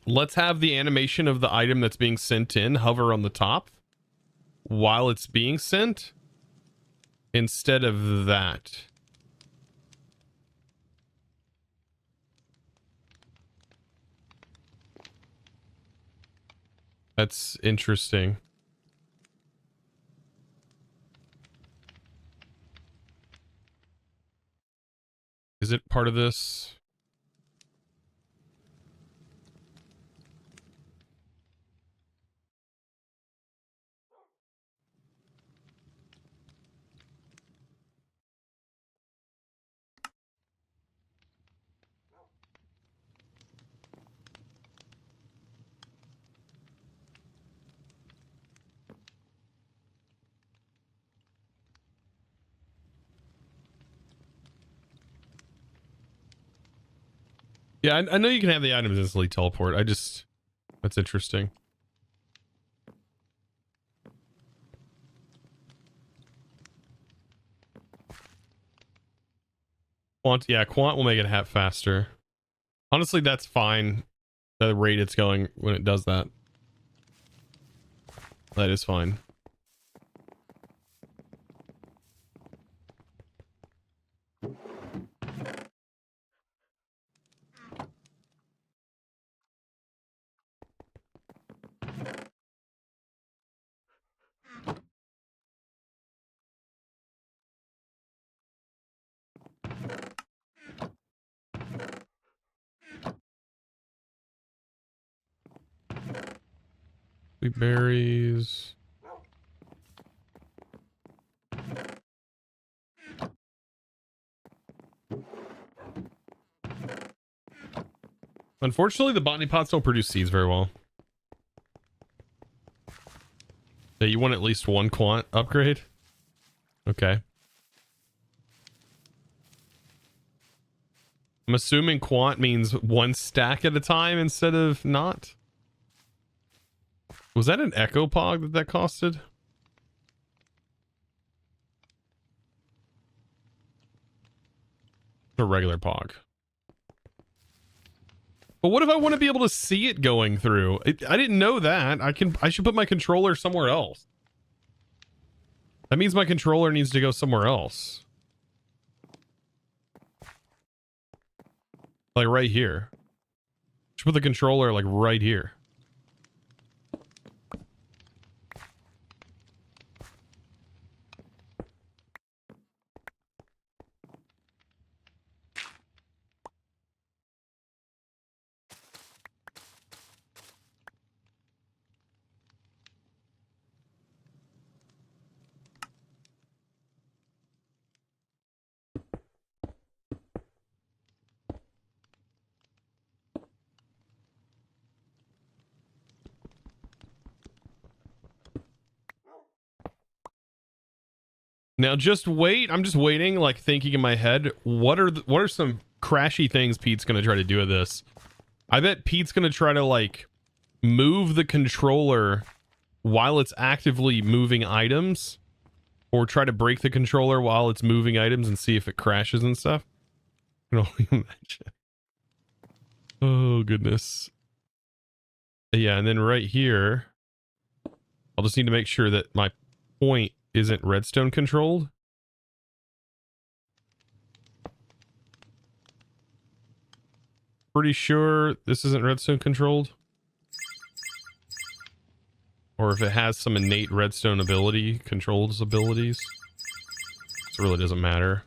let's have the animation of the item that's being sent in hover on the top while it's being sent instead of that. That's interesting. Is it part of this? Yeah, I know you can have the items instantly teleport. That's interesting. Quant will make it half faster. Honestly, that's fine. The rate it's going when it does that. That is fine. Sweet berries. Unfortunately, the botany pots don't produce seeds very well. Yeah, you want at least one quant upgrade? Okay. I'm assuming quant means one stack at a time instead of not. Was that an Echo Pog that costed? A regular Pog. But what if I want to be able to see it going through? I didn't know that. I should put my controller somewhere else. That means my controller needs to go somewhere else. Like right here. Should put the controller like right here. Now just wait. I'm just waiting, like thinking in my head, what are some crashy things Pete's gonna try to do with this? I bet Pete's gonna try to like move the controller while it's actively moving items, or try to break the controller while it's moving items and see if it crashes and stuff. I can only imagine. Oh goodness. Yeah, and then right here, I'll just need to make sure that my point isn't redstone controlled. Pretty sure this isn't redstone controlled. Or if it has some innate redstone ability, controls abilities. So it really doesn't matter.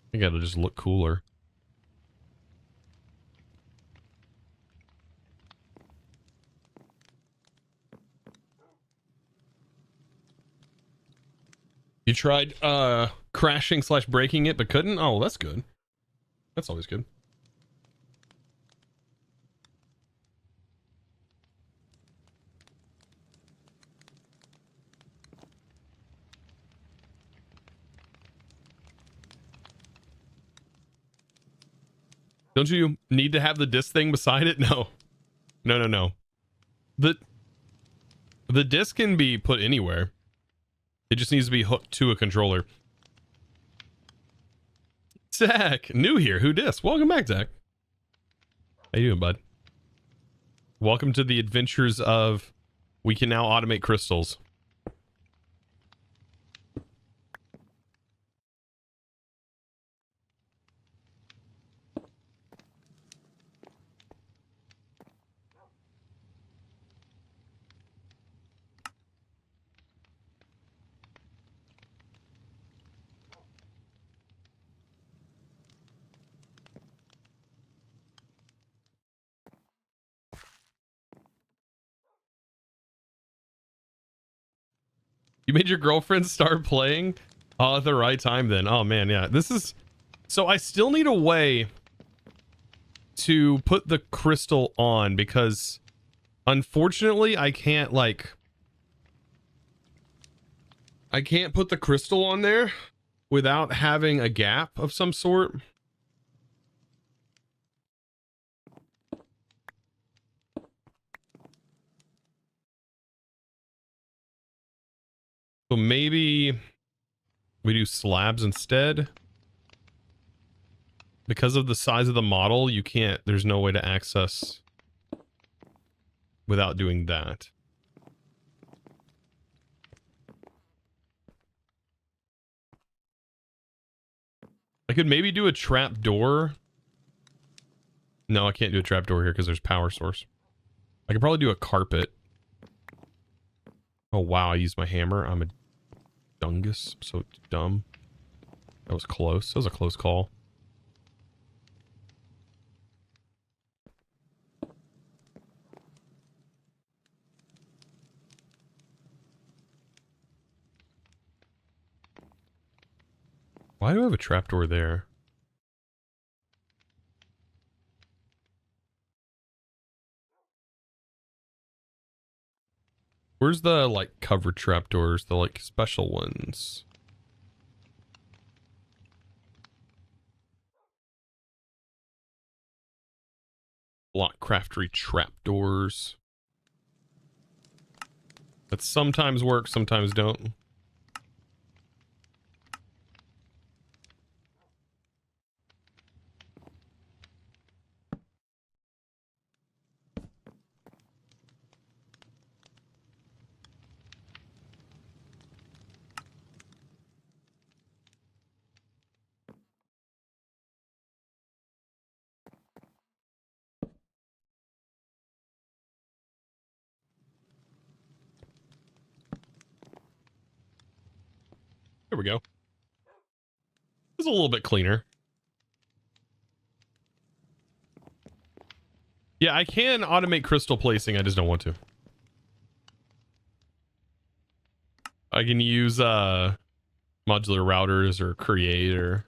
I think it'll just look cooler. You tried crashing / breaking it but couldn't? Oh, that's good. That's always good. Don't you need to have the disc thing beside it? No. No. The disc can be put anywhere. It just needs to be hooked to a controller. Zach, new here. Who dis? Welcome back, Zach. How you doing, bud? Welcome to the adventures of we can now automate crystals. You made your girlfriend start playing at the right time then. Oh man, yeah. This is... So I still need a way to put the crystal on because unfortunately I can't like... I can't put the crystal on there without having a gap of some sort. So maybe we do slabs instead. Because of the size of the model, you can't, there's no way to access without doing that. I could maybe do a trap door. No, I can't do a trap door here because there's power source. I could probably do a carpet. Oh wow, I used my hammer. I'm a dungus. I'm so dumb. That was close. That was a close call. Why do I have a trapdoor there? Where's the like covered trapdoors, the like special ones? Block craftery trapdoors. That sometimes work, sometimes don't. There we go. It's a little bit cleaner. Yeah, I can automate crystal placing. I just don't want to. I can use modular routers or create or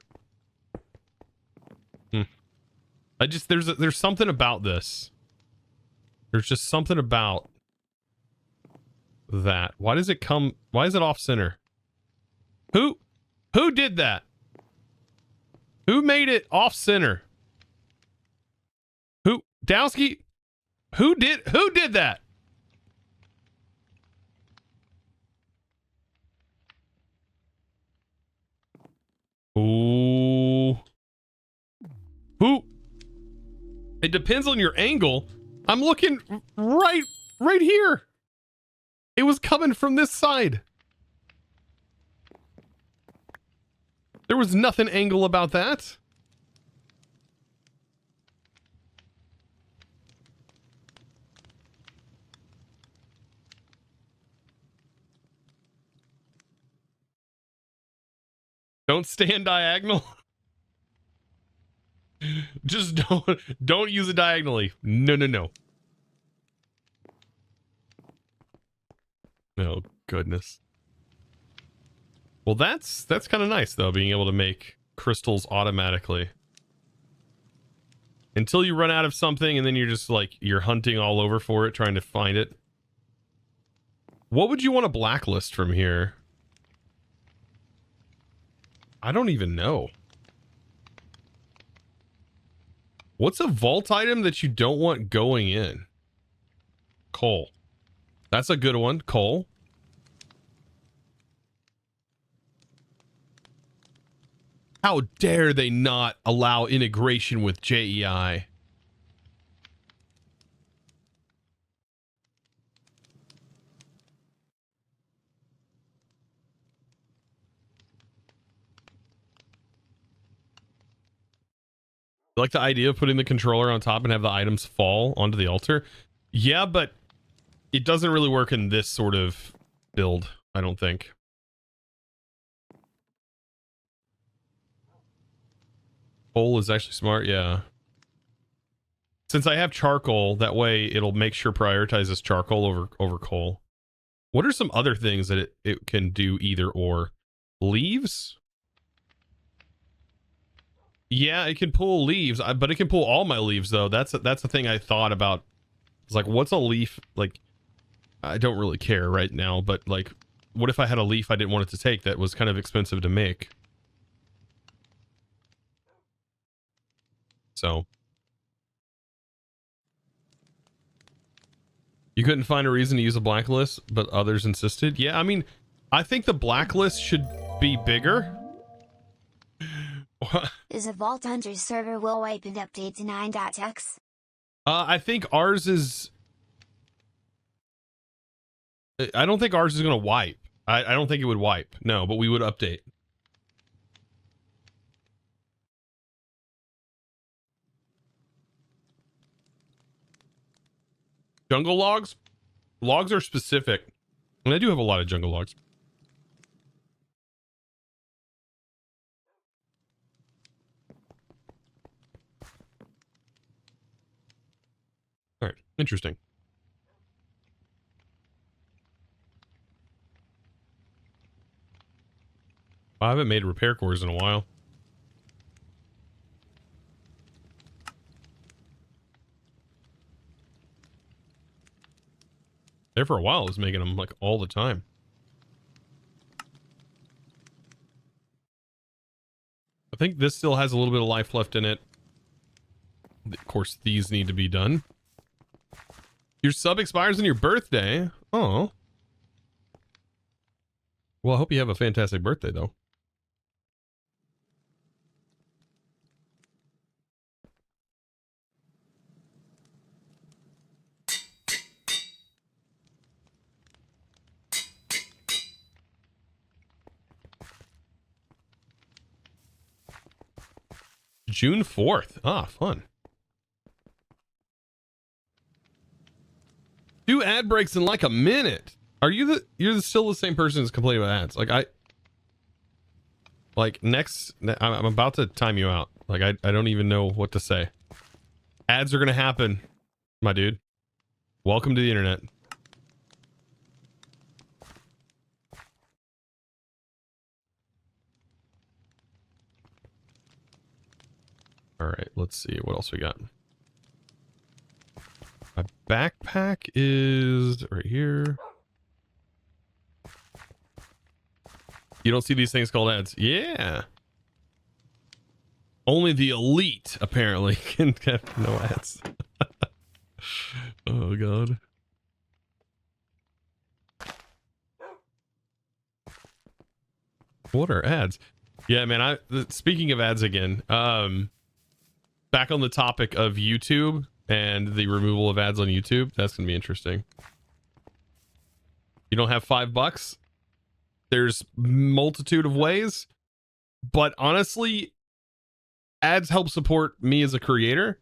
I just there's something about this. There's just something about that. Why does it come? Why is it off center? Who did that? Who made it off center? Who Dowski? Who did that? Ooh. Who? It depends on your angle. I'm looking right here. It was coming from this side. There was nothing angle about that. Don't stand diagonal. Just don't use it diagonally. No. Oh goodness. Well, that's kind of nice though, being able to make crystals automatically. Until you run out of something and then you're just like you're hunting all over for it, trying to find it. What would you want to blacklist from here? I don't even know. What's a vault item that you don't want going in? Coal. That's a good one. Coal. How dare they not allow integration with JEI? You like the idea of putting the controller on top and have the items fall onto the altar? Yeah, but it doesn't really work in this sort of build, I don't think. Coal is actually smart, yeah. Since I have charcoal, that way it'll make sure prioritizes charcoal over coal. What are some other things that it can do either or? Leaves? Yeah, it can pull leaves, but it can pull all my leaves though. That's the thing I thought about. It's like, what's a leaf? Like, I don't really care right now, but like, what if I had a leaf I didn't want it to take that was kind of expensive to make? So you couldn't find a reason to use a blacklist, but others insisted. Yeah, I mean, I think the blacklist should be bigger. Is a Vault Hunters server will wipe and update to 9.x? I think ours is... I don't think ours is going to wipe. I don't think it would wipe. No, but we would update. Jungle logs? Logs are specific. And I do have a lot of jungle logs. All right, interesting. I haven't made repair cores in a while. There for a while, I was making them like all the time. I think this still has a little bit of life left in it. Of course, these need to be done. Your sub expires on your birthday. Oh. Well, I hope you have a fantastic birthday, though. June 4th. Ah, fun. 2 ad breaks in like a minute. Are you you're still the same person who's complaining about ads? I'm about to time you out. Like, I don't even know what to say. Ads are gonna happen, my dude. Welcome to the internet. All right, let's see what else we got. My backpack is right here. You don't see these things called ads. Yeah. Only the elite apparently can get no ads. Oh god. What are ads? Yeah, man, speaking of ads again, back on the topic of YouTube and the removal of ads on YouTube, that's gonna be interesting. You don't have $5? There's multitude of ways, but honestly, ads help support me as a creator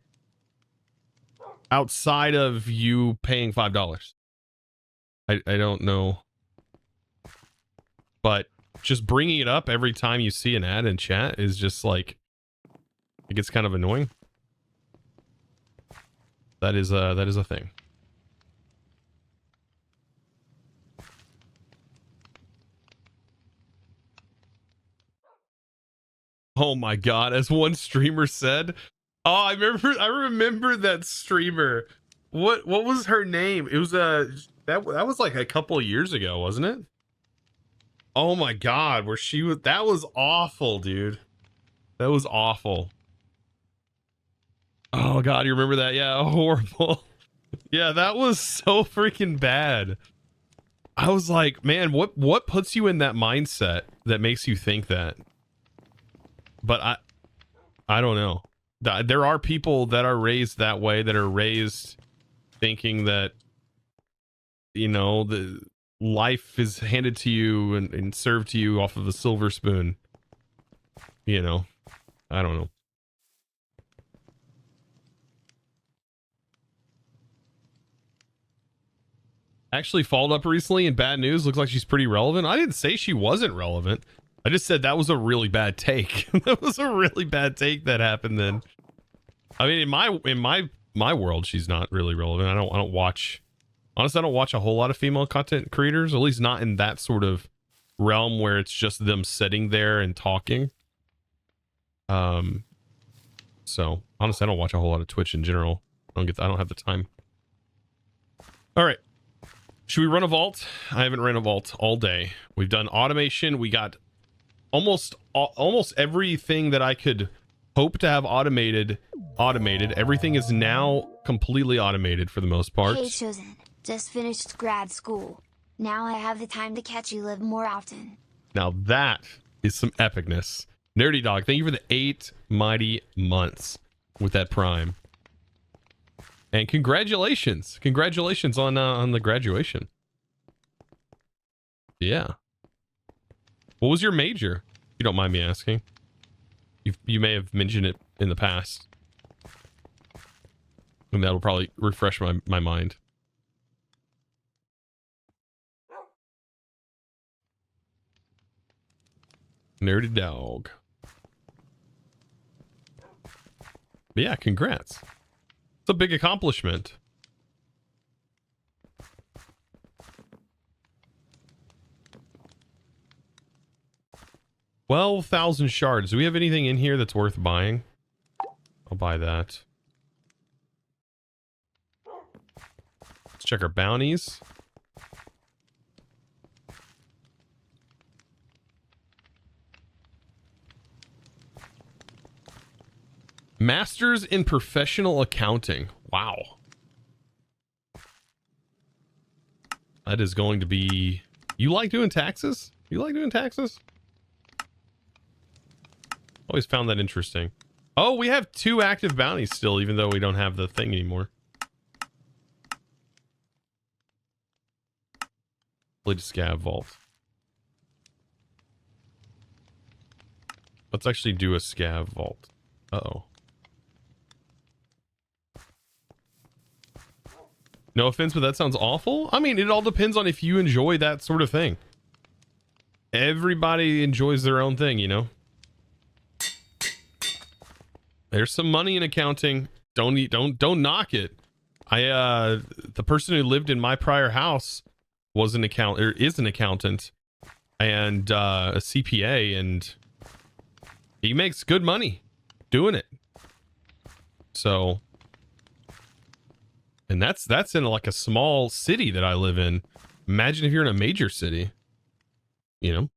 outside of you paying $5. I don't know, but just bringing it up every time you see an ad in chat is just like, it gets kind of annoying. That is a thing. Oh my god, as one streamer said. Oh, I remember that streamer. What was her name? It was that was like a couple of years ago, wasn't it? Oh my god, that was awful, dude. That was awful. Oh god, you remember that? Yeah, horrible. Yeah, that was so freaking bad. I was like, man, what puts you in that mindset that makes you think that? But I don't know. There are people that are raised that way, that are raised thinking that, you know, the life is handed to you and served to you off of a silver spoon. You know, I don't know. Actually followed up recently in bad news. Looks like she's pretty relevant. I didn't say she wasn't relevant. I just said that was a really bad take. That was a really bad take that happened then. I mean, in my world, she's not really relevant. I don't watch. Honestly, I don't watch a whole lot of female content creators, at least not in that sort of realm where it's just them sitting there and talking. So honestly, I don't watch a whole lot of Twitch in general. I don't have the time. All right. Should we run a vault? I haven't run a vault all day. We've done automation. We got almost everything that I could hope to have automated. Everything is now completely automated for the most part. Hey Chosen, just finished grad school. Now I have the time to catch you live more often. Now that is some epicness. Nerdy Dog, thank you for the 8 mighty months with that Prime. And congratulations. Congratulations on the graduation. Yeah. What was your major? If you don't mind me asking. You may have mentioned it in the past. And that'll probably refresh my mind. Nerdy Dog. But yeah, congrats. It's a big accomplishment. $12,000 shards. Do we have anything in here that's worth buying? I'll buy that. Let's check our bounties. Masters in professional accounting. Wow. That is going to be... You like doing taxes? You like doing taxes? Always found that interesting. Oh, we have 2 active bounties still, even though we don't have the thing anymore. Play to scav vault. Let's actually do a scav vault. Uh-oh. No offense, but that sounds awful. I mean, it all depends on if you enjoy that sort of thing. Everybody enjoys their own thing, you know? There's some money in accounting. Don't knock it. The person who lived in my prior house was an is an accountant and a CPA, and he makes good money doing it. So, and that's in like a small city that I live in. Imagine if you're in a major city, you know.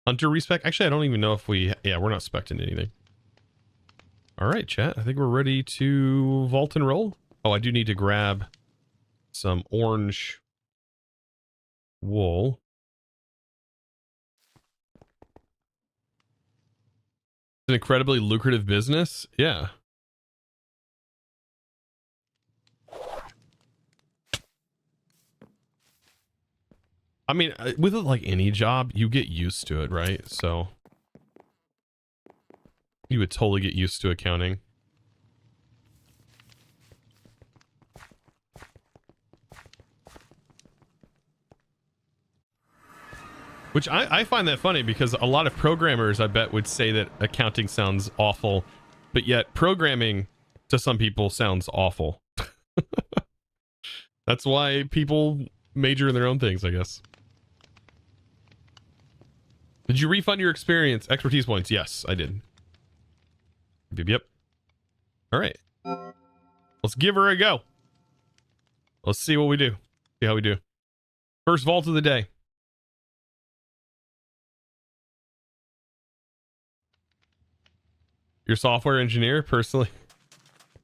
Hunter respec. Actually, I don't even know if we're not specting anything. All right, chat. I think we're ready to vault and roll. Oh, I do need to grab some orange wool. It's an incredibly lucrative business. Yeah. I mean, with like any job, you get used to it, right? So you would totally get used to accounting. Which I find that funny because a lot of programmers, I bet, would say that accounting sounds awful, but yet programming to some people sounds awful. That's why people major in their own things, I guess. Did you refund your expertise points? Yes, I did. Yep. All right. Let's give her a go. Let's see what we do. See how we do. First vault of the day. Your software engineer, personally,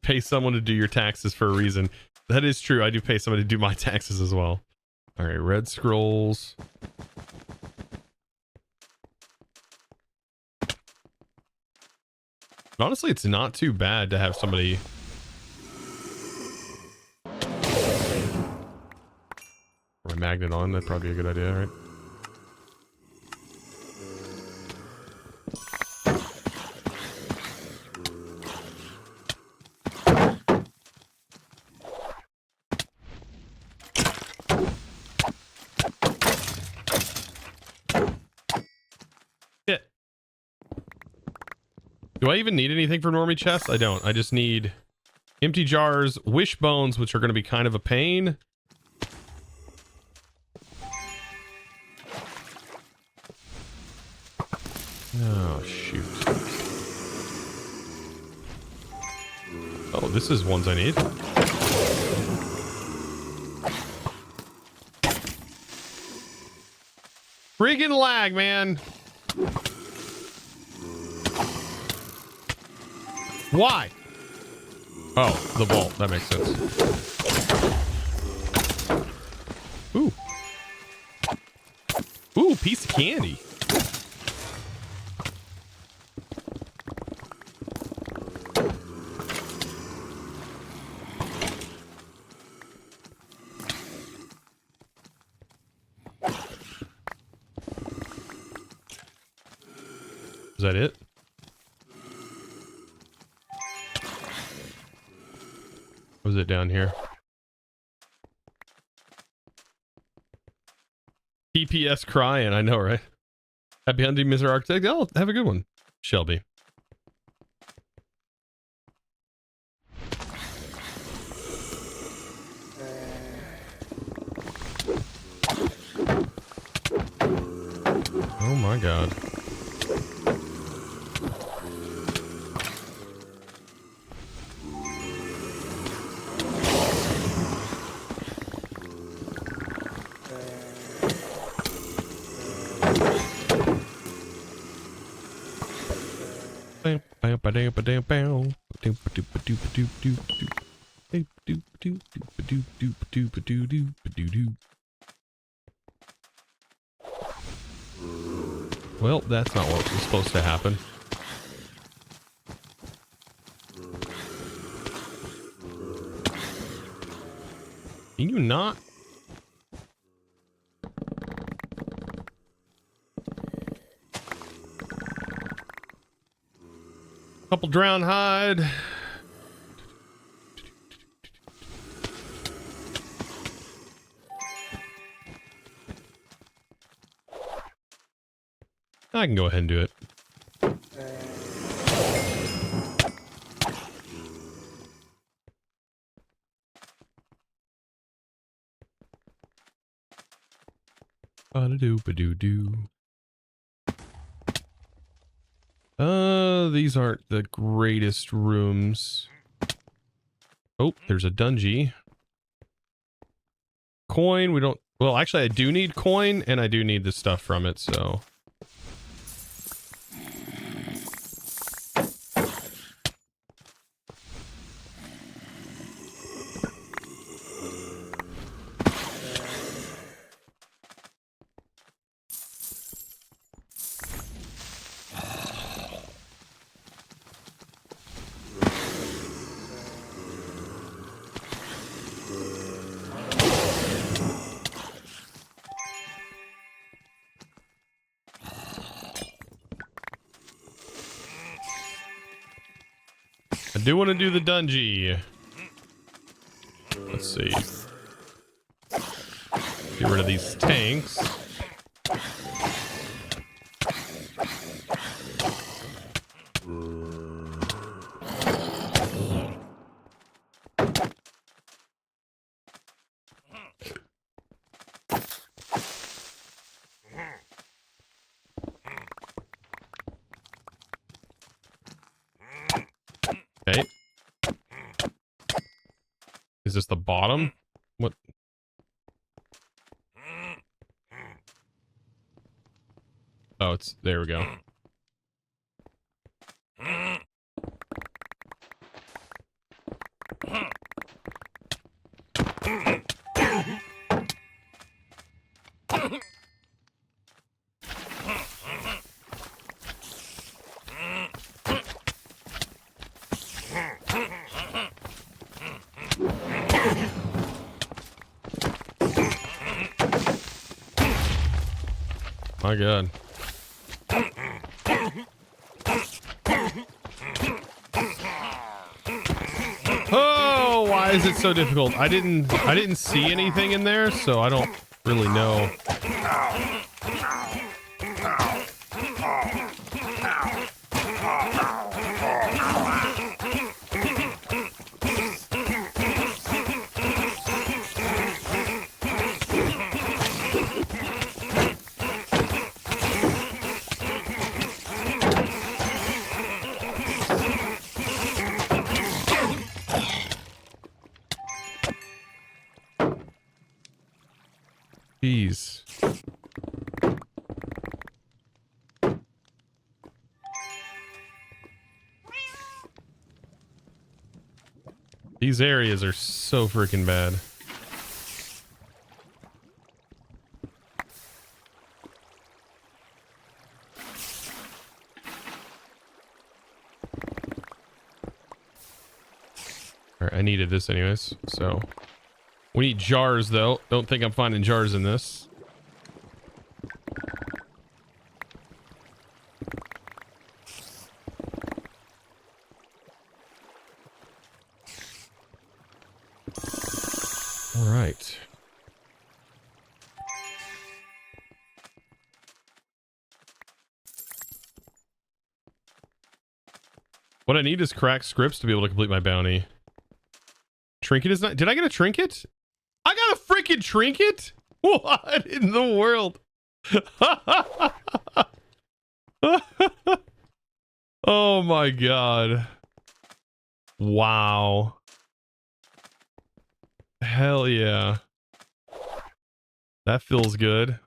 pay someone to do your taxes for a reason. That is true. I do pay somebody to do my taxes as well. All right, red scrolls. But honestly, it's not too bad to have somebody... My magnet on, that'd probably be a good idea, right? Do I even need anything for normie chests? I don't. I just need empty jars, wishbones, which are going to be kind of a pain. Oh, shoot. Oh, this is ones I need. Friggin' lag, man. Why? Oh, the vault. That makes sense. Ooh. Ooh, piece of candy. Is that it? Was it down here? TPS crying, I know, right? Happy hunting, Mr. Architect. Oh, have a good one, Shelby. Oh my god. Well, that's not what was supposed to happen. Can you not? Couple drown hide. I can go ahead and do it. Ba-da-doo-ba-doo-doo. These aren't the greatest rooms. Oh, there's a dungeon. Coin, we don't... Well, actually, I do need coin, and I do need the stuff from it, so... I do want to do the dungeon. Let's see. Get rid of these tanks. Okay. Is this the bottom? What? Oh, it's... There we go. My God. Oh, why is it so difficult? I didn't see anything in there, so I don't really know. Jeez. These areas are so freaking bad. Alright, I needed this anyways, so... We need jars, though. Don't think I'm finding jars in this. All right. What I need is cracked scripts to be able to complete my bounty. Trinket is not... Did I get a trinket? I got a freaking trinket? What in the world? Oh my God. Wow. Hell yeah. That feels good.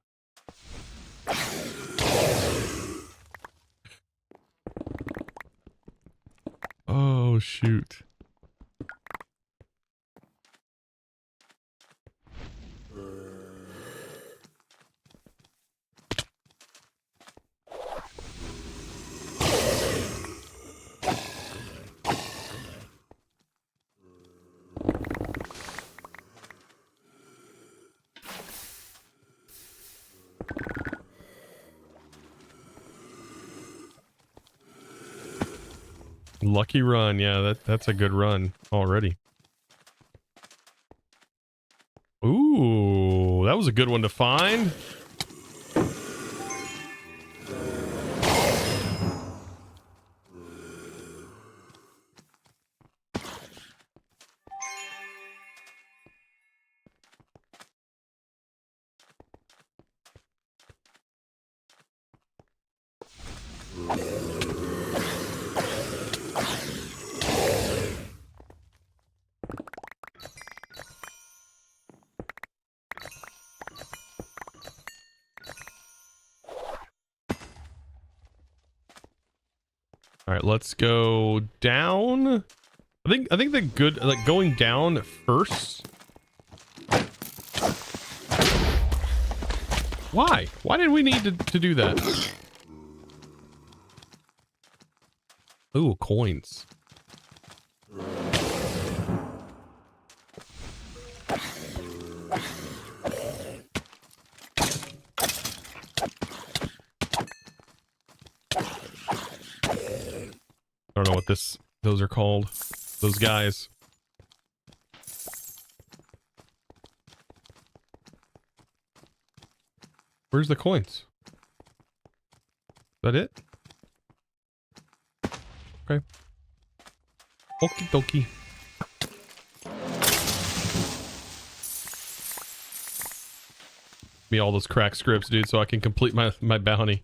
shoot. Lucky run. Yeah, that's a good run already. Ooh, that was a good one to find. All right, let's go down. I think the good, like going down first. Why? Why did we need to do that? Ooh, coins. I don't know what those are called. Those guys. Where's the coins? Is that it? Okay. Okie dokie. Me all those crack scripts, dude, so I can complete my bounty.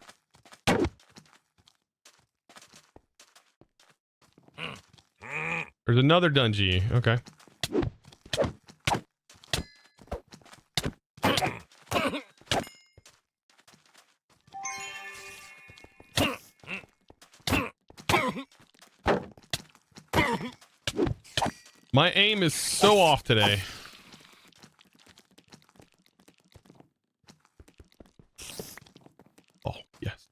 There's another dungeon. Okay. My aim is so off today. Oh, yes.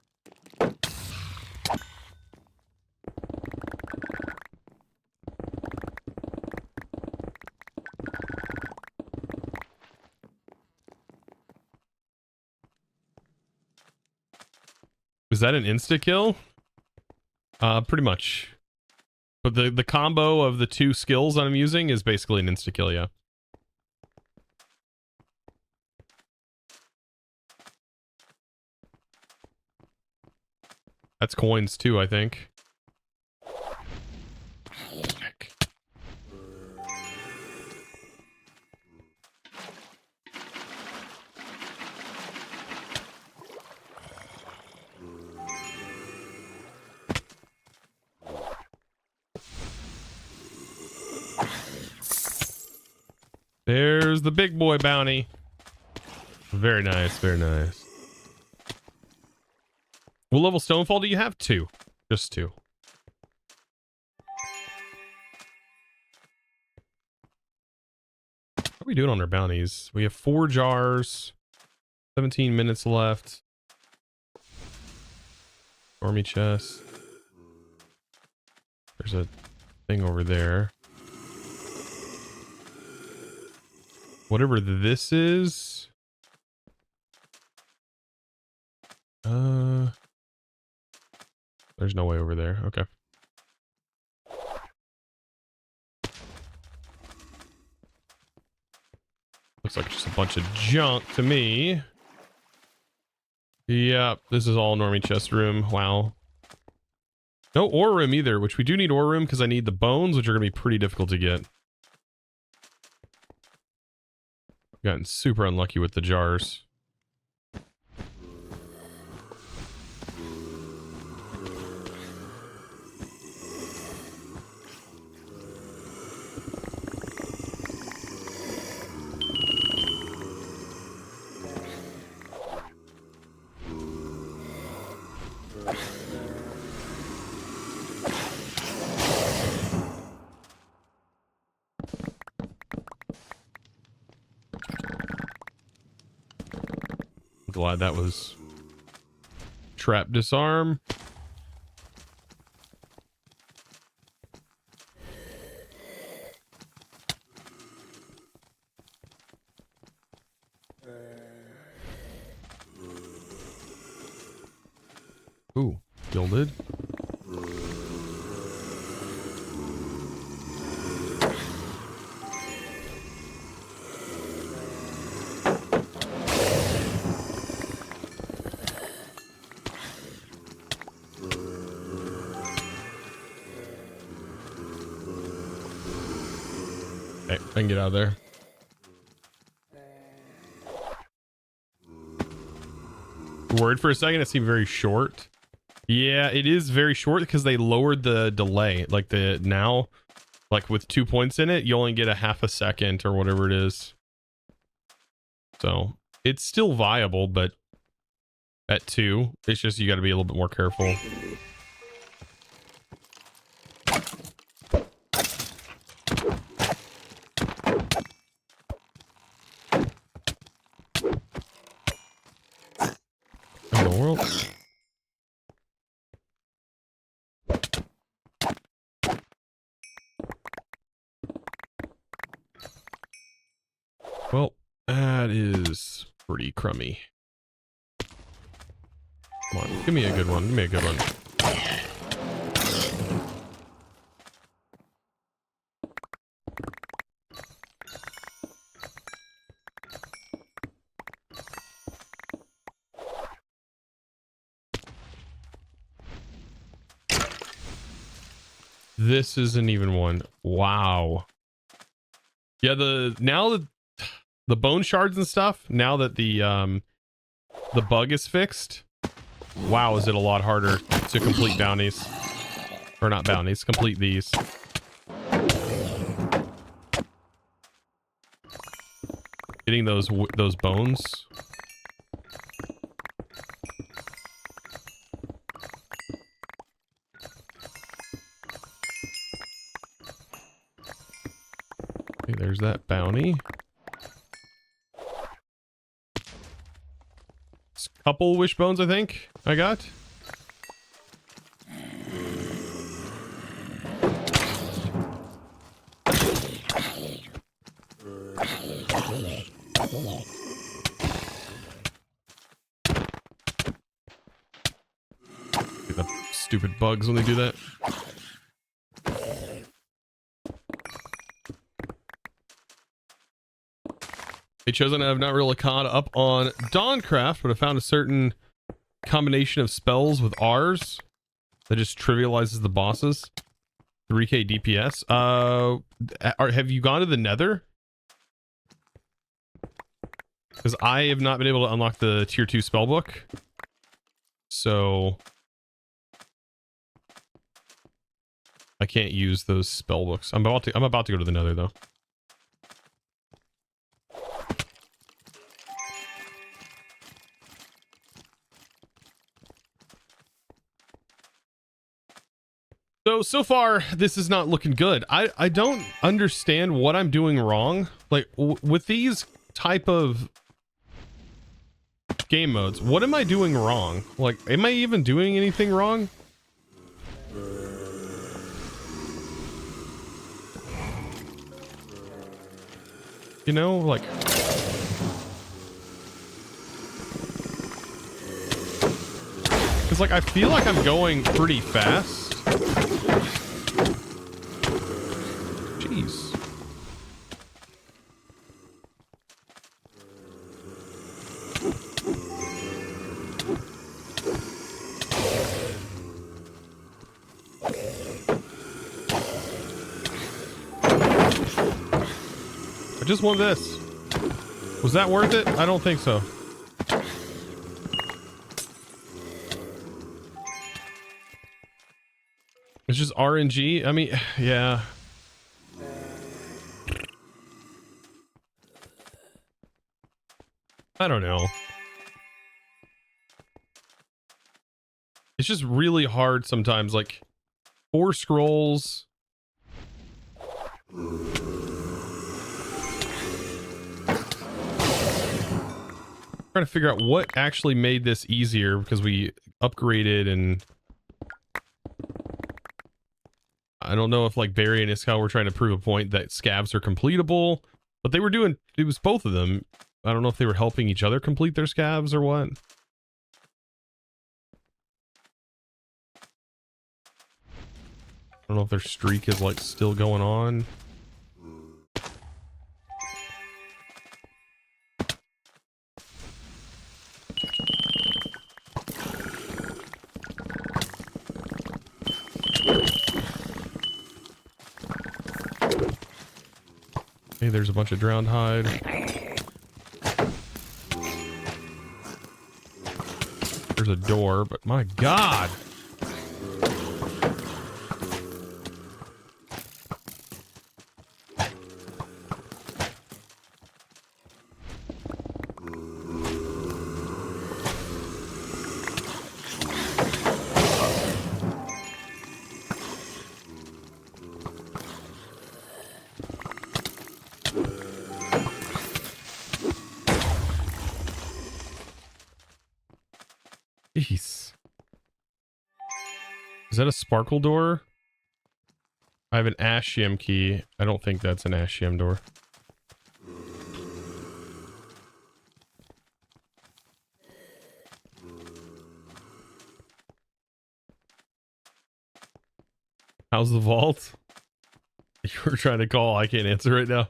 Is that an insta-kill? Pretty much. But the combo of the two skills I'm using is basically an insta-kill, yeah. That's coins too, I think. Heck. There's the big boy bounty. Very nice, very nice. What level Stonefall do you have? 2. Just 2. How are we doing on our bounties? We have 4 jars. 17 minutes left. Stormy chest. There's a thing over there. Whatever this is. There's no way over there. Okay. Looks like just a bunch of junk to me. Yep, this is all normie chest room. Wow. No ore room either, which we do need ore room because I need the bones, which are going to be pretty difficult to get. I've gotten super unlucky with the jars. glad that was trap disarm. Ooh, gilded. Okay, I can get out of there. Worried for a second, it seemed very short. Yeah, it is very short because they lowered the delay. Like now, like with 2 points in it, you only get a half a second or whatever it is. So it's still viable, but at 2, it's just you got to be a little bit more careful. In the world. Well, that is pretty crummy. Come on, give me a good one. Give me a good one. This is an even one. Wow. Yeah, now the bone shards and stuff, now that the bug is fixed, wow, is it a lot harder to complete bounties. Or not bounties, complete these. Getting those bones. Okay, there's that bounty. Couple wishbones, I think I got. The stupid bugs when they do that. Hey, Chosen, I have not really caught up on Dawncraft, but I found a certain combination of spells with R's that just trivializes the bosses. 3k DPS. Have you gone to the Nether? Because I have not been able to unlock the tier 2 spellbook. So I can't use those spellbooks. I'm about to go to the Nether though. So far, this is not looking good. I don't understand what I'm doing wrong. Like, with these type of game modes, what am I doing wrong? Like, am I even doing anything wrong? You know, like... Because, like, I feel like I'm going pretty fast. Jeez. I just want this. Was that worth it? I don't think so. It's just RNG. I mean, yeah. I don't know. It's just really hard sometimes. Like 4 scrolls. trying to figure out what actually made this easier because we upgraded, and I don't know if like Barry and Iskal were trying to prove a point that scavs are completable, but they were doing, it was both of them. I don't know if they were helping each other complete their scavs or what. I don't know if their streak is like still going on. Hey, there's a bunch of drowned hide. There's a door, but my God. Jeez. Is that a sparkle door? I have an Ashium key. I don't think that's an Ashium door. How's the vault? You were trying to call. I can't answer right now.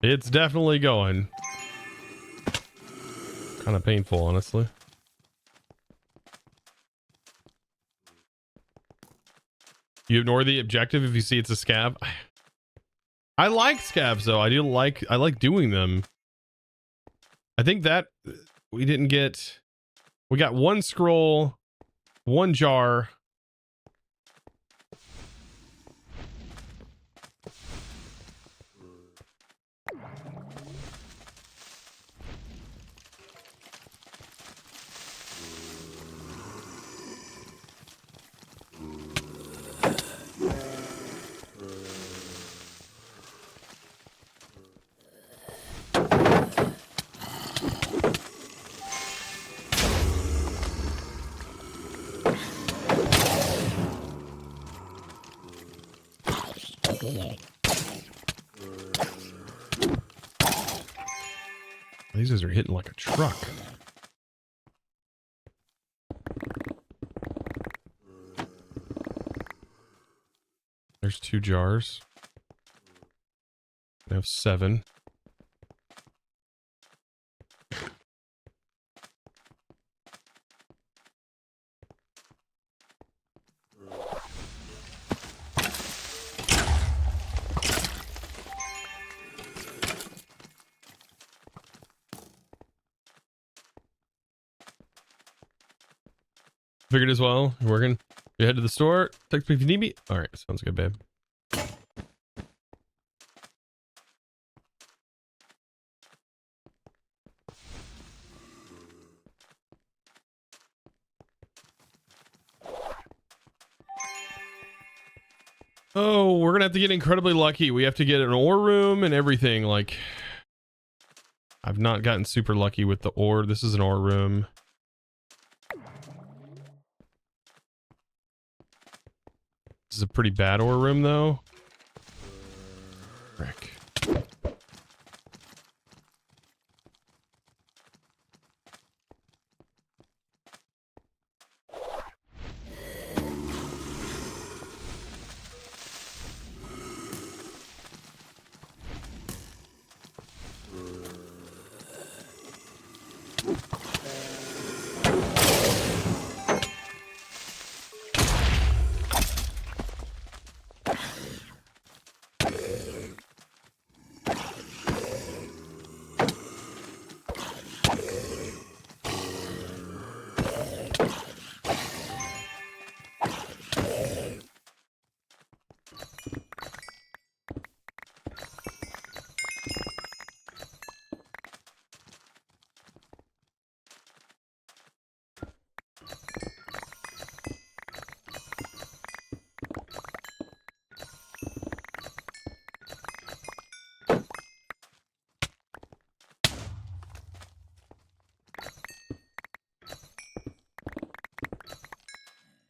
It's definitely going. Kind of painful, honestly. You ignore the objective if you see it's a scav. I like scavs though. I like doing them. I think that we didn't get. We got one scroll, one jar. These guys are hitting like a truck. There's 2 jars. I have 7. Figured as well. You're working. You head to the store. Text me if you need me. All right, sounds good, babe. Oh, we're gonna have to get incredibly lucky. We have to get an ore room and everything. Like, I've not gotten super lucky with the ore. This is an ore room. This is a pretty bad ore room, though. Frick.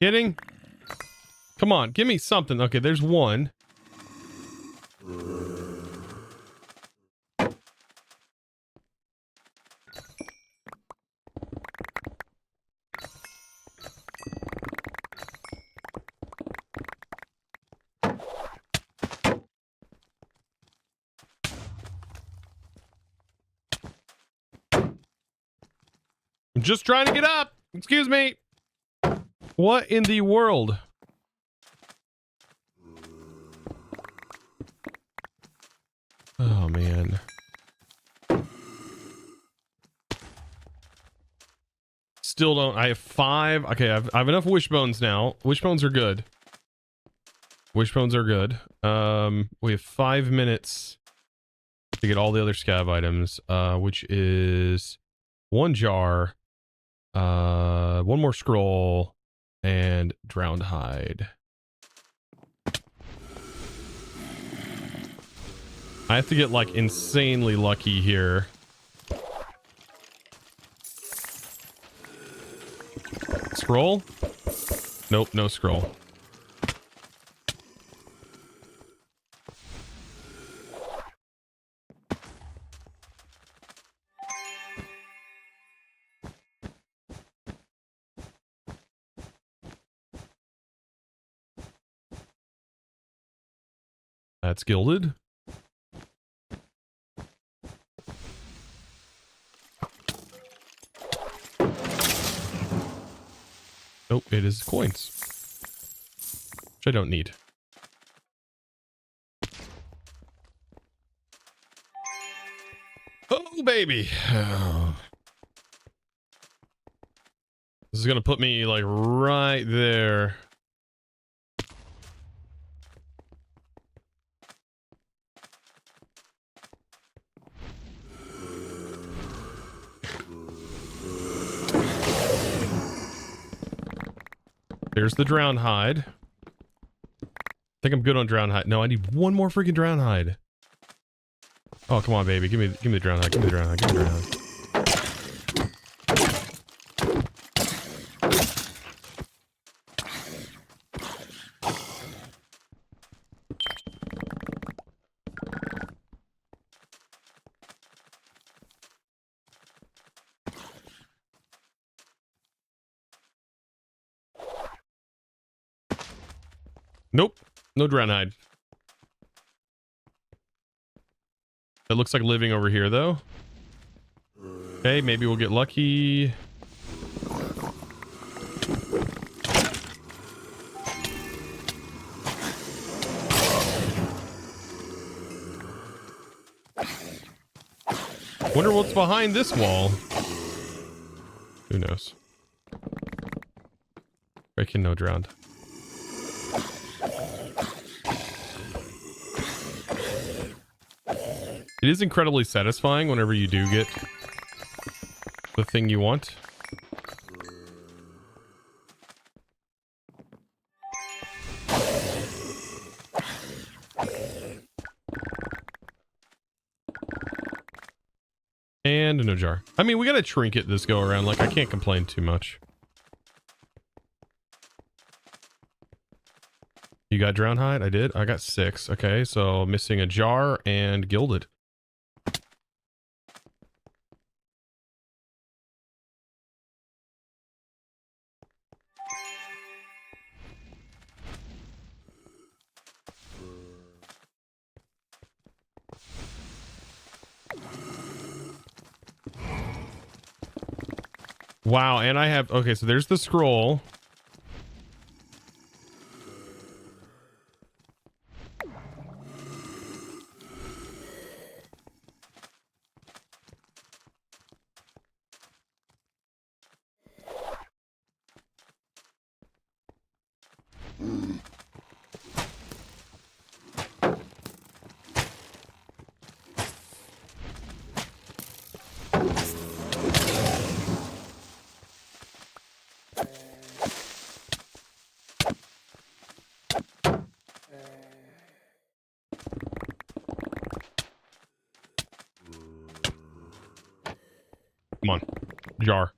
Kidding? Come on, give me something. Okay, there's one. I'm just trying to get up. Excuse me. What in the world? Oh, man. Still don't. I have 5. Okay, I have enough wishbones now. Wishbones are good. Wishbones are good. We have 5 minutes to get all the other scav items, which is 1 jar, 1 more scroll, and drowned hide. I have to get like insanely lucky here. Scroll? Nope, no scroll. That's gilded. Nope, it is coins. Which I don't need. Oh, baby. This is gonna put me like right there. There's the drown hide. I think I'm good on drown hide. No, I need 1 more freaking drown hide. Oh, come on, baby. Give me the drown hide. Give me the drown hide. Give me the drown hide. Nope. No drown hide. That looks like living over here, though. Okay, maybe we'll get lucky. Wonder what's behind this wall. Who knows? Breaking no drowned. It is incredibly satisfying whenever you do get the thing you want. And no jar. I mean, we got a trinket this go around. Like, I can't complain too much. You got drown hide? I did. I got 6. Okay, so missing a jar and gilded. Wow, and I have... Okay, so there's the scroll. Come on. Jar.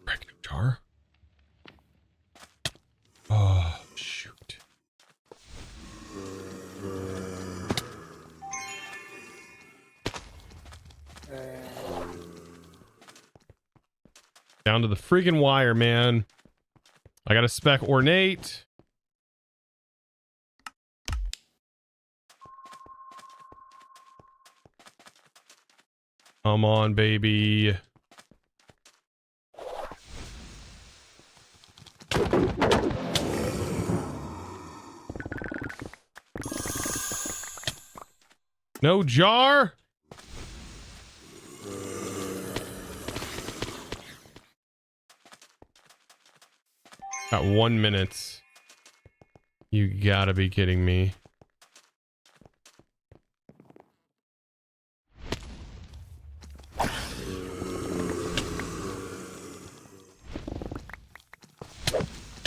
Break no jar. Down to the freaking wire, man. I got a spec ornate. Come on, baby. No jar? Got 1 minute. You gotta be kidding me.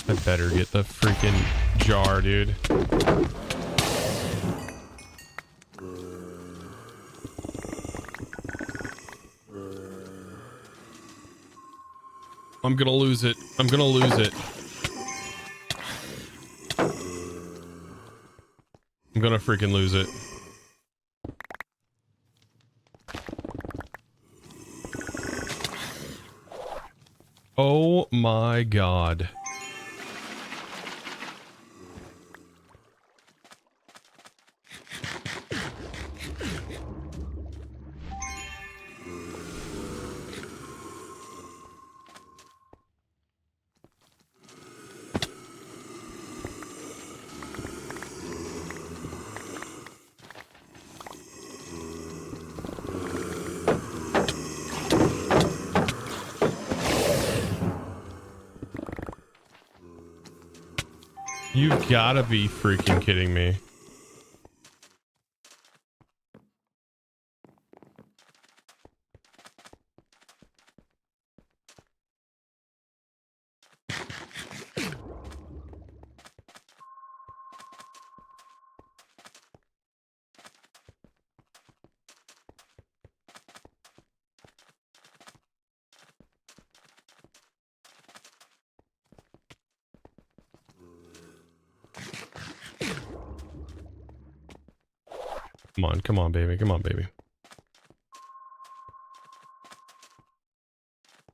I better get the freaking jar, dude. I'm gonna lose it. I'm gonna lose it. I'm gonna freaking lose it. Oh my god. You've gotta be freaking kidding me. Come on, baby. Come on, baby.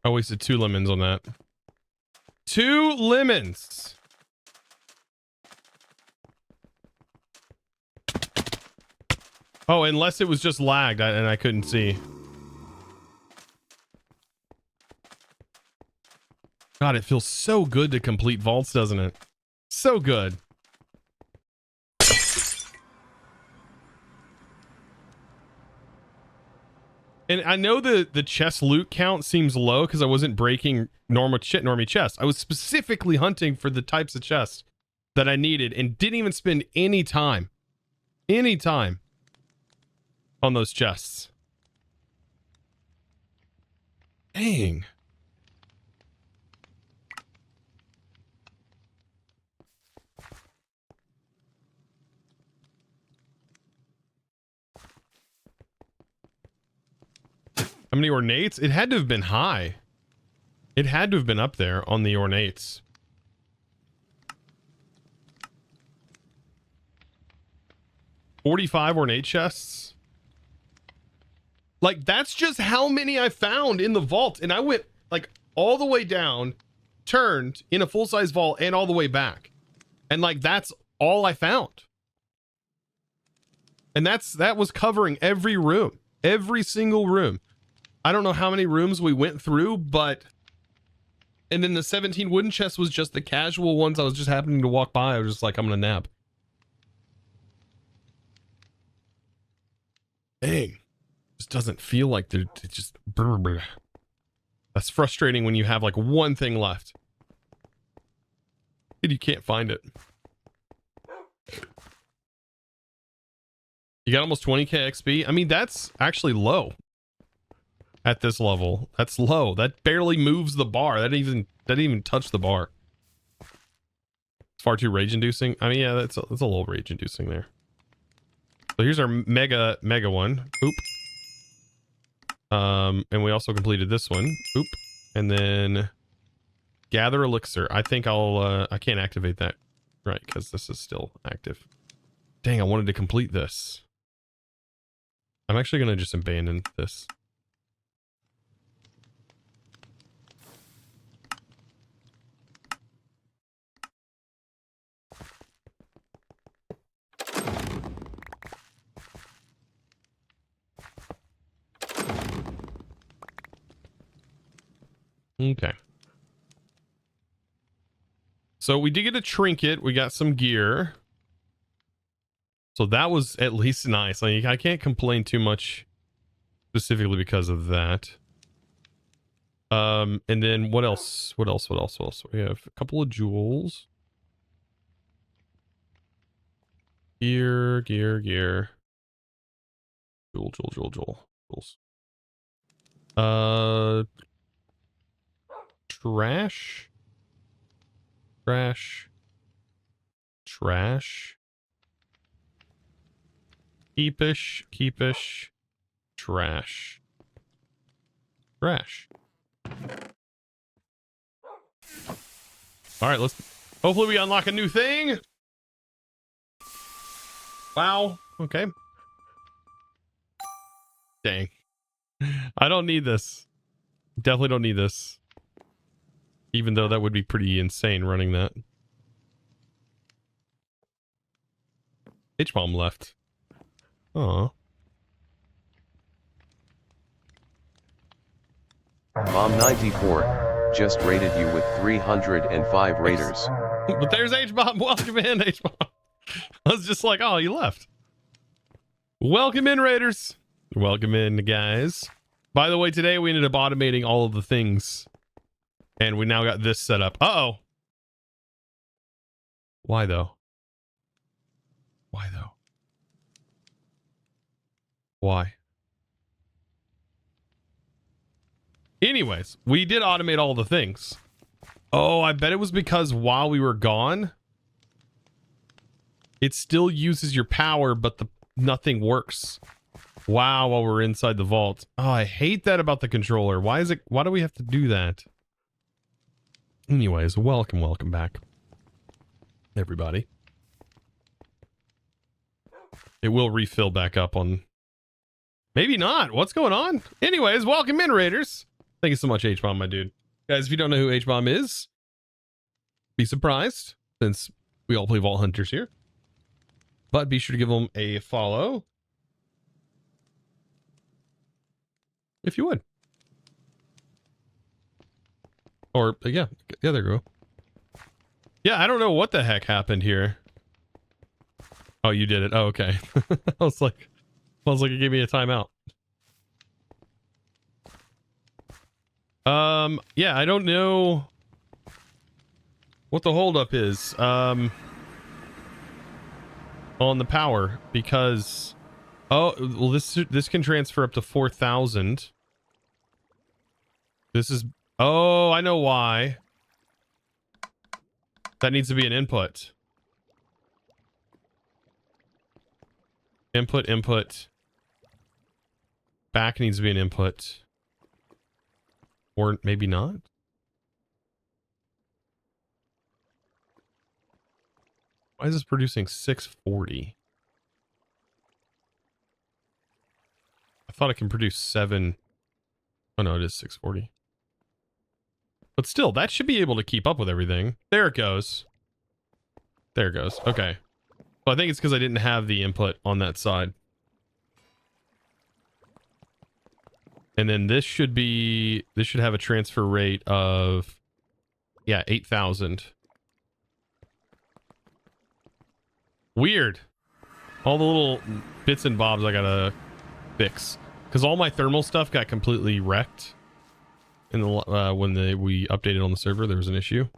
I wasted 2 lemons on that. 2 lemons. Oh, unless it was just lagged and I couldn't see. God, it feels so good to complete vaults, doesn't it? So good. And I know the chest loot count seems low because I wasn't breaking normie chests. I was specifically hunting for the types of chests that I needed and didn't even spend any time on those chests. Dang. How many ornates? It had to have been high. It had to have been up there on the ornates. $45 ornate chests. Like, that's just how many I found in the vault. And I went like all the way down, turned in a full-size vault, and all the way back. And like, that's all I found. And that was covering every room, every single room. I don't know how many rooms we went through, but... And then the 17 wooden chests was just the casual ones I was just happening to walk by. I was just like, I'm gonna nab. Dang. Just doesn't feel like they're just... That's frustrating when you have like one thing left. And you can't find it. You got almost 20k XP. I mean, that's actually low. At this level, that's low. That barely moves the bar. That didn't even touch the bar. It's far too rage-inducing. I mean, yeah, that's a little rage-inducing there. So here's our mega one. Oop. And we also completed this one. Oop. And then gather elixir. I think I can't activate that, right? Because this is still active. Dang, I wanted to complete this. I'm actually gonna just abandon this. Okay. So we did get a trinket. We got some gear. So that was at least nice. Like, I can't complain too much specifically because of that. And then what else? What else? We have a couple of jewels. Gear. Jewels. Trash. Keepish. Trash. All right, let's hopefully we unlock a new thing. Wow. Okay. Dang. I don't need this. Definitely don't need this. Even though that would be pretty insane running that. H-bomb left. Aw. Mom94 just rated you with 305 raters. But there's H-bomb. Welcome in, H-bomb. I was just like, oh, you left. Welcome in, Raiders. Welcome in, guys. By the way, today we ended up automating all of the things. And we now got this set up. Uh-oh. Why, though? Why? Anyways, we did automate all the things. Oh, I bet it was because while we were gone, it still uses your power, but nothing works. Wow, while we're inside the vault. Oh, I hate that about the controller. Why do we have to do that? Anyways, welcome back, everybody. It will refill back up on... Maybe not. What's going on? Anyways, welcome in, Raiders. Thank you so much, H-bomb, my dude. Guys, if you don't know who H-bomb is, be surprised, since we all play Vault Hunters here. But be sure to give them a follow. If you would. Or, yeah, there you go. Yeah, I don't know what the heck happened here. Oh, you did it. Oh, okay. I was like it gave me a timeout. Yeah, I don't know what the holdup is. On the power, because oh well, this can transfer up to 4,000. This is I know why. That needs to be an input. Input. Back needs to be an input. Or maybe not. Why is this producing 640? I thought it can produce 7. Oh no, it is 640. But still, that should be able to keep up with everything. There it goes. Okay. So I think it's because I didn't have the input on that side. And then this should have a transfer rate of, yeah, 8,000. Weird. All the little bits and bobs I gotta fix. Because all my thermal stuff got completely wrecked. In the when we updated on the server, there was an issue.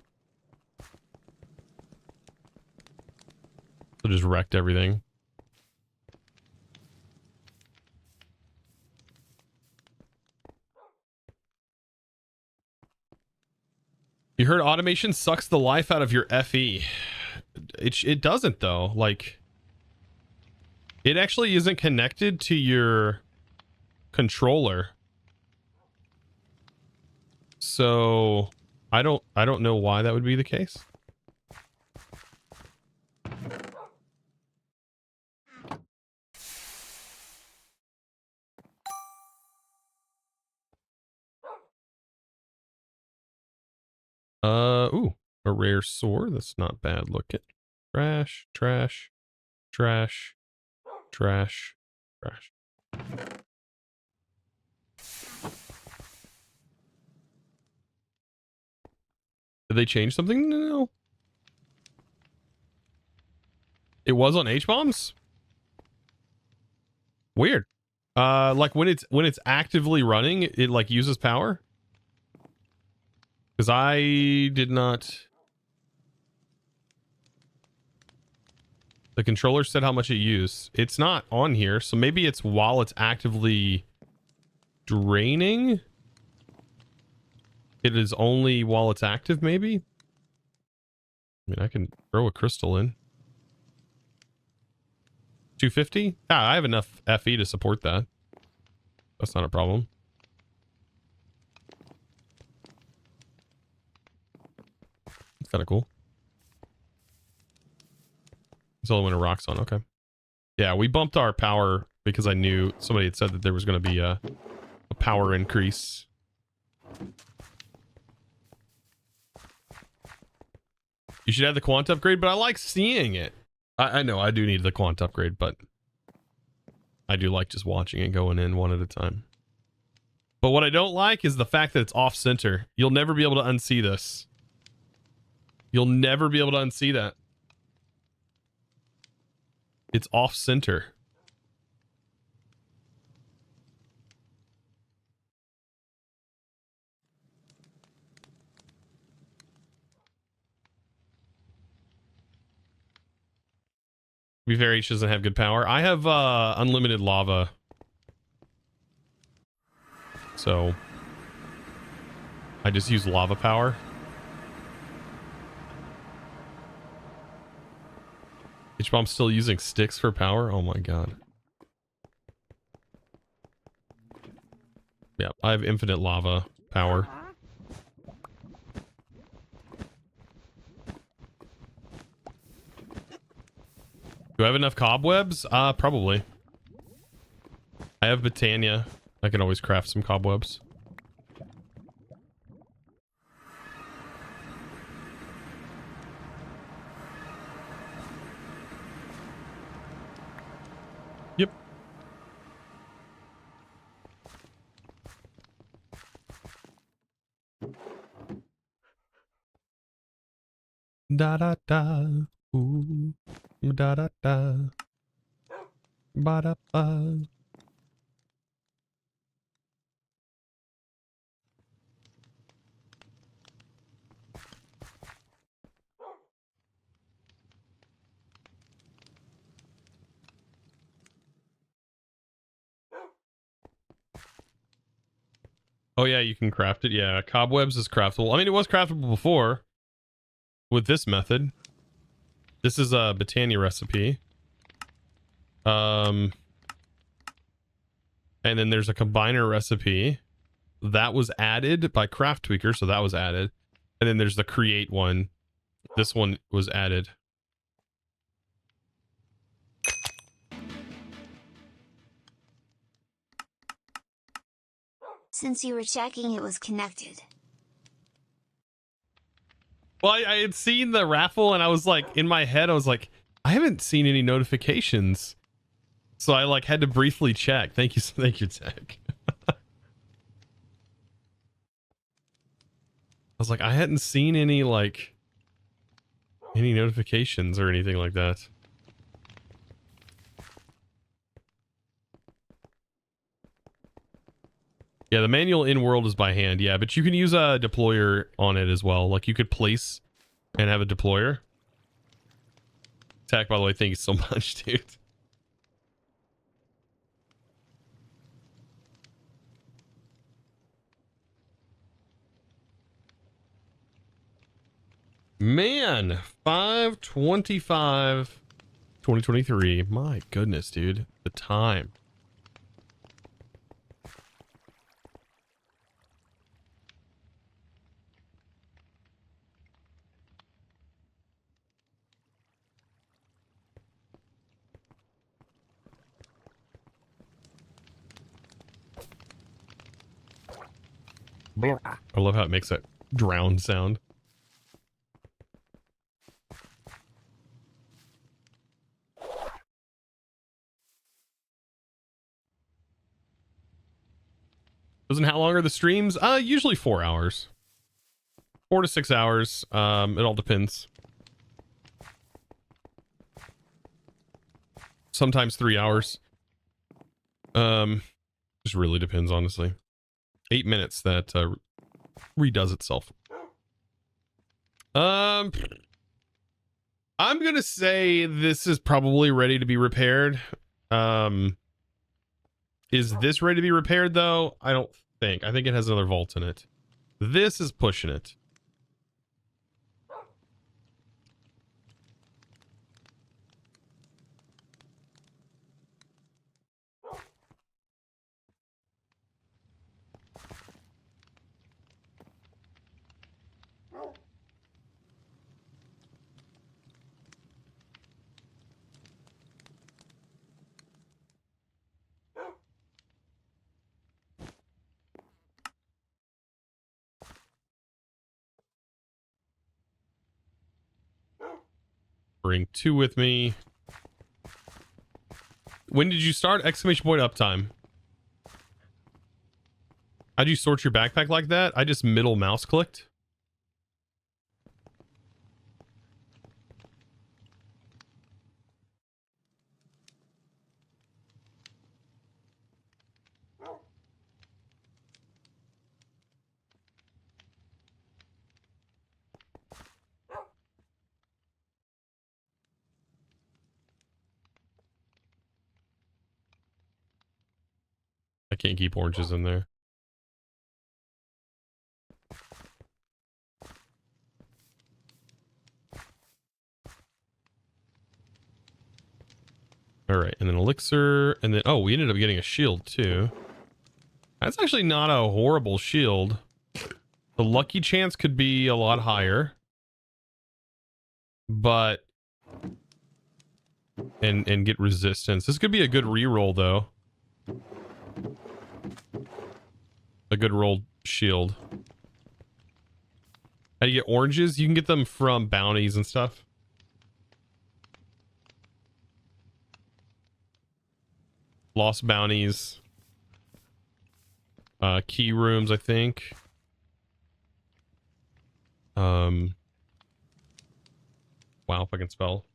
So just wrecked everything. You heard automation sucks the life out of your FE. It doesn't though. Like, it actually isn't connected to your controller. So I don't know why that would be the case. Ooh, a rare sword. That's not bad looking. Trash. Did they change something? No. It was on H-bombs? Weird. Like when it's actively running, it like uses power? Because I did not... The controller said how much it used. It's not on here, so maybe it's while it's actively draining. It is only while it's active, maybe? I mean, I can throw a crystal in. 250? Yeah, I have enough FE to support that. That's not a problem. It's kind of cool. It's only when it rocks on. Okay. Yeah, we bumped our power because I knew somebody had said that there was going to be a power increase. You should have the quant upgrade, but I like seeing it. I know I do need the quant upgrade, but I do like just watching it going in one at a time. But what I don't like is the fact that it's off center. You'll never be able to unsee this. You'll never be able to unsee that. It's off center. To be fair, each doesn't have good power. I have unlimited lava. So I just use lava power. H-bomb's still using sticks for power? Oh my god. Yeah, I have infinite lava power. Do I have enough cobwebs? Probably. I have Botania. I can always craft some cobwebs. Yep. Da da da. Ooh. Da da da. Ba da ba. Oh yeah, you can craft it. Yeah, cobwebs is craftable. I mean, it was craftable before with this method. This is a Botany recipe. And then there's a combiner recipe that was added by Craft Tweaker, so that was added. And then there's the create one. This one was added. Since you were checking, it was connected. Well, I had seen the raffle and I was like, in my head, I was like, I haven't seen any notifications. So I like had to briefly check. Thank you, Tech. I was like, I hadn't seen any like any notifications or anything like that. Yeah, the manual in world is by hand. Yeah, but you can use a deployer on it as well. Like you could place and have a deployer. Tech, by the way, thank you so much, dude. Man, 5/25, 2023. My goodness, dude. The time. I love how it makes that drown sound. And how long are the streams? Usually 4 hours. 4 to 6 hours. It all depends. Sometimes 3 hours. Just really depends, honestly. 8 minutes that redoes itself. I'm gonna say this is probably ready to be repaired. Is this ready to be repaired though? I don't think. I think it has another vault in it. This is pushing it. Bring 2 with me. When did you start? Exclamation point uptime. How'd you sort your backpack like that? I just middle mouse clicked. I can't keep oranges in there. All right, and then elixir, and then, oh, we ended up getting a shield too. That's actually not a horrible shield. The lucky chance could be a lot higher, but and get resistance. This could be a good reroll though. A good rolled shield. How do you get oranges? You can get them from bounties and stuff. Lost bounties. Key rooms, I think. Wow, if I can spell.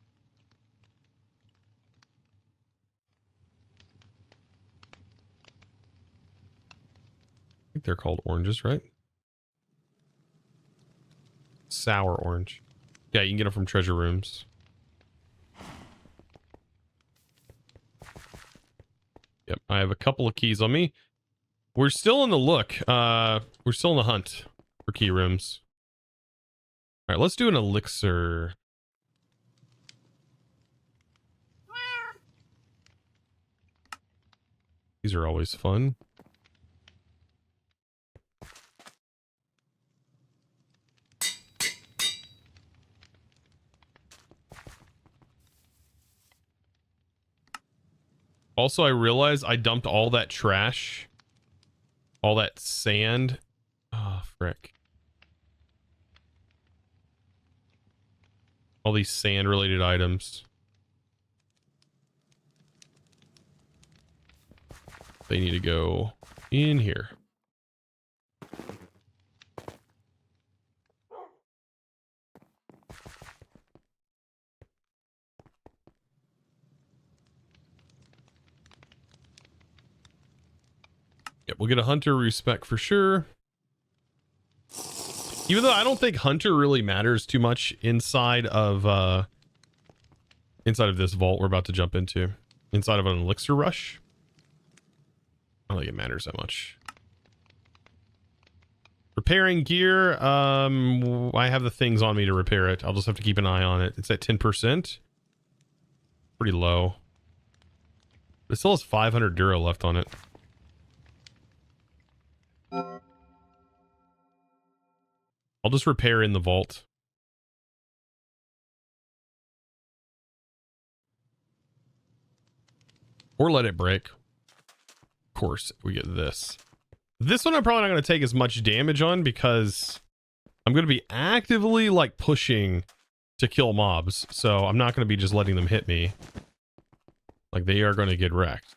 I think they're called oranges, right? Sour orange. Yeah, you can get them from treasure rooms. Yep, I have a couple of keys on me. We're still in the look. We're still in the hunt for key rooms. All right, let's do an elixir. These are always fun. Also, I realized I dumped all that trash. All that sand. Oh, frick. All these sand related items. They need to go in here. Yep, we'll get a hunter respec for sure. Even though I don't think hunter really matters too much inside of this vault we're about to jump into. Inside of an elixir rush. I don't think it matters that much. Repairing gear. I have the things on me to repair it. I'll just have to keep an eye on it. It's at 10%. Pretty low. But it still has 500 Duro left on it. I'll just repair in the vault. Or let it break. Of course, we get this. This one I'm probably not going to take as much damage on because I'm going to be actively like pushing to kill mobs. So I'm not going to be just letting them hit me. Like they are going to get wrecked.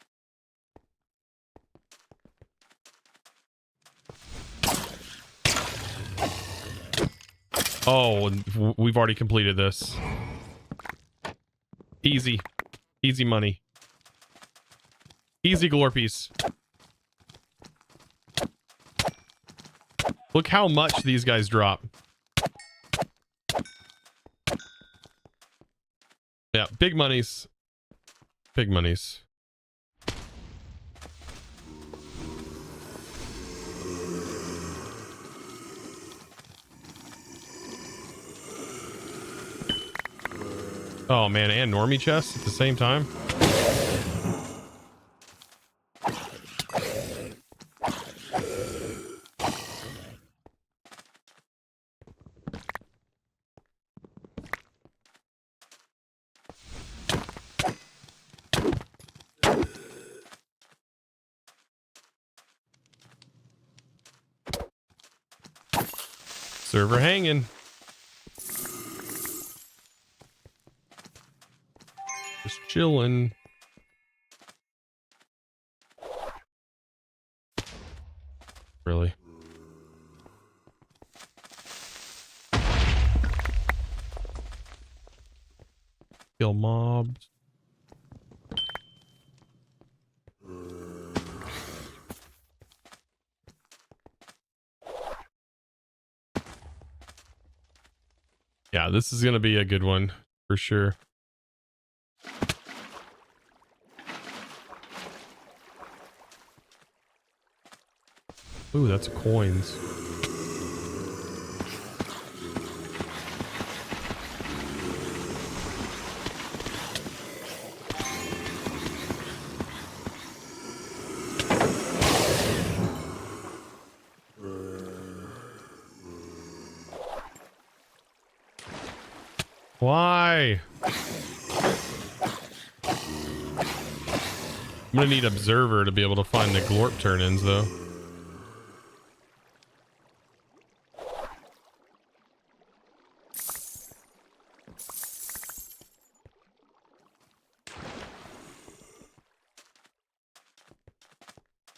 Oh, we've already completed this. Easy. Easy money. Easy glorpies. Look how much these guys drop. Yeah, big monies. Big monies. Oh man, and normie chests at the same time. Server hanging. Just chilling. Really? Kill mobs. Yeah, this is gonna be a good one for sure. Ooh, that's coins. Why? I'm gonna need observer to be able to find the glorp turn-ins though.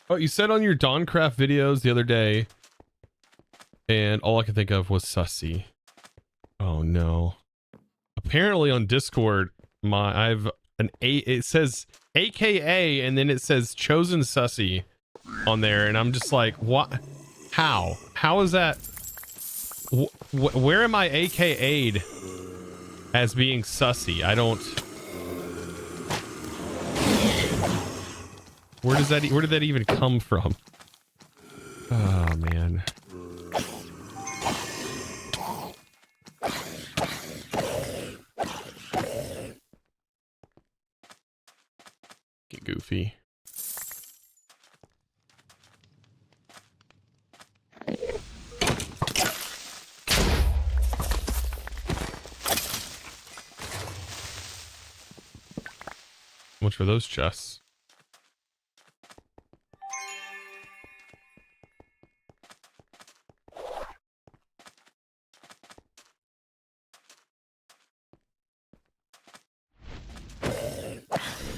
Oh, you said on your Dawncraft videos the other day, and all I could think of was sussy. Oh no. Apparently on Discord, I've an it says AKA and then it says chosen sussy on there, and I'm just like, what? How is that? Where am I AKA'd as being sussy? I don't. Where did that even come from? Oh man. Get goofy. How much for those chests?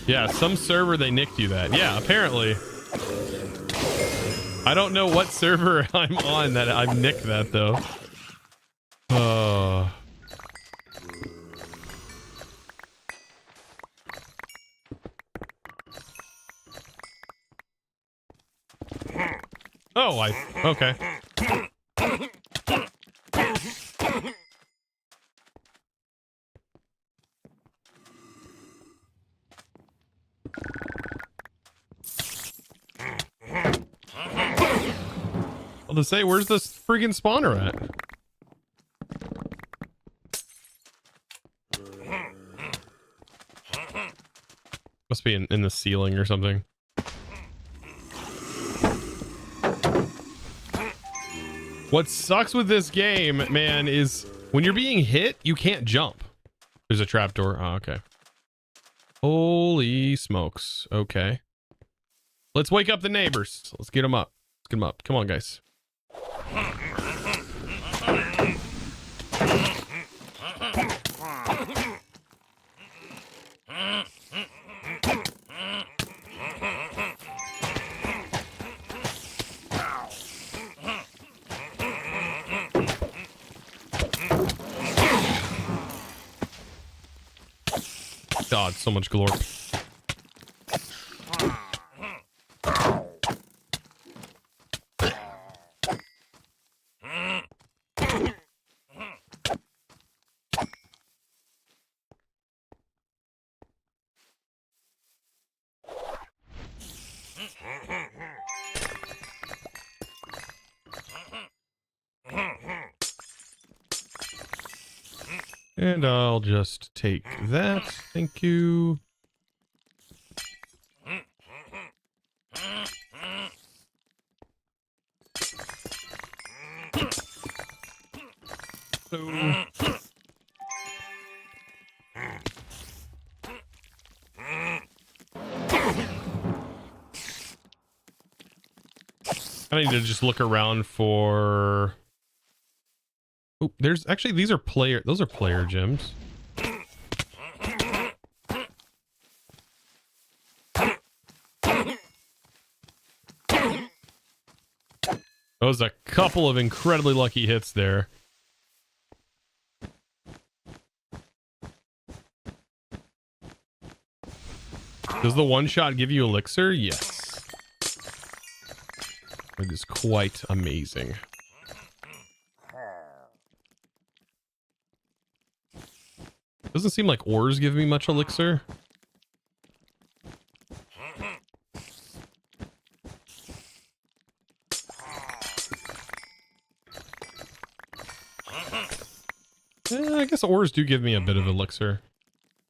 Yeah, some server they nicked you that. Yeah, apparently. I don't know what server I'm on that I've nicked that though. Oh, okay. Well, to say, where's this friggin' spawner at? Must be in the ceiling or something. What sucks with this game, man, is when you're being hit, you can't jump. There's a trapdoor. Oh, okay. Holy smokes. Okay. Let's wake up the neighbors. Let's get them up. Let's get them up. Come on, guys. God, so much glory. And I'll just take that. Thank you. Hello. I need to just look around for... Oh, there's actually, those are player gems. That was a couple of incredibly lucky hits there. Does the one shot give you elixir? Yes. It is quite amazing. Doesn't seem like ores give me much elixir. I guess ores do give me a bit of elixir.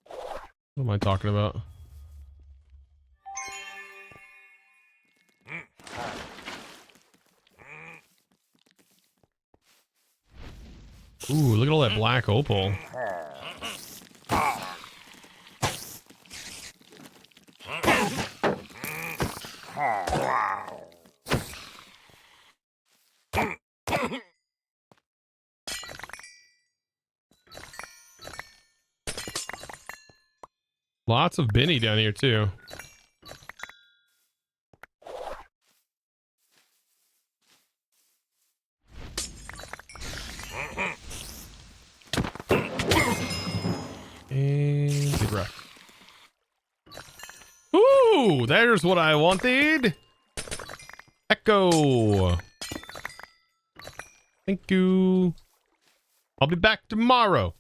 What am I talking about? Ooh, look at all that black opal. Lots of Benny down here too. And get wrecked. Ooh, there's what I wanted. Echo. Thank you. I'll be back tomorrow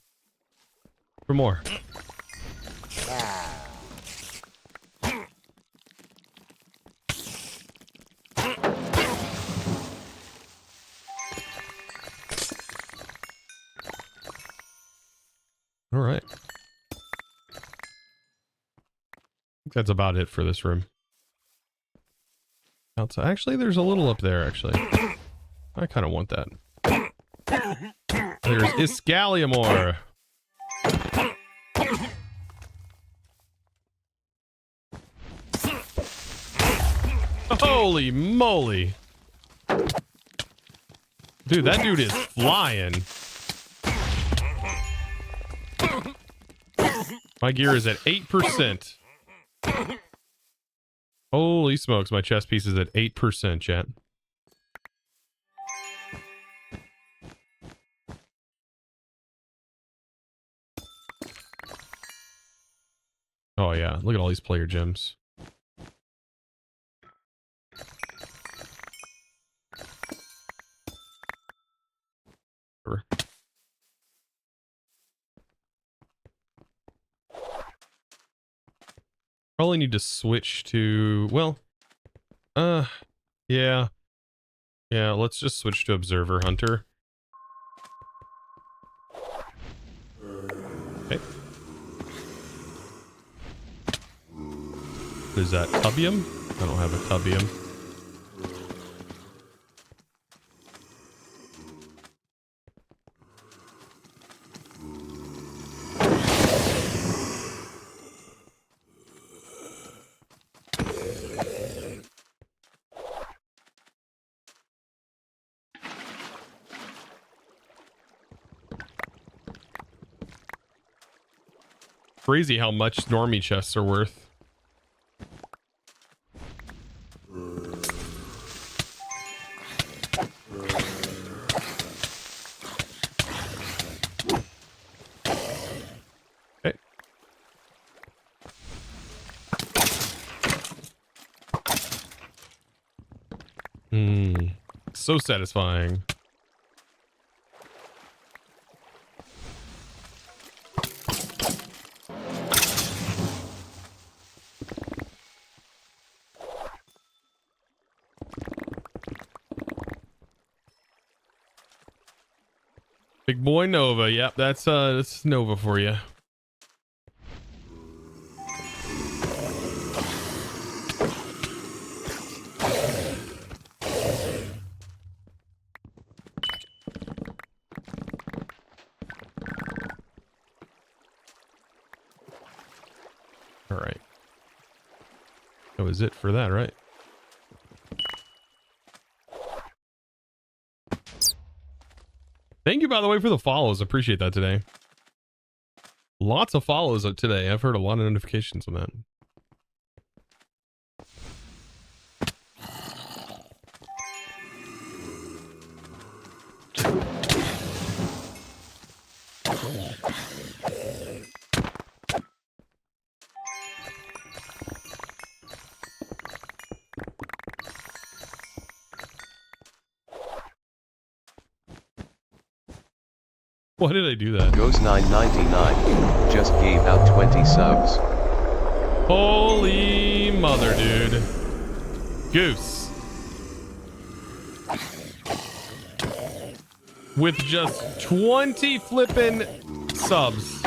for more. All right. I think that's about it for this room. Outside. Actually, there's a little up there, actually. I kind of want that. There's Iscaliamore. Holy moly. Dude, that dude is flying. My gear is at 8%. Holy smokes, my chest piece is at 8%, chat. Oh yeah, look at all these player gems. Probably need to switch to, well, yeah. Yeah, let's just switch to Observer Hunter. Okay. Is that tubium? I don't have a tubium. Crazy how much normie chests are worth. Okay. So satisfying. Big boy Nova. Yep, that's Nova for you. All right. That was it for that, right? Thank you, by the way, for the follows. Appreciate that today. Lots of follows today. I've heard a lot of notifications on that. Why did I do that? Goes 999. Just gave out 20 subs. Holy mother, dude. Goose. With just 20 flippin' subs.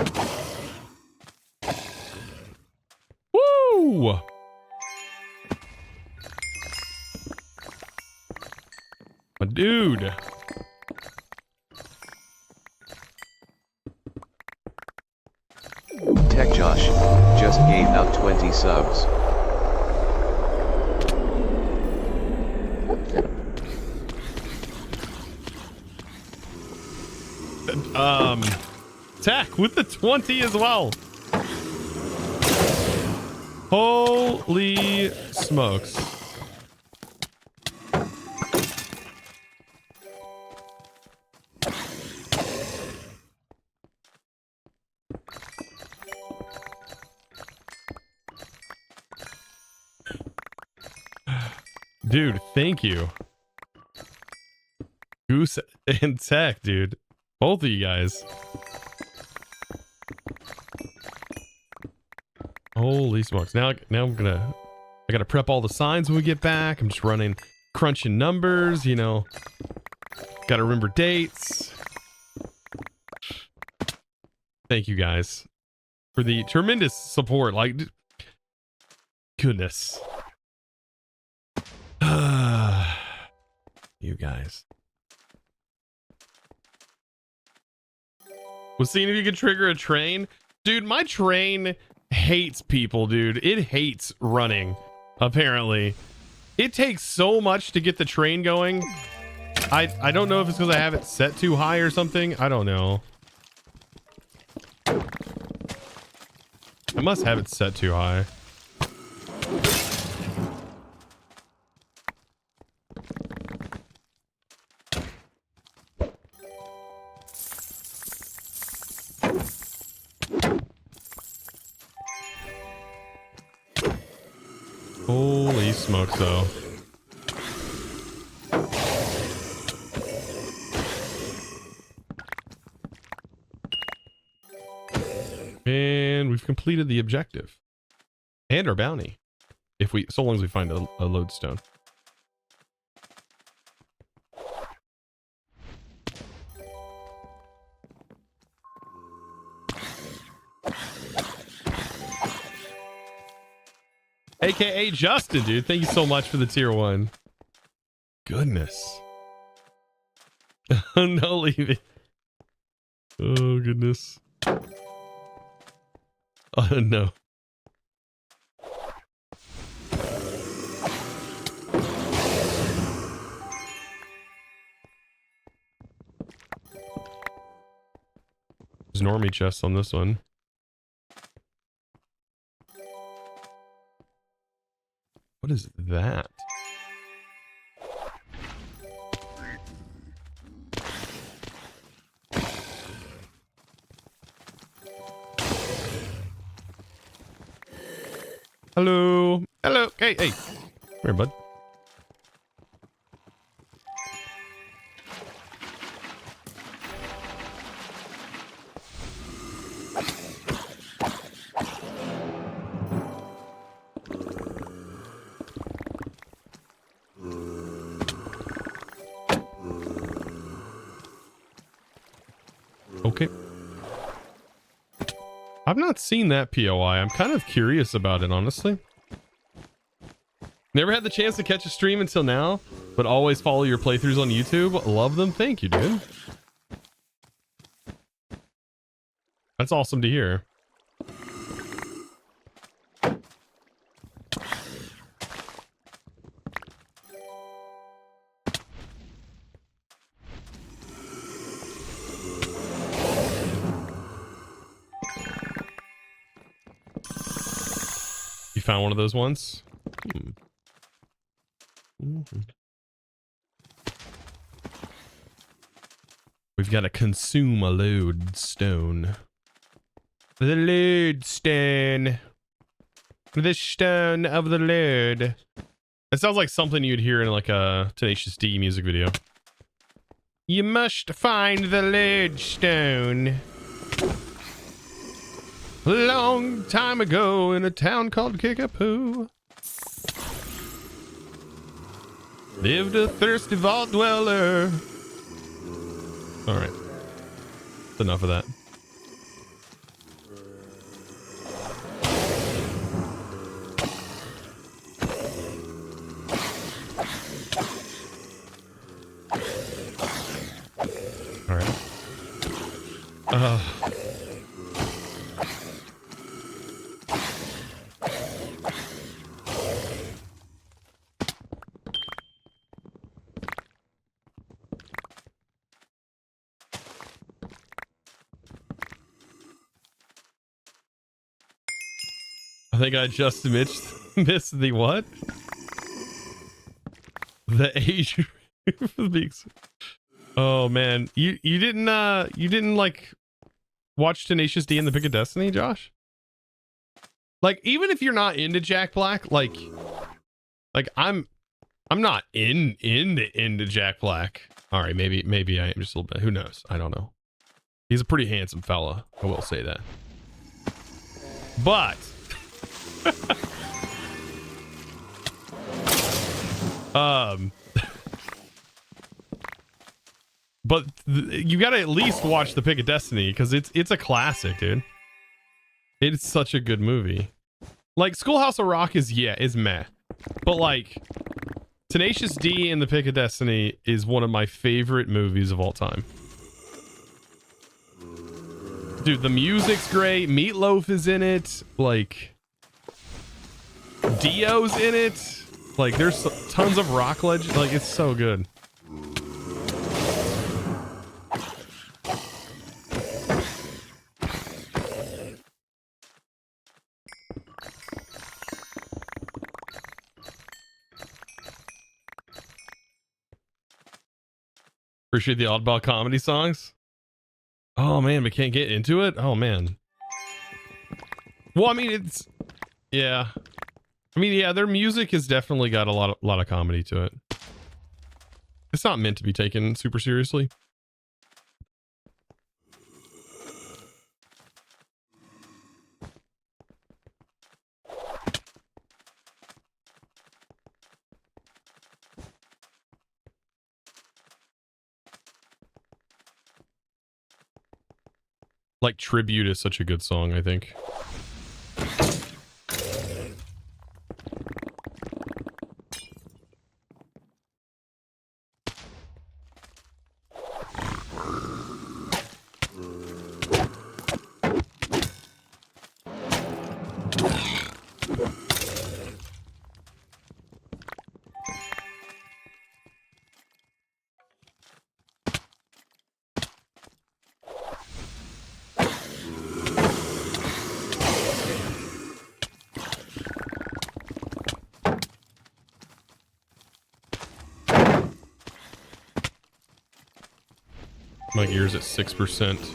Woo! My dude. Tech Josh just gave out 20 subs. Tech with the 20 as well. Holy smokes. Dude, thank you. Goose and Tech, dude. Both of you guys. Holy smokes. Now I gotta prep all the signs when we get back. I'm just crunching numbers, you know. Gotta remember dates. Thank you guys for the tremendous support. Like, goodness. You guys. Was seeing if you could trigger a train. Dude, my train hates people, dude. It hates running, apparently. It takes so much to get the train going. I don't know if it's because I have it set too high or something. I don't know. I must have it set too high. Holy smokes, though. And we've completed the objective. And our bounty. So long as we find a lodestone. AKA Justin, dude. Thank you so much for the tier 1. Goodness. No leaving. Oh, goodness. Oh, no. There's normie chests on this one. What is that? Hello. Hello. Hey, hey. Come here, bud. Okay. I've not seen that POI. I'm kind of curious about it, honestly. Never had the chance to catch a stream until now, but always follow your playthroughs on YouTube. Love them. Thank you, dude. That's awesome to hear. You found one of those ones? We've got to consume a lodestone. The lodestone. The stone of the lord. It sounds like something you'd hear in like a Tenacious D music video. You must find the lodestone. A long time ago in a town called Kickapoo lived a thirsty vault dweller. All right, that's enough of that. All right. I think I just missed the what? The age of being. Oh man, you didn't like watch Tenacious D and the Pick of Destiny, Josh? Like, even if you're not into Jack Black, like I'm not into Jack Black. All right, maybe I am just a little bit. Who knows? I don't know. He's a pretty handsome fella. I will say that. But but you gotta at least watch the Pick of Destiny because it's a classic, dude. It's such a good movie. Like, Schoolhouse of Rock is meh, but like Tenacious D and the Pick of Destiny is one of my favorite movies of all time. Dude, the music's great. Meatloaf is in it. Like, Dio's in it. Like, there's tons of rock legend. Like, it's so good. Appreciate the oddball comedy songs. Oh man, we can't get into it. Oh man. Well, I mean, it's yeah. I mean, yeah, their music has definitely got a lot of comedy to it. It's not meant to be taken super seriously. Like, Tribute is such a good song, I think. My gear's at 6%.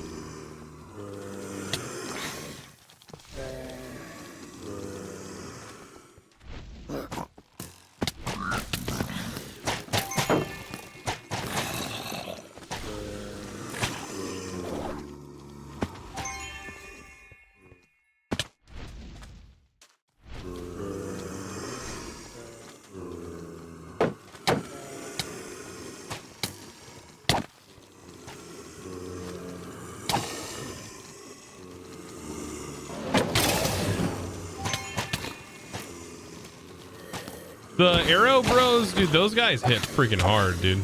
The arrow bros, dude, those guys hit freaking hard, dude.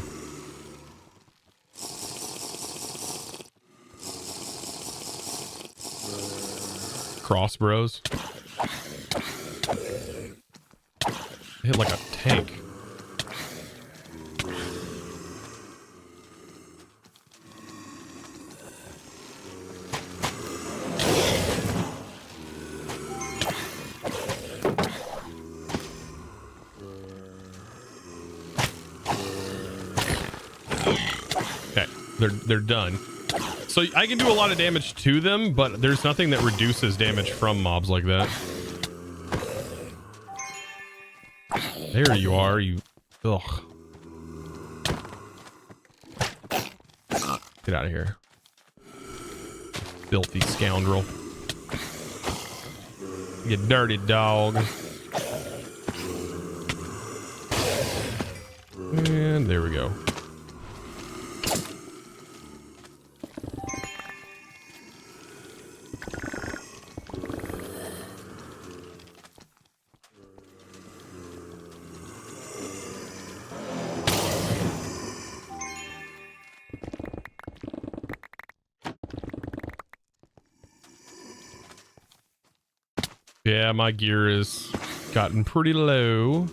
Cross bros. Hit like a tank. Okay, they're done. So I can do a lot of damage to them, but there's nothing that reduces damage from mobs like that. There you are, you... Ugh. Get out of here. Filthy scoundrel. You dirty dog. And there we go. Yeah, my gear has gotten pretty low.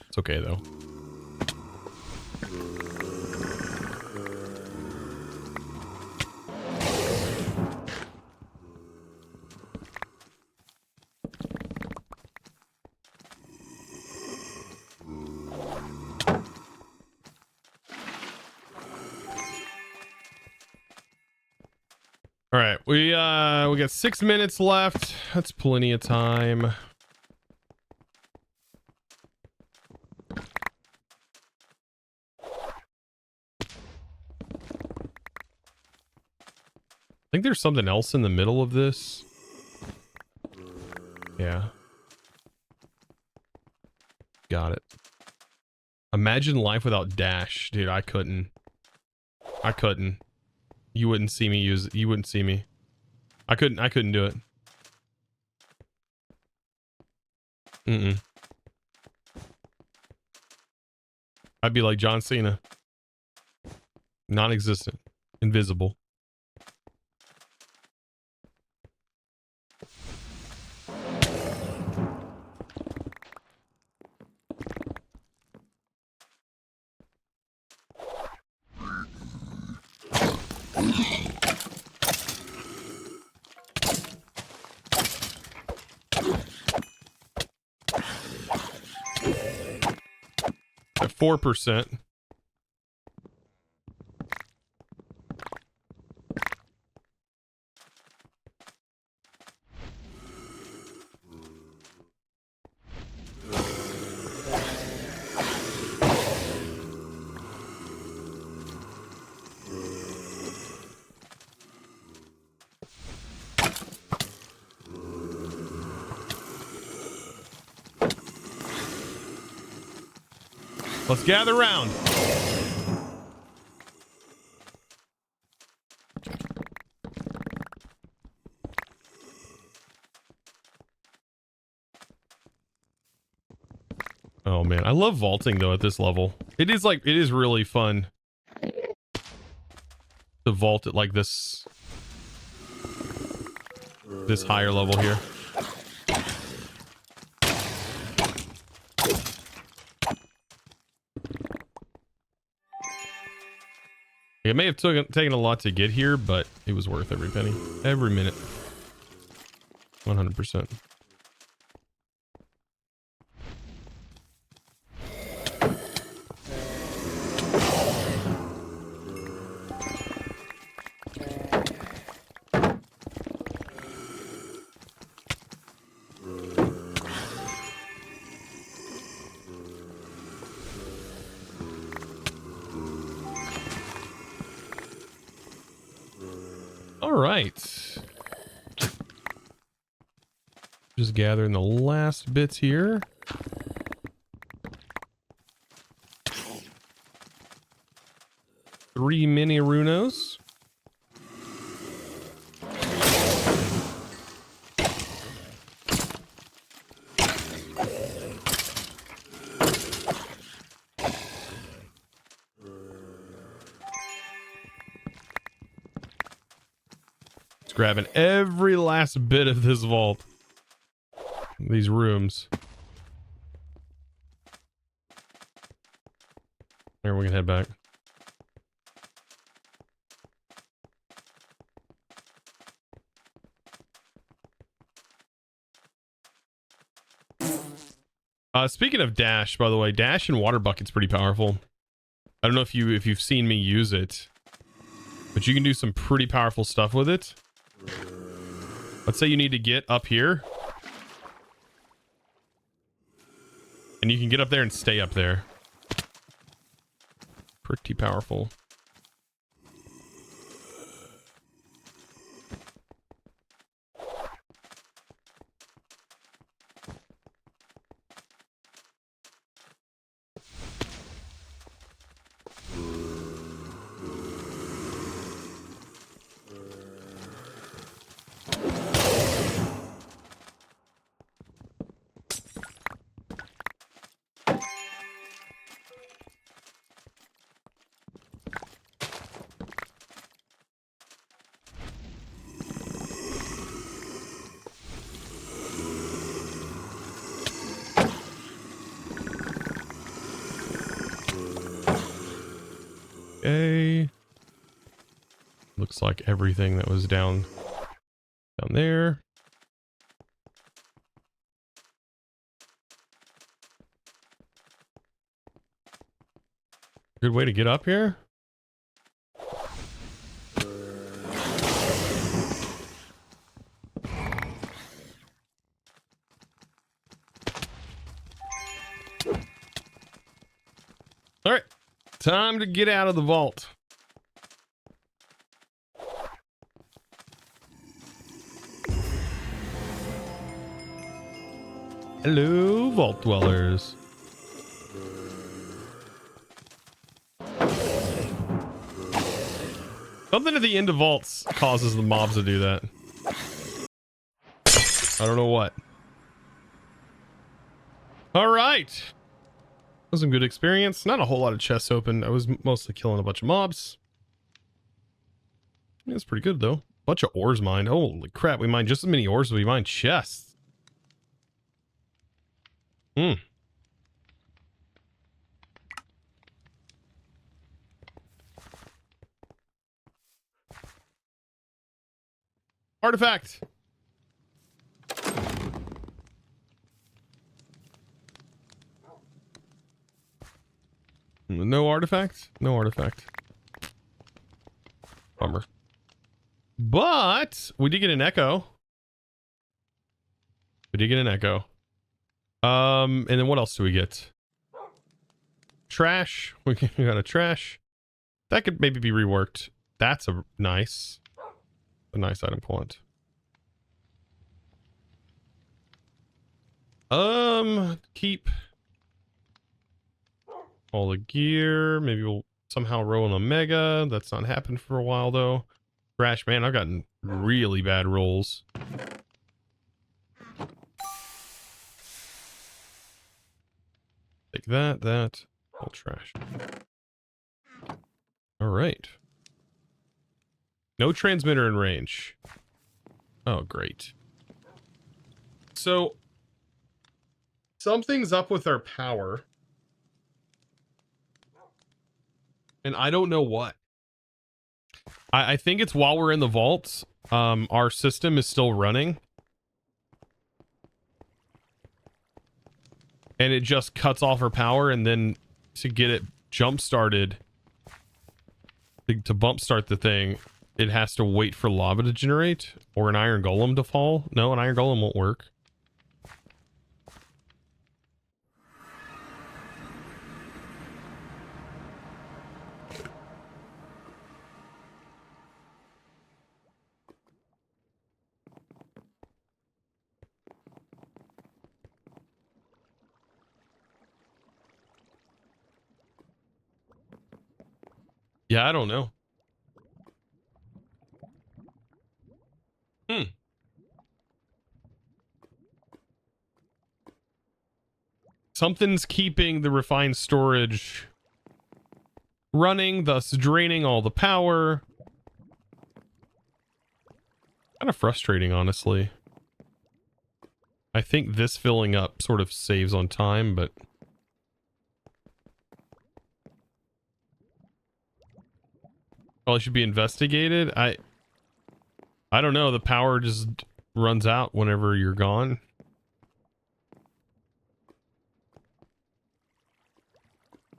It's okay though. All right, we got 6 minutes left. That's plenty of time. I think there's something else in the middle of this. Yeah. Got it. Imagine life without dash. Dude, I couldn't. You wouldn't see me use it. You wouldn't see me. I couldn't do it. Mm-mm. I'd be like John Cena. Non-existent. Invisible. At 4%. Let's gather round. Oh man, I love vaulting though at this level. It is really fun to vault at like this higher level here. It may have taken a lot to get here, but it was worth every penny, every minute. 100%. All right. Just gathering the last bits here. Three mini runos. grabbing every last bit of this vault. These rooms. There, we can head back. Speaking of dash, by the way, dash and water bucket's pretty powerful. I don't know if you've seen me use it, but you can do some pretty powerful stuff with it. Let's say you need to get up here, and you can get up there and stay up there. Pretty powerful. Okay. Looks like everything that was down there. Good way to get up here. All right. Time to get out of the vault. Hello, vault dwellers. Something at the end of vaults causes the mobs to do that. I don't know what. All right. That was a good experience. Not a whole lot of chests open. I was mostly killing a bunch of mobs. It's pretty good though. Bunch of ores mined. Holy crap, we mined just as many ores as we mined chests. Artifact. No artifact? No artifact. Bummer. But we did get an echo. We did get an echo. And then what else do we get? Trash. We got a trash. That could maybe be reworked. That's a nice item point. Keep all the gear. Maybe we'll somehow roll an Omega. That's not happened for a while though. Trash, man, I've gotten really bad rolls. Take that, all trash. All right. No transmitter in range. Oh, great. So something's up with our power. And I don't know what. I think it's while we're in the vaults, our system is still running. And it just cuts off our power, and then to get it jump started, to bump start the thing, it has to wait for lava to generate or an iron golem to fall. No, an iron golem won't work. Yeah, I don't know. Something's keeping the refined storage running, thus draining all the power. Kind of frustrating, honestly. I think this filling up sort of saves on time, but... Probably should be investigated. I don't know. The power just runs out whenever you're gone.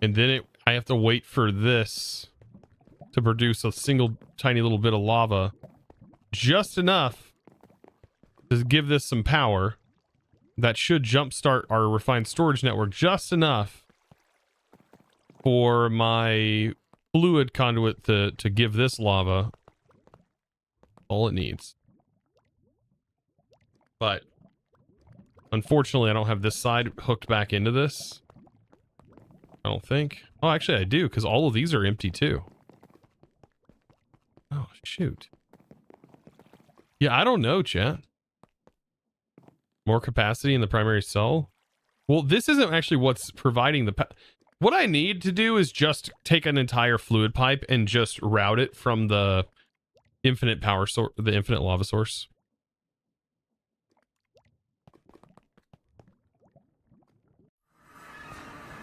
And then I have to wait for this to produce a single tiny little bit of lava. Just enough to give this some power. That should jumpstart our refined storage network just enough for my fluid conduit to give this lava all it needs. But unfortunately, I don't have this side hooked back into this. I don't think. Oh, actually I do, because all of these are empty too. Oh, shoot. Yeah, I don't know, chat. More capacity in the primary cell? Well, this isn't actually what's providing the... What I need to do is just take an entire fluid pipe and just route it from the infinite power source, the infinite lava source.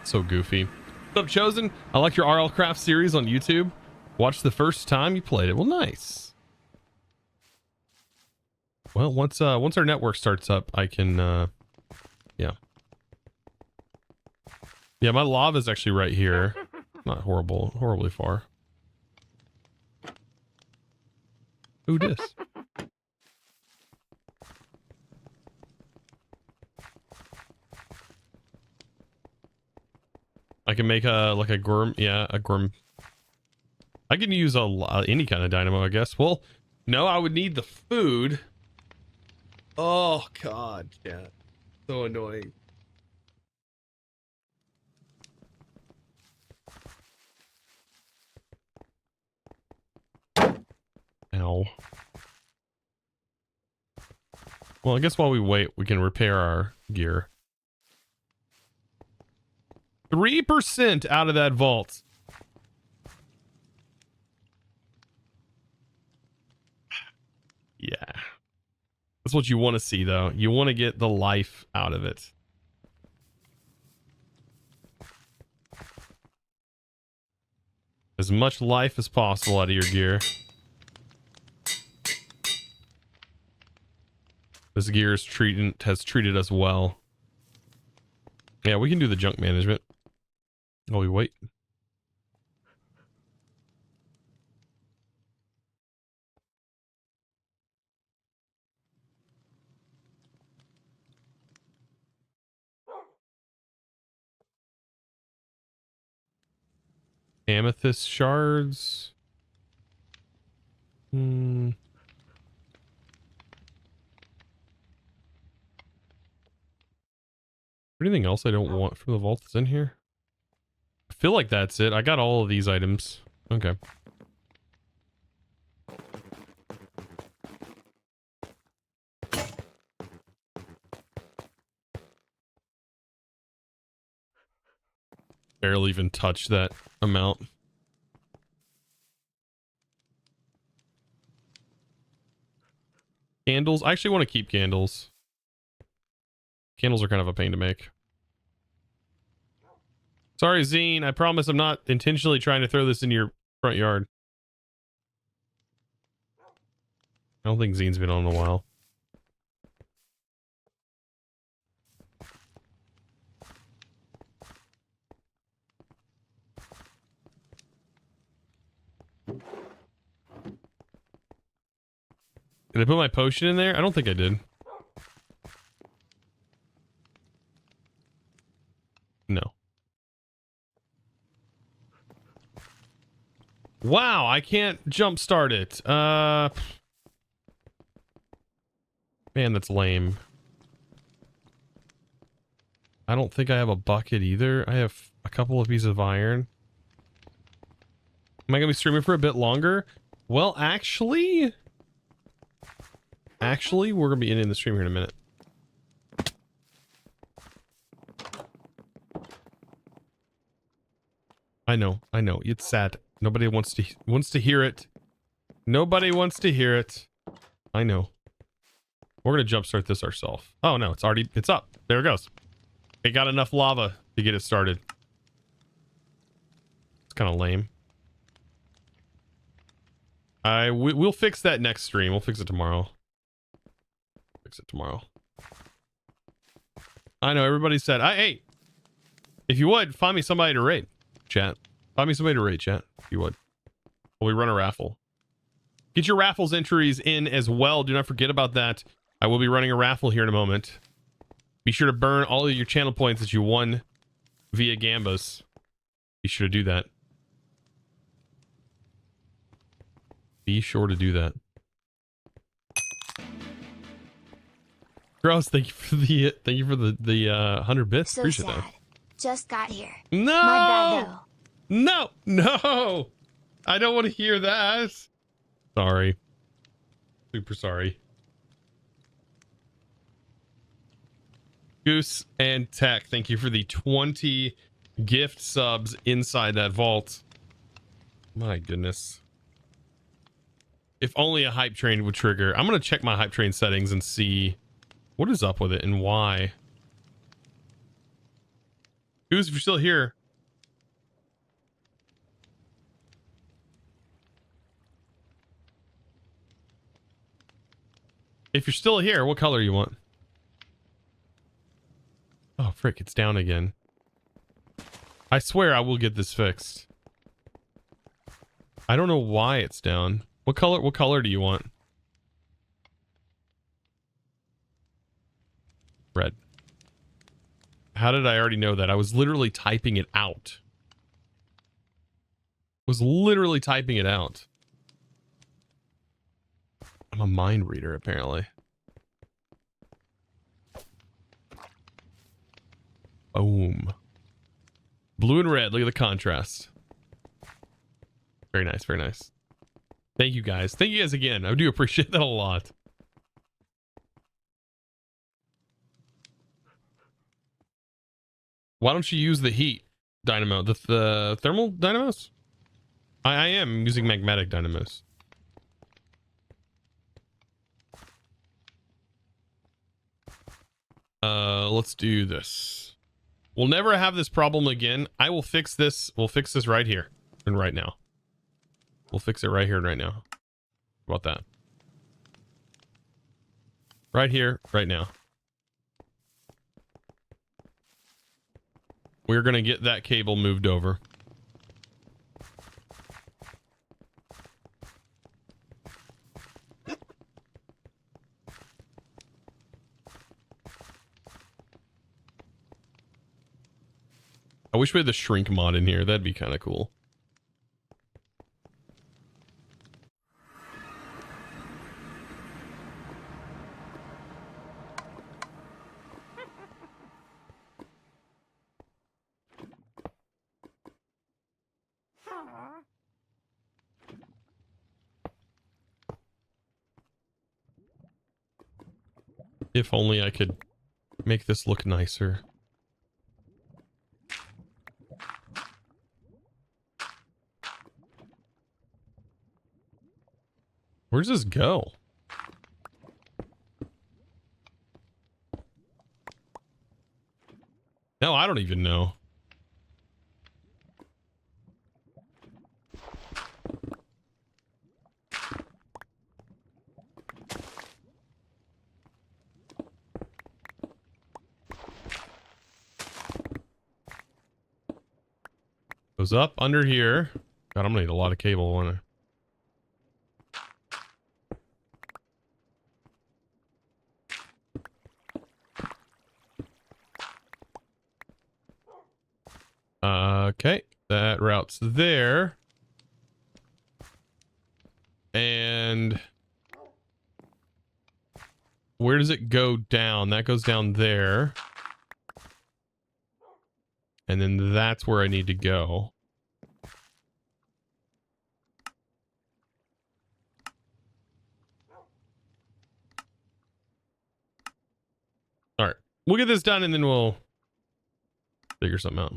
So goofy. What's up, Chosen? I like your RL Craft series on YouTube. Watched the first time you played it. Well, nice. Well, once our network starts up, I can, yeah. Yeah, my lava's actually right here. Not horribly far. Who dis? I can make a Gurm, yeah, a Gurm. I can use any kind of dynamo, I guess. Well, no, I would need the food. Oh God, yeah, so annoying. Ow. Well, I guess while we wait, we can repair our gear. 3% out of that vault. Yeah. That's what you want to see, though. You want to get the life out of it. As much life as possible out of your gear. This gear has treated us well. Yeah, we can do the junk management. Oh, we wait. Amethyst shards. Anything else I don't want from the vault that's in here? I feel like that's it. I got all of these items. Okay. Barely even touched that amount. Candles. I actually want to keep candles. Candles are kind of a pain to make. Sorry, Zine. I promise I'm not intentionally trying to throw this in your front yard. I don't think Zine's been on in a while. Did I put my potion in there? I don't think I did. No. Wow, I can't jumpstart it. Man, that's lame. I don't think I have a bucket either. I have a couple of pieces of iron. Am I gonna be streaming for a bit longer? Well, actually, we're gonna be ending the stream here in a minute. I know. It's sad. Nobody wants to hear it. Nobody wants to hear it. I know. We're gonna jumpstart this ourselves. Oh no, it's up. There it goes. It got enough lava to get it started. It's kind of lame. We'll fix that next stream. We'll fix it tomorrow. Fix it tomorrow. I know everybody said, hey, if you would find me somebody to raid, chat. Find me somebody to raid, chat. If you would. We run a raffle. Get your raffles entries in as well. Do not forget about that. I will be running a raffle here in a moment. Be sure to burn all of your channel points that you won via Gambas. Be sure to do that. Be sure to do that. Gross, thank you for the 100 bits. So Appreciate sad. that. Just got here. No! My bad though. No! I don't want to hear that. Sorry. Super sorry. Goose and Tech, thank you for the 20 gift subs inside that vault. My goodness. If only a hype train would trigger. I'm going to check my hype train settings and see what is up with it and why. Goose, if you're still here. If you're still here, what color you want? Oh, frick, it's down again. I swear I will get this fixed. I don't know why it's down. What color do you want? Red. How did I already know that? I was literally typing it out. I'm a mind reader, apparently. Boom. Blue and red. Look at the contrast. Very nice. Very nice. Thank you guys. Thank you guys again. I do appreciate that a lot. Why don't you use the heat dynamo? The thermal dynamos? I am using magmatic dynamos. Let's do this. We'll never have this problem again. I will fix this. We'll fix this right here and right now. We'll fix it right here and right now. How about that? Right here, right now. We're going to get that cable moved over. I wish we had the shrink mod in here. That'd be kind of cool. If only I could make this look nicer. Where does this go? No, I don't even know. Goes up under here. God, I'm gonna need a lot of cable, won't I? Okay, that route's there. And where does it go down? That goes down there. And then that's where I need to go. All right, we'll get this done and then we'll figure something out.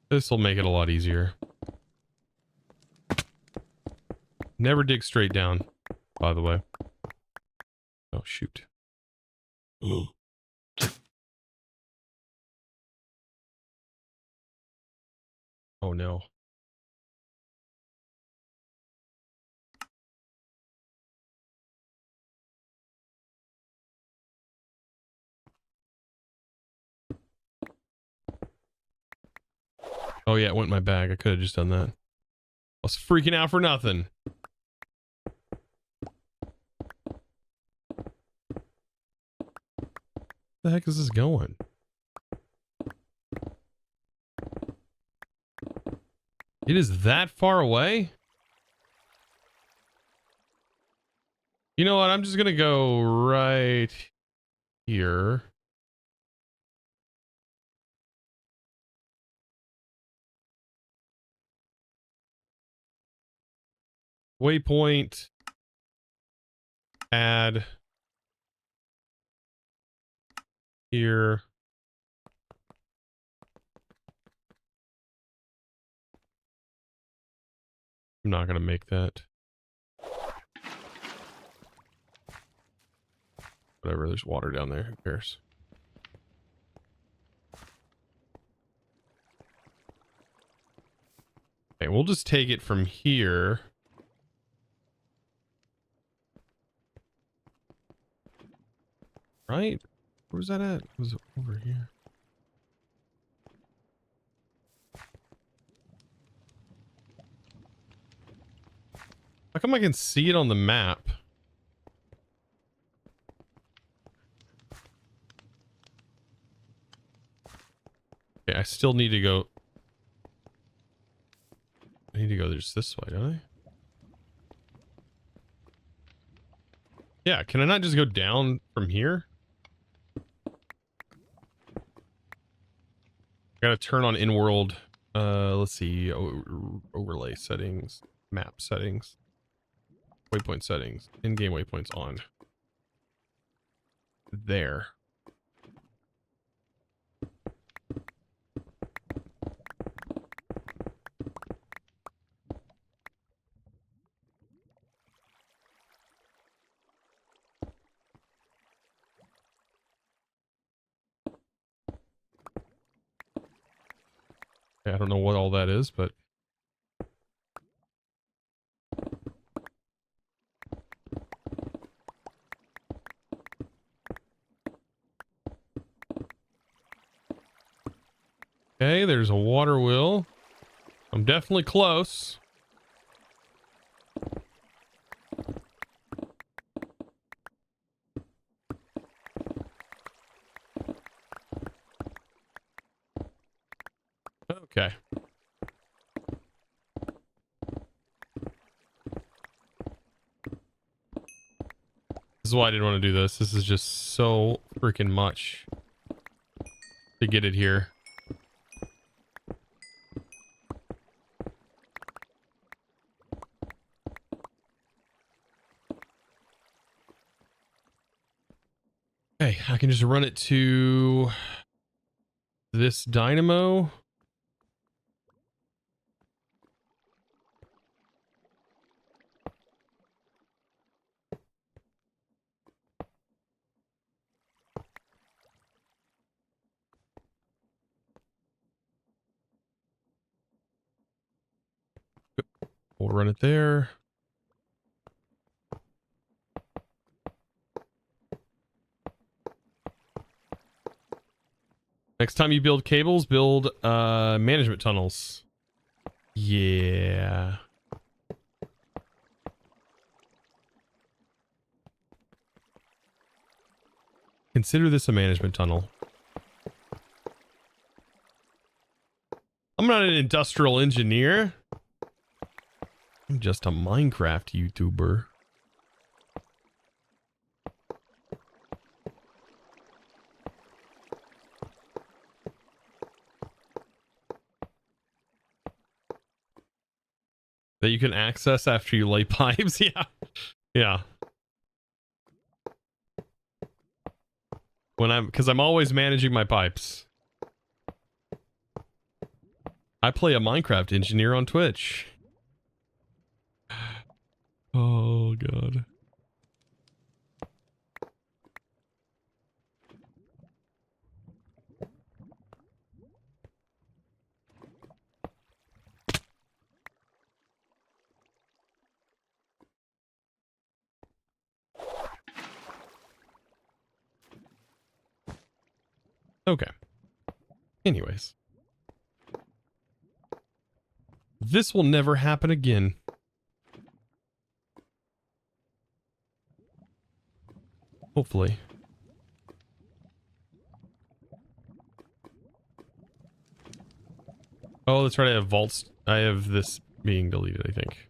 This will make it a lot easier. Never dig straight down, by the way. Oh, shoot. Oh, no. Oh, yeah, it went in my bag. I could have just done that. I was freaking out for nothing. Where the heck is this going? It is that far away? You know what? I'm just gonna go right here. Waypoint. Add. Here. I'm not gonna make that. Whatever, there's water down there. Who cares? Okay, we'll just take it from here. Right? Where was that at? It was over here. How come I can see it on the map? Okay, I still need to go. I need to go just this way, don't I? Yeah, can I not just go down from here? Gotta turn on in-world. Let's see. Overlay settings. Map settings. Waypoint settings. In-game waypoints on. There. I don't know what all that is, but okay, there's a water wheel. I'm definitely close. Okay. This is why I didn't want to do this. This is just so freaking much to get it here. Okay, I can just run it to this dynamo. We'll run it there. Next time you build cables, build management tunnels. Yeah. Consider this a management tunnel. I'm not an industrial engineer. I'm just a Minecraft YouTuber. That you can access after you lay pipes. Yeah. Yeah. Because I'm always managing my pipes. I play a Minecraft engineer on Twitch. Oh, God. Okay. Anyways. This will never happen again. Hopefully. Oh, that's right. I have vaults. I have this being deleted, I think.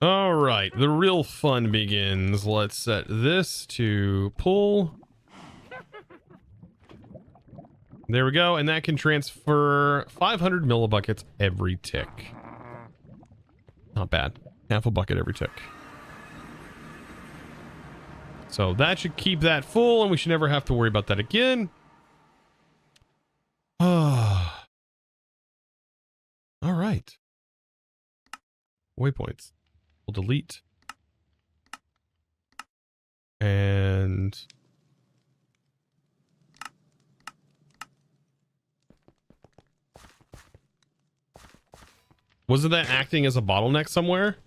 All right. The real fun begins. Let's set this to pull. There we go. And that can transfer 500 millibuckets every tick. Not bad. Half a bucket every tick. So that should keep that full, and we should never have to worry about that again. All right. Waypoints. We'll delete. And wasn't that acting as a bottleneck somewhere?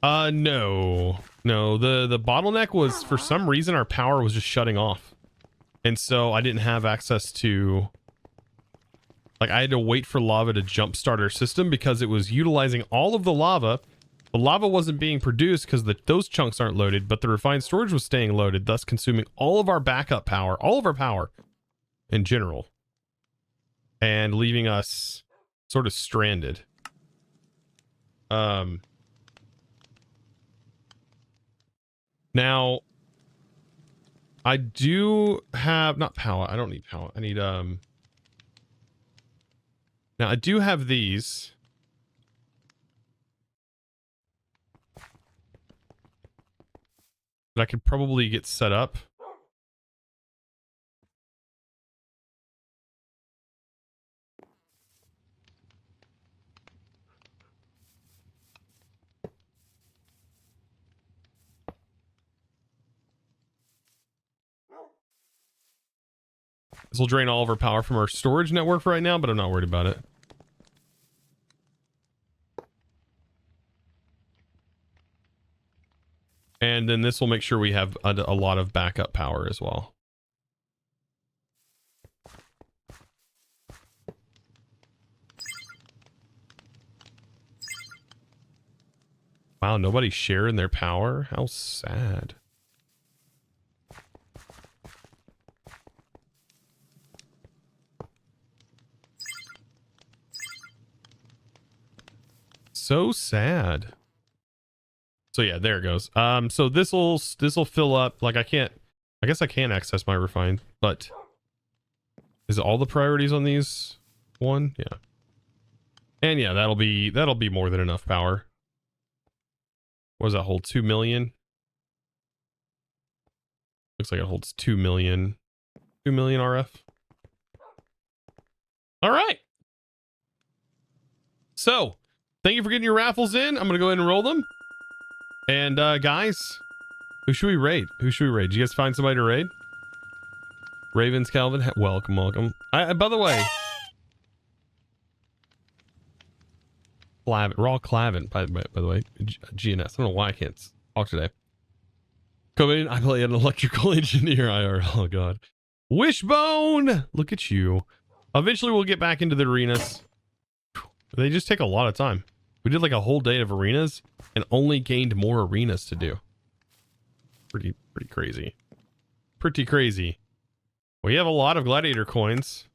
No. No, the bottleneck was, for some reason, our power was just shutting off. And so I didn't have access to... Like, I had to wait for lava to jumpstart our system because it was utilizing all of the lava. The lava wasn't being produced because those chunks aren't loaded, but the refined storage was staying loaded, thus consuming all of our backup power, all of our power in general, and leaving us sort of stranded. Now, I do have, not power, I don't need power, I need, now I do have these. That I could probably get set up. This will drain all of our power from our storage network for right now, but I'm not worried about it. And then this will make sure we have a lot of backup power as well. Wow, nobody's sharing their power? How sad. So sad. So yeah, there it goes. So this'll fill up. Like I guess I can access my refined, but is it all the priorities on these one? Yeah. And yeah, that'll be more than enough power. What does that hold? 2 million? Looks like it holds 2 million. 2 million RF. All right. So, thank you for getting your raffles in. I'm going to go ahead and roll them. And guys, who should we raid? Who should we raid? Did you guys find somebody to raid? Ravens, Calvin, welcome, welcome. By the way, Raw Clavin, by the way, GNS. I don't know why I can't talk today. Come in, I play an electrical engineer IR. Oh god. Wishbone! Look at you. Eventually we'll get back into the arenas. They just take a lot of time. We did like a whole day of arenas and only gained more arenas to do. Pretty crazy. Pretty crazy. We have a lot of gladiator coins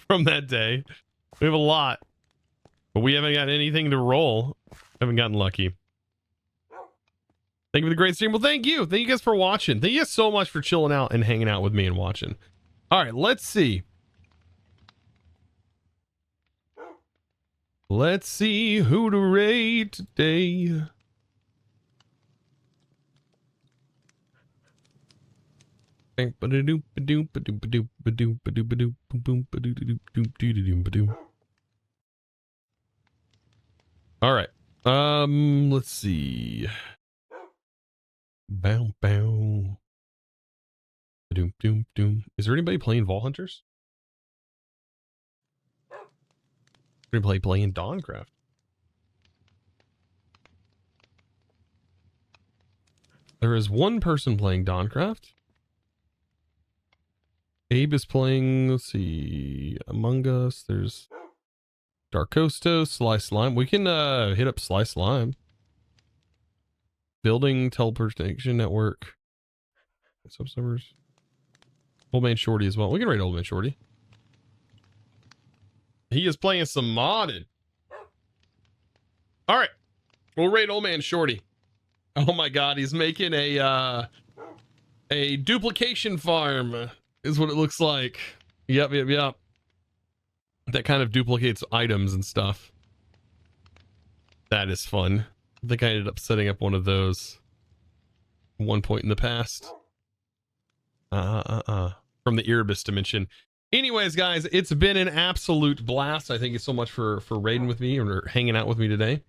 from that day. We have a lot, but we haven't got anything to roll. Haven't gotten lucky. Thank you for the great stream. Well, thank you. Thank you guys for watching. Thank you guys so much for chilling out and hanging out with me and watching. All right, let's see. Let's see who to raid today. All right. Let's see. Bow bow. Doom doom doom. Is there anybody playing Vault Hunters? Anybody playing Dawncraft? There is one person playing Dawncraft. Abe is playing, let's see, Among Us. There's Darkosto, Sly Slime. We can hit up Sly Slime. Building Teleportation Network. Subservers. Old Man Shorty as well. We can raid Old Man Shorty. He is playing some modded. All right. We'll raid Old Man Shorty. Oh my god, he's making a duplication farm is what it looks like. Yep. That kind of duplicates items and stuff. That is fun. I think I ended up setting up one of those at one point in the past. From the Erebus dimension. Anyways, guys, it's been an absolute blast. I thank you so much for raiding with me or hanging out with me today.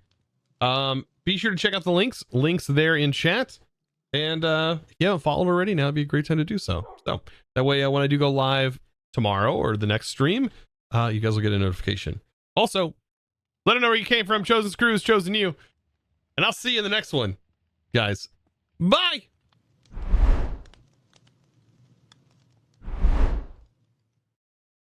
Be sure to check out the links there in chat. And if you haven't followed already, now would be a great time to do so. So that way, when I do go live tomorrow or the next stream, you guys will get a notification. Also, let them know where you came from. Chosen Screws, chosen you. And I'll see you in the next one, guys. Bye.